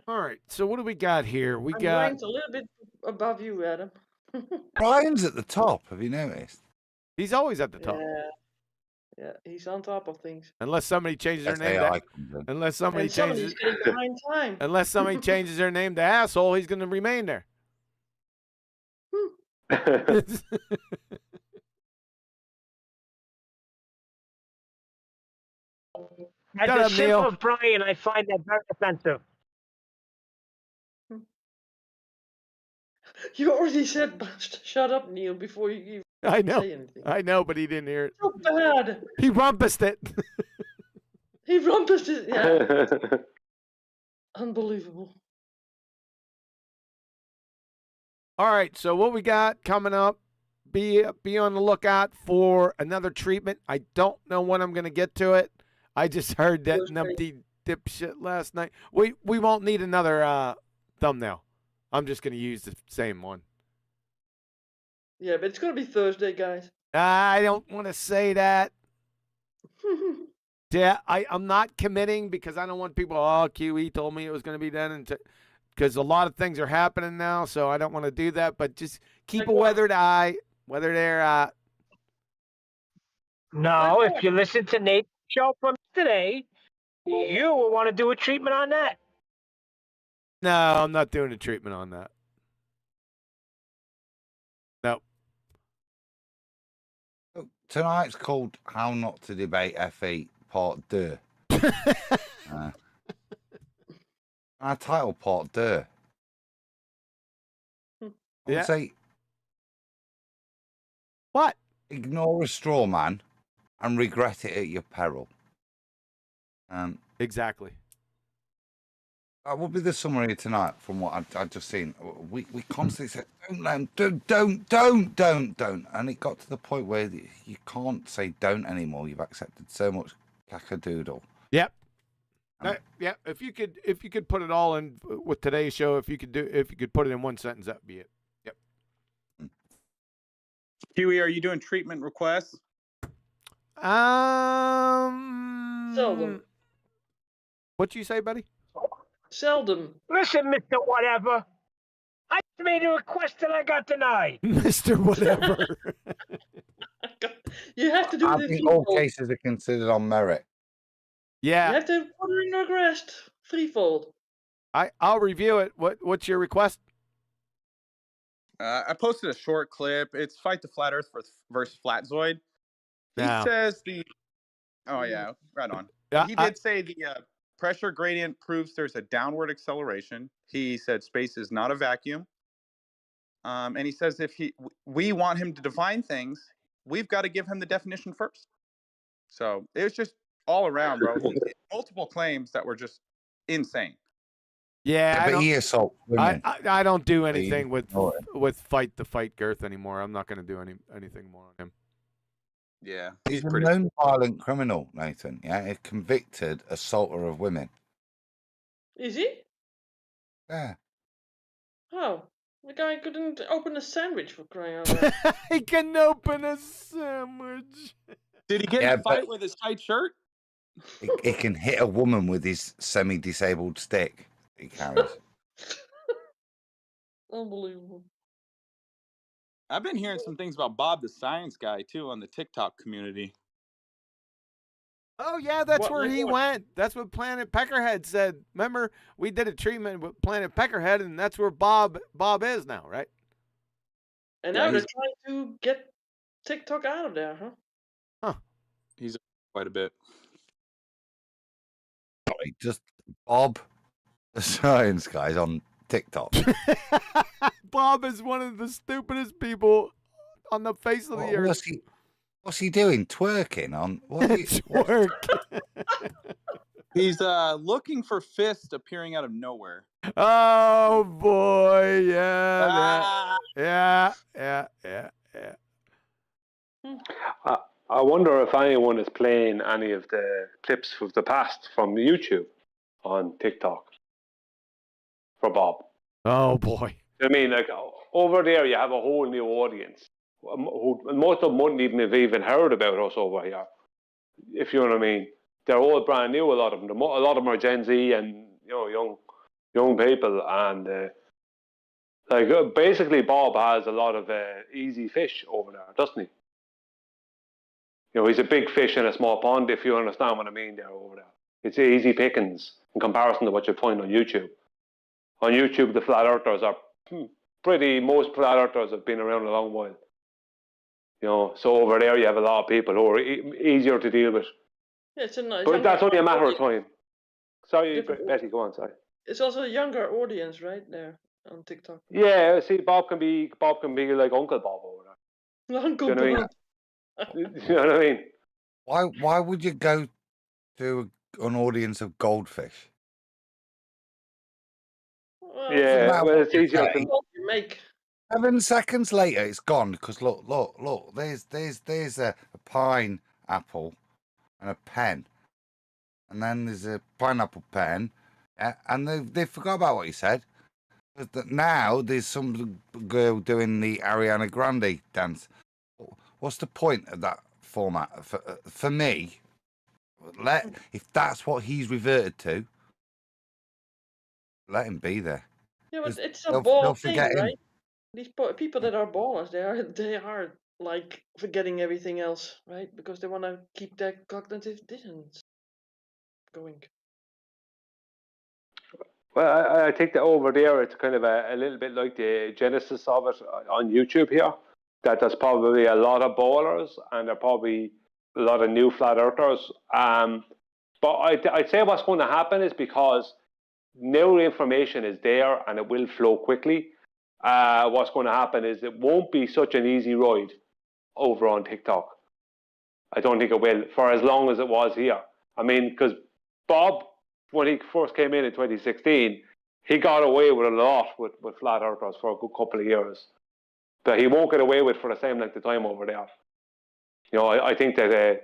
S4: All right, so what do we got here?
S10: I'm ranked a little bit above you, Adam.
S8: Brian's at the top. Have you noticed?
S4: He's always at the top.
S10: Yeah, he's on top of things.
S4: Unless somebody changes their name
S8: AI
S4: to,
S8: comes in.
S4: unless somebody
S10: And somebody's
S4: changes,
S10: getting behind time.
S4: unless somebody changes their name to asshole, he's going to remain there.
S6: As
S4: Shut
S6: a
S4: up, Neil.
S6: simple Brian, I find that very offensive.
S10: You already said shut up, Neil, before you even
S4: I know.
S10: say anything.
S4: I know, but he didn't hear it.
S10: So bad.
S4: He rumpused it.
S10: He rumpused it. Yeah. Unbelievable.
S4: All right, so what we got coming up, be on the lookout for another treatment. I don't know when I'm going to get to it. I just heard that numpty dipshit last night. We won't need another thumbnail. I'm just going to use the same one.
S10: Yeah, but it's going to be Thursday, guys.
S4: I don't want to say that. Yeah, I'm not committing because I don't want people, QE told me it was going to be done. Because a lot of things are happening now, so I don't want to do that. But just keep a weathered eye, whether they're...
S6: No, if you listen to Nate's show from today, you will want to do a treatment on that.
S4: No, I'm not doing a treatment on that. No.
S8: Tonight's called How Not to Debate FE Part 2. Our title Part 2. I would say,
S4: what?
S8: Ignore a straw man and regret it at your peril.
S4: Exactly.
S8: That would be the summary tonight from what I've just seen. We constantly said, don't. And it got to the point where you can't say don't anymore. You've accepted so much cacadoodle.
S4: Yep. Yeah. If you could put it all in with today's show, if you could put it in one sentence, that'd be it. Yep.
S2: Huey, are you doing treatment requests?
S10: Seldom.
S4: What'd you say, buddy?
S10: Seldom.
S6: Listen, Mr. Whatever. I made a request and I got denied.
S4: Mr. Whatever.
S10: You have to do
S8: I
S10: the
S8: think all
S10: threefold.
S8: cases are considered on merit.
S4: Yeah.
S10: You have to put in a request threefold.
S4: I'll review it. What's your request?
S2: I posted a short clip. It's Fight the Flat Earth versus Flatzoid. He says Oh, yeah. Right on.
S4: Yeah,
S2: He did say the pressure gradient proves there's a downward acceleration. He said space is not a vacuum. And he says if we want him to define things, we've got to give him the definition first. So it was just all around, bro. Multiple claims that were just insane.
S4: Yeah,
S8: but he assaults women.
S4: I don't do anything with Fight the Fight Girth anymore. I'm not going to do anything more on him.
S2: Yeah,
S8: he's a known violent criminal, Nathan. Yeah, a convicted assaulter of women.
S10: Is he?
S8: Yeah.
S10: How? The guy couldn't open a sandwich for crying out loud.
S4: He can open a sandwich.
S2: Did he get in a fight with his tight shirt?
S8: He can hit a woman with his semi-disabled stick he carries.
S10: Unbelievable.
S2: I've been hearing some things about Bob the Science Guy, too, on the TikTok community.
S4: Oh, yeah, that's where he went. That's what Planet Peckerhead said. Remember, we did a treatment with Planet Peckerhead, and that's where Bob is now, right?
S10: And now they're trying to get TikTok out of there, huh?
S4: Huh.
S2: He's quite a bit.
S8: Just Bob the Science Guy's on TikTok.
S4: Bob is one of the stupidest people on the face of the earth.
S8: What's he doing? Twerking on what?
S4: Twerk.
S2: He's looking for Fist appearing out of nowhere.
S4: Oh boy, yeah.
S14: I wonder if anyone is playing any of the clips of the past from YouTube on TikTok for Bob.
S4: Oh boy.
S14: I mean, like over there, you have a whole new audience. Who most of them wouldn't even have heard about us over here, if you know what I mean. They're all brand new. A lot of them. A lot of them are Gen Z and young people. And basically, Bob has a lot of easy fish over there, doesn't he? You know, he's a big fish in a small pond, if you understand what I mean there over there. It's easy pickings in comparison to what you find on YouTube. On YouTube, the flat earthers are most flat earthers have been around a long while. You know, so over there you have a lot of people who are easier to deal with.
S10: Yeah, it's a nice.
S14: But that's only a matter of time. Sorry, Betty, go on, sorry.
S10: It's also a younger audience, right, there on TikTok.
S14: Yeah, see, Bob can be like Uncle Bob over there.
S10: Uncle
S14: Do you know
S10: Bob.
S14: what I mean? You know what I mean?
S8: Why would you go to an audience of goldfish?
S10: Well,
S14: Yeah, well, it's easier to
S10: make.
S8: 7 seconds later, it's gone because look. There's a pine apple and a pen, and then there's a pineapple pen, and they forgot about what he said. But now there's some girl doing the Ariana Grande dance. What's the point of that format for me? If that's what he's reverted to, let him be there.
S10: Yeah, but it's a
S8: they'll
S10: ball thing,
S8: forget him.
S10: right? These people that are ballers, they are like forgetting everything else, right? Because they want to keep their cognitive dissonance going.
S14: Well, I think that over there it's kind of a little bit like the genesis of it on YouTube here. That there's probably a lot of ballers and there are probably a lot of new flat earthers. But I'd say what's going to happen is because new information is there and it will flow quickly. What's going to happen is it won't be such an easy ride over on TikTok. I don't think it will for as long as it was here. I mean, because Bob, when he first came in 2016, he got away with a lot with flat earthers for a good couple of years. But he won't get away with for the same length of time over there. You know, I think that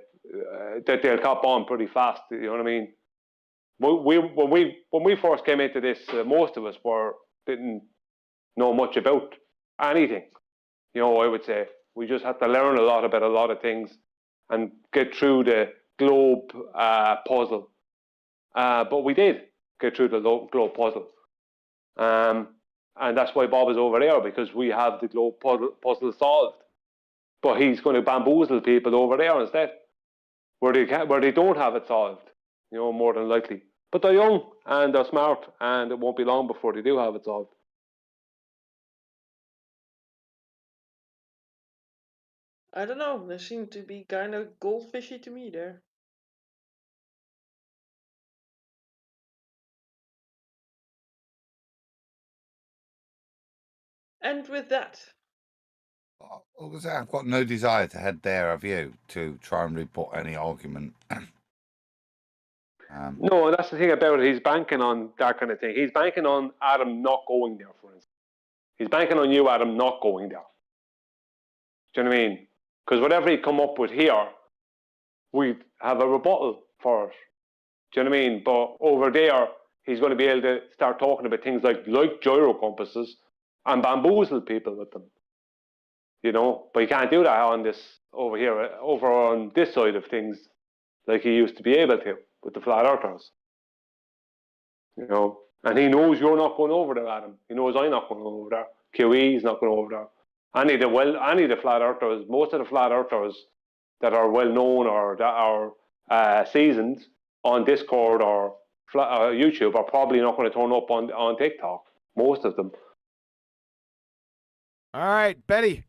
S14: they'll cop on pretty fast. You know what I mean? When we first came into this, most of us didn't know much about anything. You know, I would say we just had to learn a lot about a lot of things and get through the globe puzzle. But we did get through the globe puzzle. And that's why Bob is over there, because we have the globe puzzle solved. But he's going to bamboozle people over there instead, where they don't have it solved, you know, more than likely. But they're young and they're smart, and it won't be long before they do have it solved.
S10: I don't know. They seem to be kind of goldfishy to me there. And with that,
S8: I've got no desire to head there, have you, to try and rebut any argument?
S14: No, that's the thing about it. He's banking on that kind of thing. He's banking on Adam not going there, for instance. He's banking on you, Adam, not going there. Do you know what I mean? Because whatever he come up with here, we have a rebuttal for it. Do you know what I mean? But over there, he's going to be able to start talking about things like gyro compasses and bamboozle people with them. You know, but he can't do that on this over here, over on this side of things, like he used to be able to with the flat earthers. You know, and he knows you're not going over there, Adam. He knows I'm not going over there. QE is not going over there. Any of the flat earthers, most of the flat earthers that are well known or that are seasoned on Discord or YouTube are probably not going to turn up on TikTok. Most of them.
S3: All right, Betty.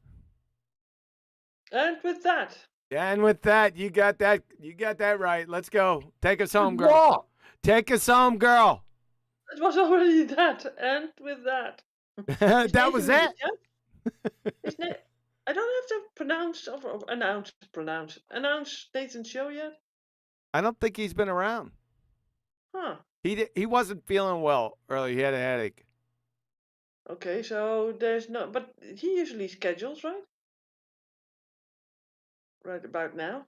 S10: and with that,
S3: And with that, you got that right. Let's go. Take us home, girl.
S8: What?
S3: Take us home, girl.
S10: it was already that. And with that,
S3: That was it.
S10: Isn't it? I don't have to announce Nathan's show yet.
S3: I don't think he's been around.
S10: Huh.
S3: He wasn't feeling well earlier. He had a headache.
S10: Okay, so there's no, but he usually schedules, right? Right about now.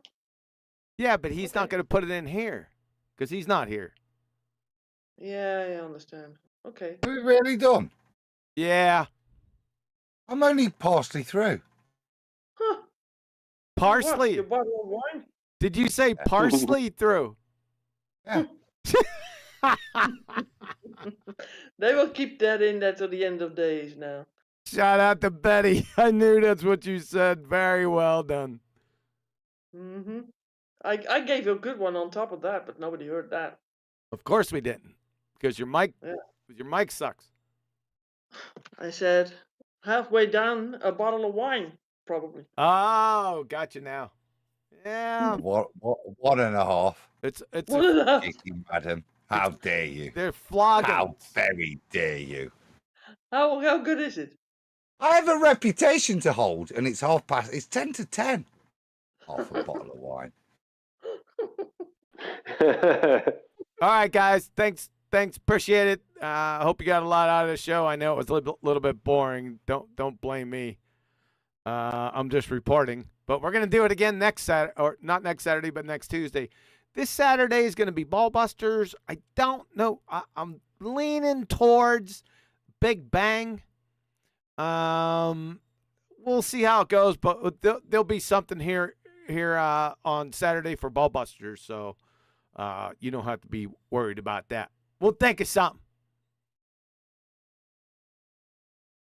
S3: Yeah, but he's not going to put it in here because he's not here.
S10: Yeah, I understand. Okay.
S8: Are we really done?
S3: Yeah.
S8: I'm only partially through.
S10: Huh.
S3: Parsley.
S10: Your bottle of wine?
S3: Did you say parsley through?
S8: Yeah.
S10: They will keep that in there till the end of days now.
S3: Shout out to Betty. I knew that's what you said. Very well done.
S10: Mm-hmm. I gave you a good one on top of that, but nobody heard that.
S3: Of course we didn't, because your mic sucks.
S10: I said halfway down a bottle of wine, probably.
S3: Oh, gotcha now. Yeah.
S8: One and a half.
S3: It's
S8: Cheeky madam. How dare you?
S3: They're flogging.
S8: How very dare you?
S10: How good is it?
S8: I have a reputation to hold, and it's 10:30. It's 10 to 10. Half a bottle of wine.
S3: All right, guys. Thanks. Appreciate it. I hope you got a lot out of the show. I know it was a little bit boring. Don't blame me. I'm just reporting. But we're gonna do it again next Saturday, or not next Saturday, but next Tuesday. This Saturday is gonna be Ballbusters. I don't know. I'm leaning towards Big Bang. We'll see how it goes, but there'll be something here on Saturday for Ballbusters, so you don't have to be worried about that. We'll think of something.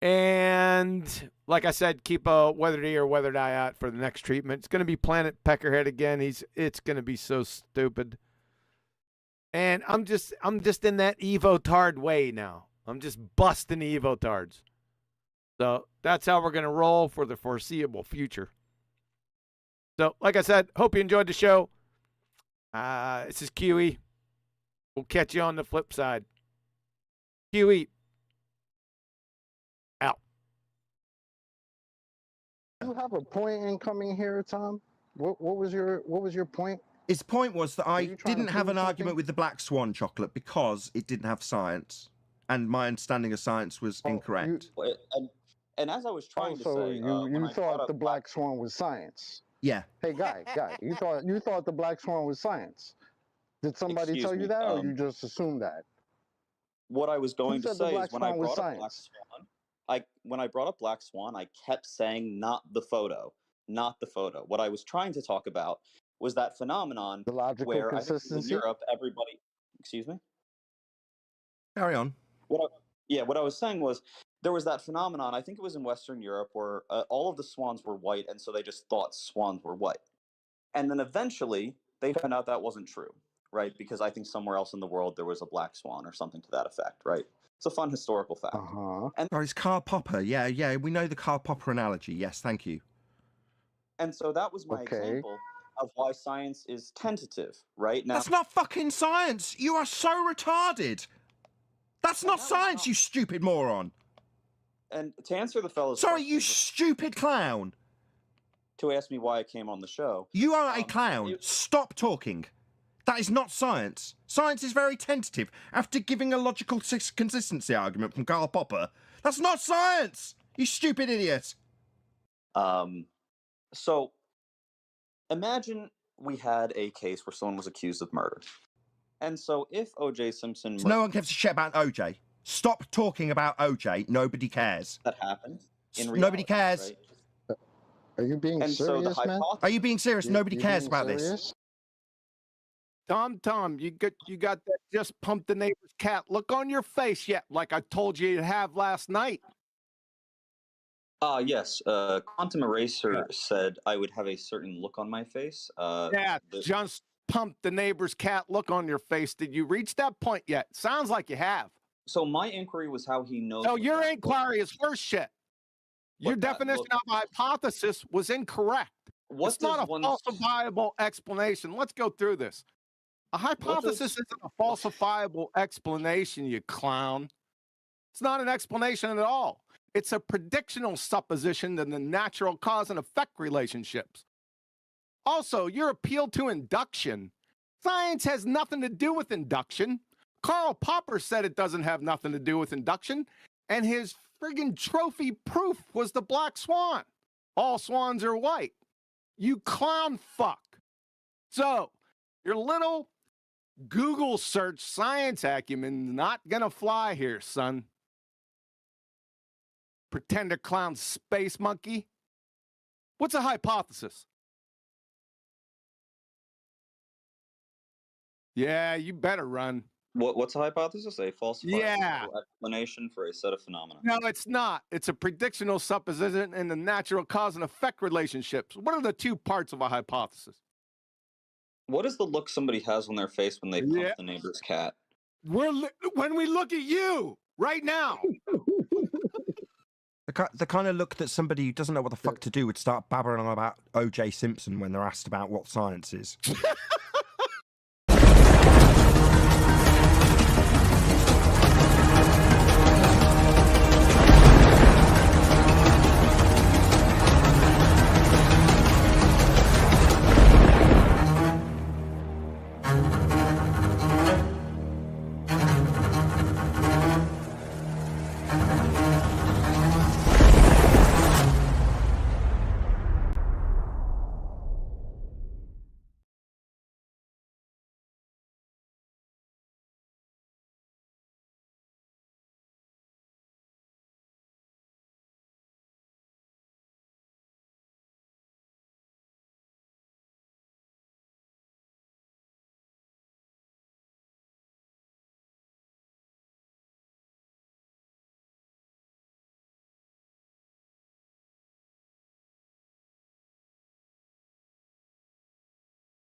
S3: And like I said, keep a weathered ear, weathered eye out for the next treatment. It's going to be Planet Peckerhead again. It's going to be so stupid. And I'm just in that Evo-tard way now. I'm just busting the Evo-tards. So that's how we're going to roll for the foreseeable future. So, like I said, hope you enjoyed the show. This is QE. We'll catch you on the flip side. QE. Out.
S1: You have a point in coming here, Tom? What was your point?
S9: His point was that I didn't have an argument with the Black Swan chocolate because it didn't have science, and my understanding of science was incorrect.
S22: And as I was trying to say,
S1: you thought the Black Swan was science.
S9: Yeah.
S1: Hey, guy, you thought the Black Swan was science. Did somebody tell you that, or you just assumed that?
S22: What I was going to say is when I brought up
S1: science?
S22: Black Swan, when I brought up Black Swan, I kept saying not the photo, not the photo. What I was trying to talk about was that phenomenon
S1: the logical
S22: where
S1: consistency?
S22: I think in Europe, everybody. Excuse me.
S9: Carry on.
S22: What I was saying was there was that phenomenon. I think it was in Western Europe where all of the swans were white, and so they just thought swans were white. And then eventually they found out that wasn't true, right? Because I think somewhere else in the world there was a black swan or something to that effect, right? It's a fun historical fact.
S1: Uh-huh.
S9: Oh, it's Karl Popper. Yeah, we know the Karl Popper analogy. Yes, thank you.
S22: And so that was my example of why science is tentative, right? Now,
S9: That's not fucking science. You are so retarded. That's not science, you stupid moron.
S22: And to answer the fellow's
S9: Sorry,
S22: question,
S9: you stupid clown.
S22: To ask me why I came on the show.
S9: You are a clown. Stop talking. That is not science. Science is very tentative. After giving a logical consistency argument from Karl Popper, that's not science. You stupid idiot.
S22: So imagine we had a case where someone was accused of murder. And so if O.J. Simpson...
S9: So no one gives a shit about O.J. Stop talking about O.J. Nobody cares.
S22: That happened.
S9: Nobody cares.
S22: Right?
S1: Are you being serious, man?
S9: Are you being serious? Nobody cares about this.
S4: Tom, you got that just pumped the neighbor's cat look on your face yet, like I told you you'd have last night.
S22: Yes. Quantum Eraser said I would have a certain look on my face.
S4: Just pumped the neighbor's cat look on your face. Did you reach that point yet? Sounds like you have.
S22: So my inquiry was how he knows.
S4: No, your inquiry is horse shit. Your definition of hypothesis was incorrect. It's not a falsifiable explanation. Let's go through this. A hypothesis isn't a falsifiable explanation, you clown. It's not an explanation at all. It's a predictional supposition in the natural cause and effect relationships. Also, your appeal to induction. Science has nothing to do with induction. Karl Popper said it doesn't have nothing to do with induction, and his friggin' trophy proof was the black swan. All swans are white. You clown fuck. So, your little Google search science acumen not gonna fly here, son. Pretender clown space monkey. What's a hypothesis? Yeah, you better run.
S22: What's a hypothesis? A falsifiable explanation for a set of phenomena.
S4: No, it's not. It's a predictional supposition in the natural cause and effect relationships. What are the two parts of a hypothesis?
S22: What is the look somebody has on their face when they pump the neighbor's cat?
S4: When we look at you right now.
S9: The kind of look that somebody who doesn't know what the fuck to do would start babbling on about O.J. Simpson when they're asked about what science is.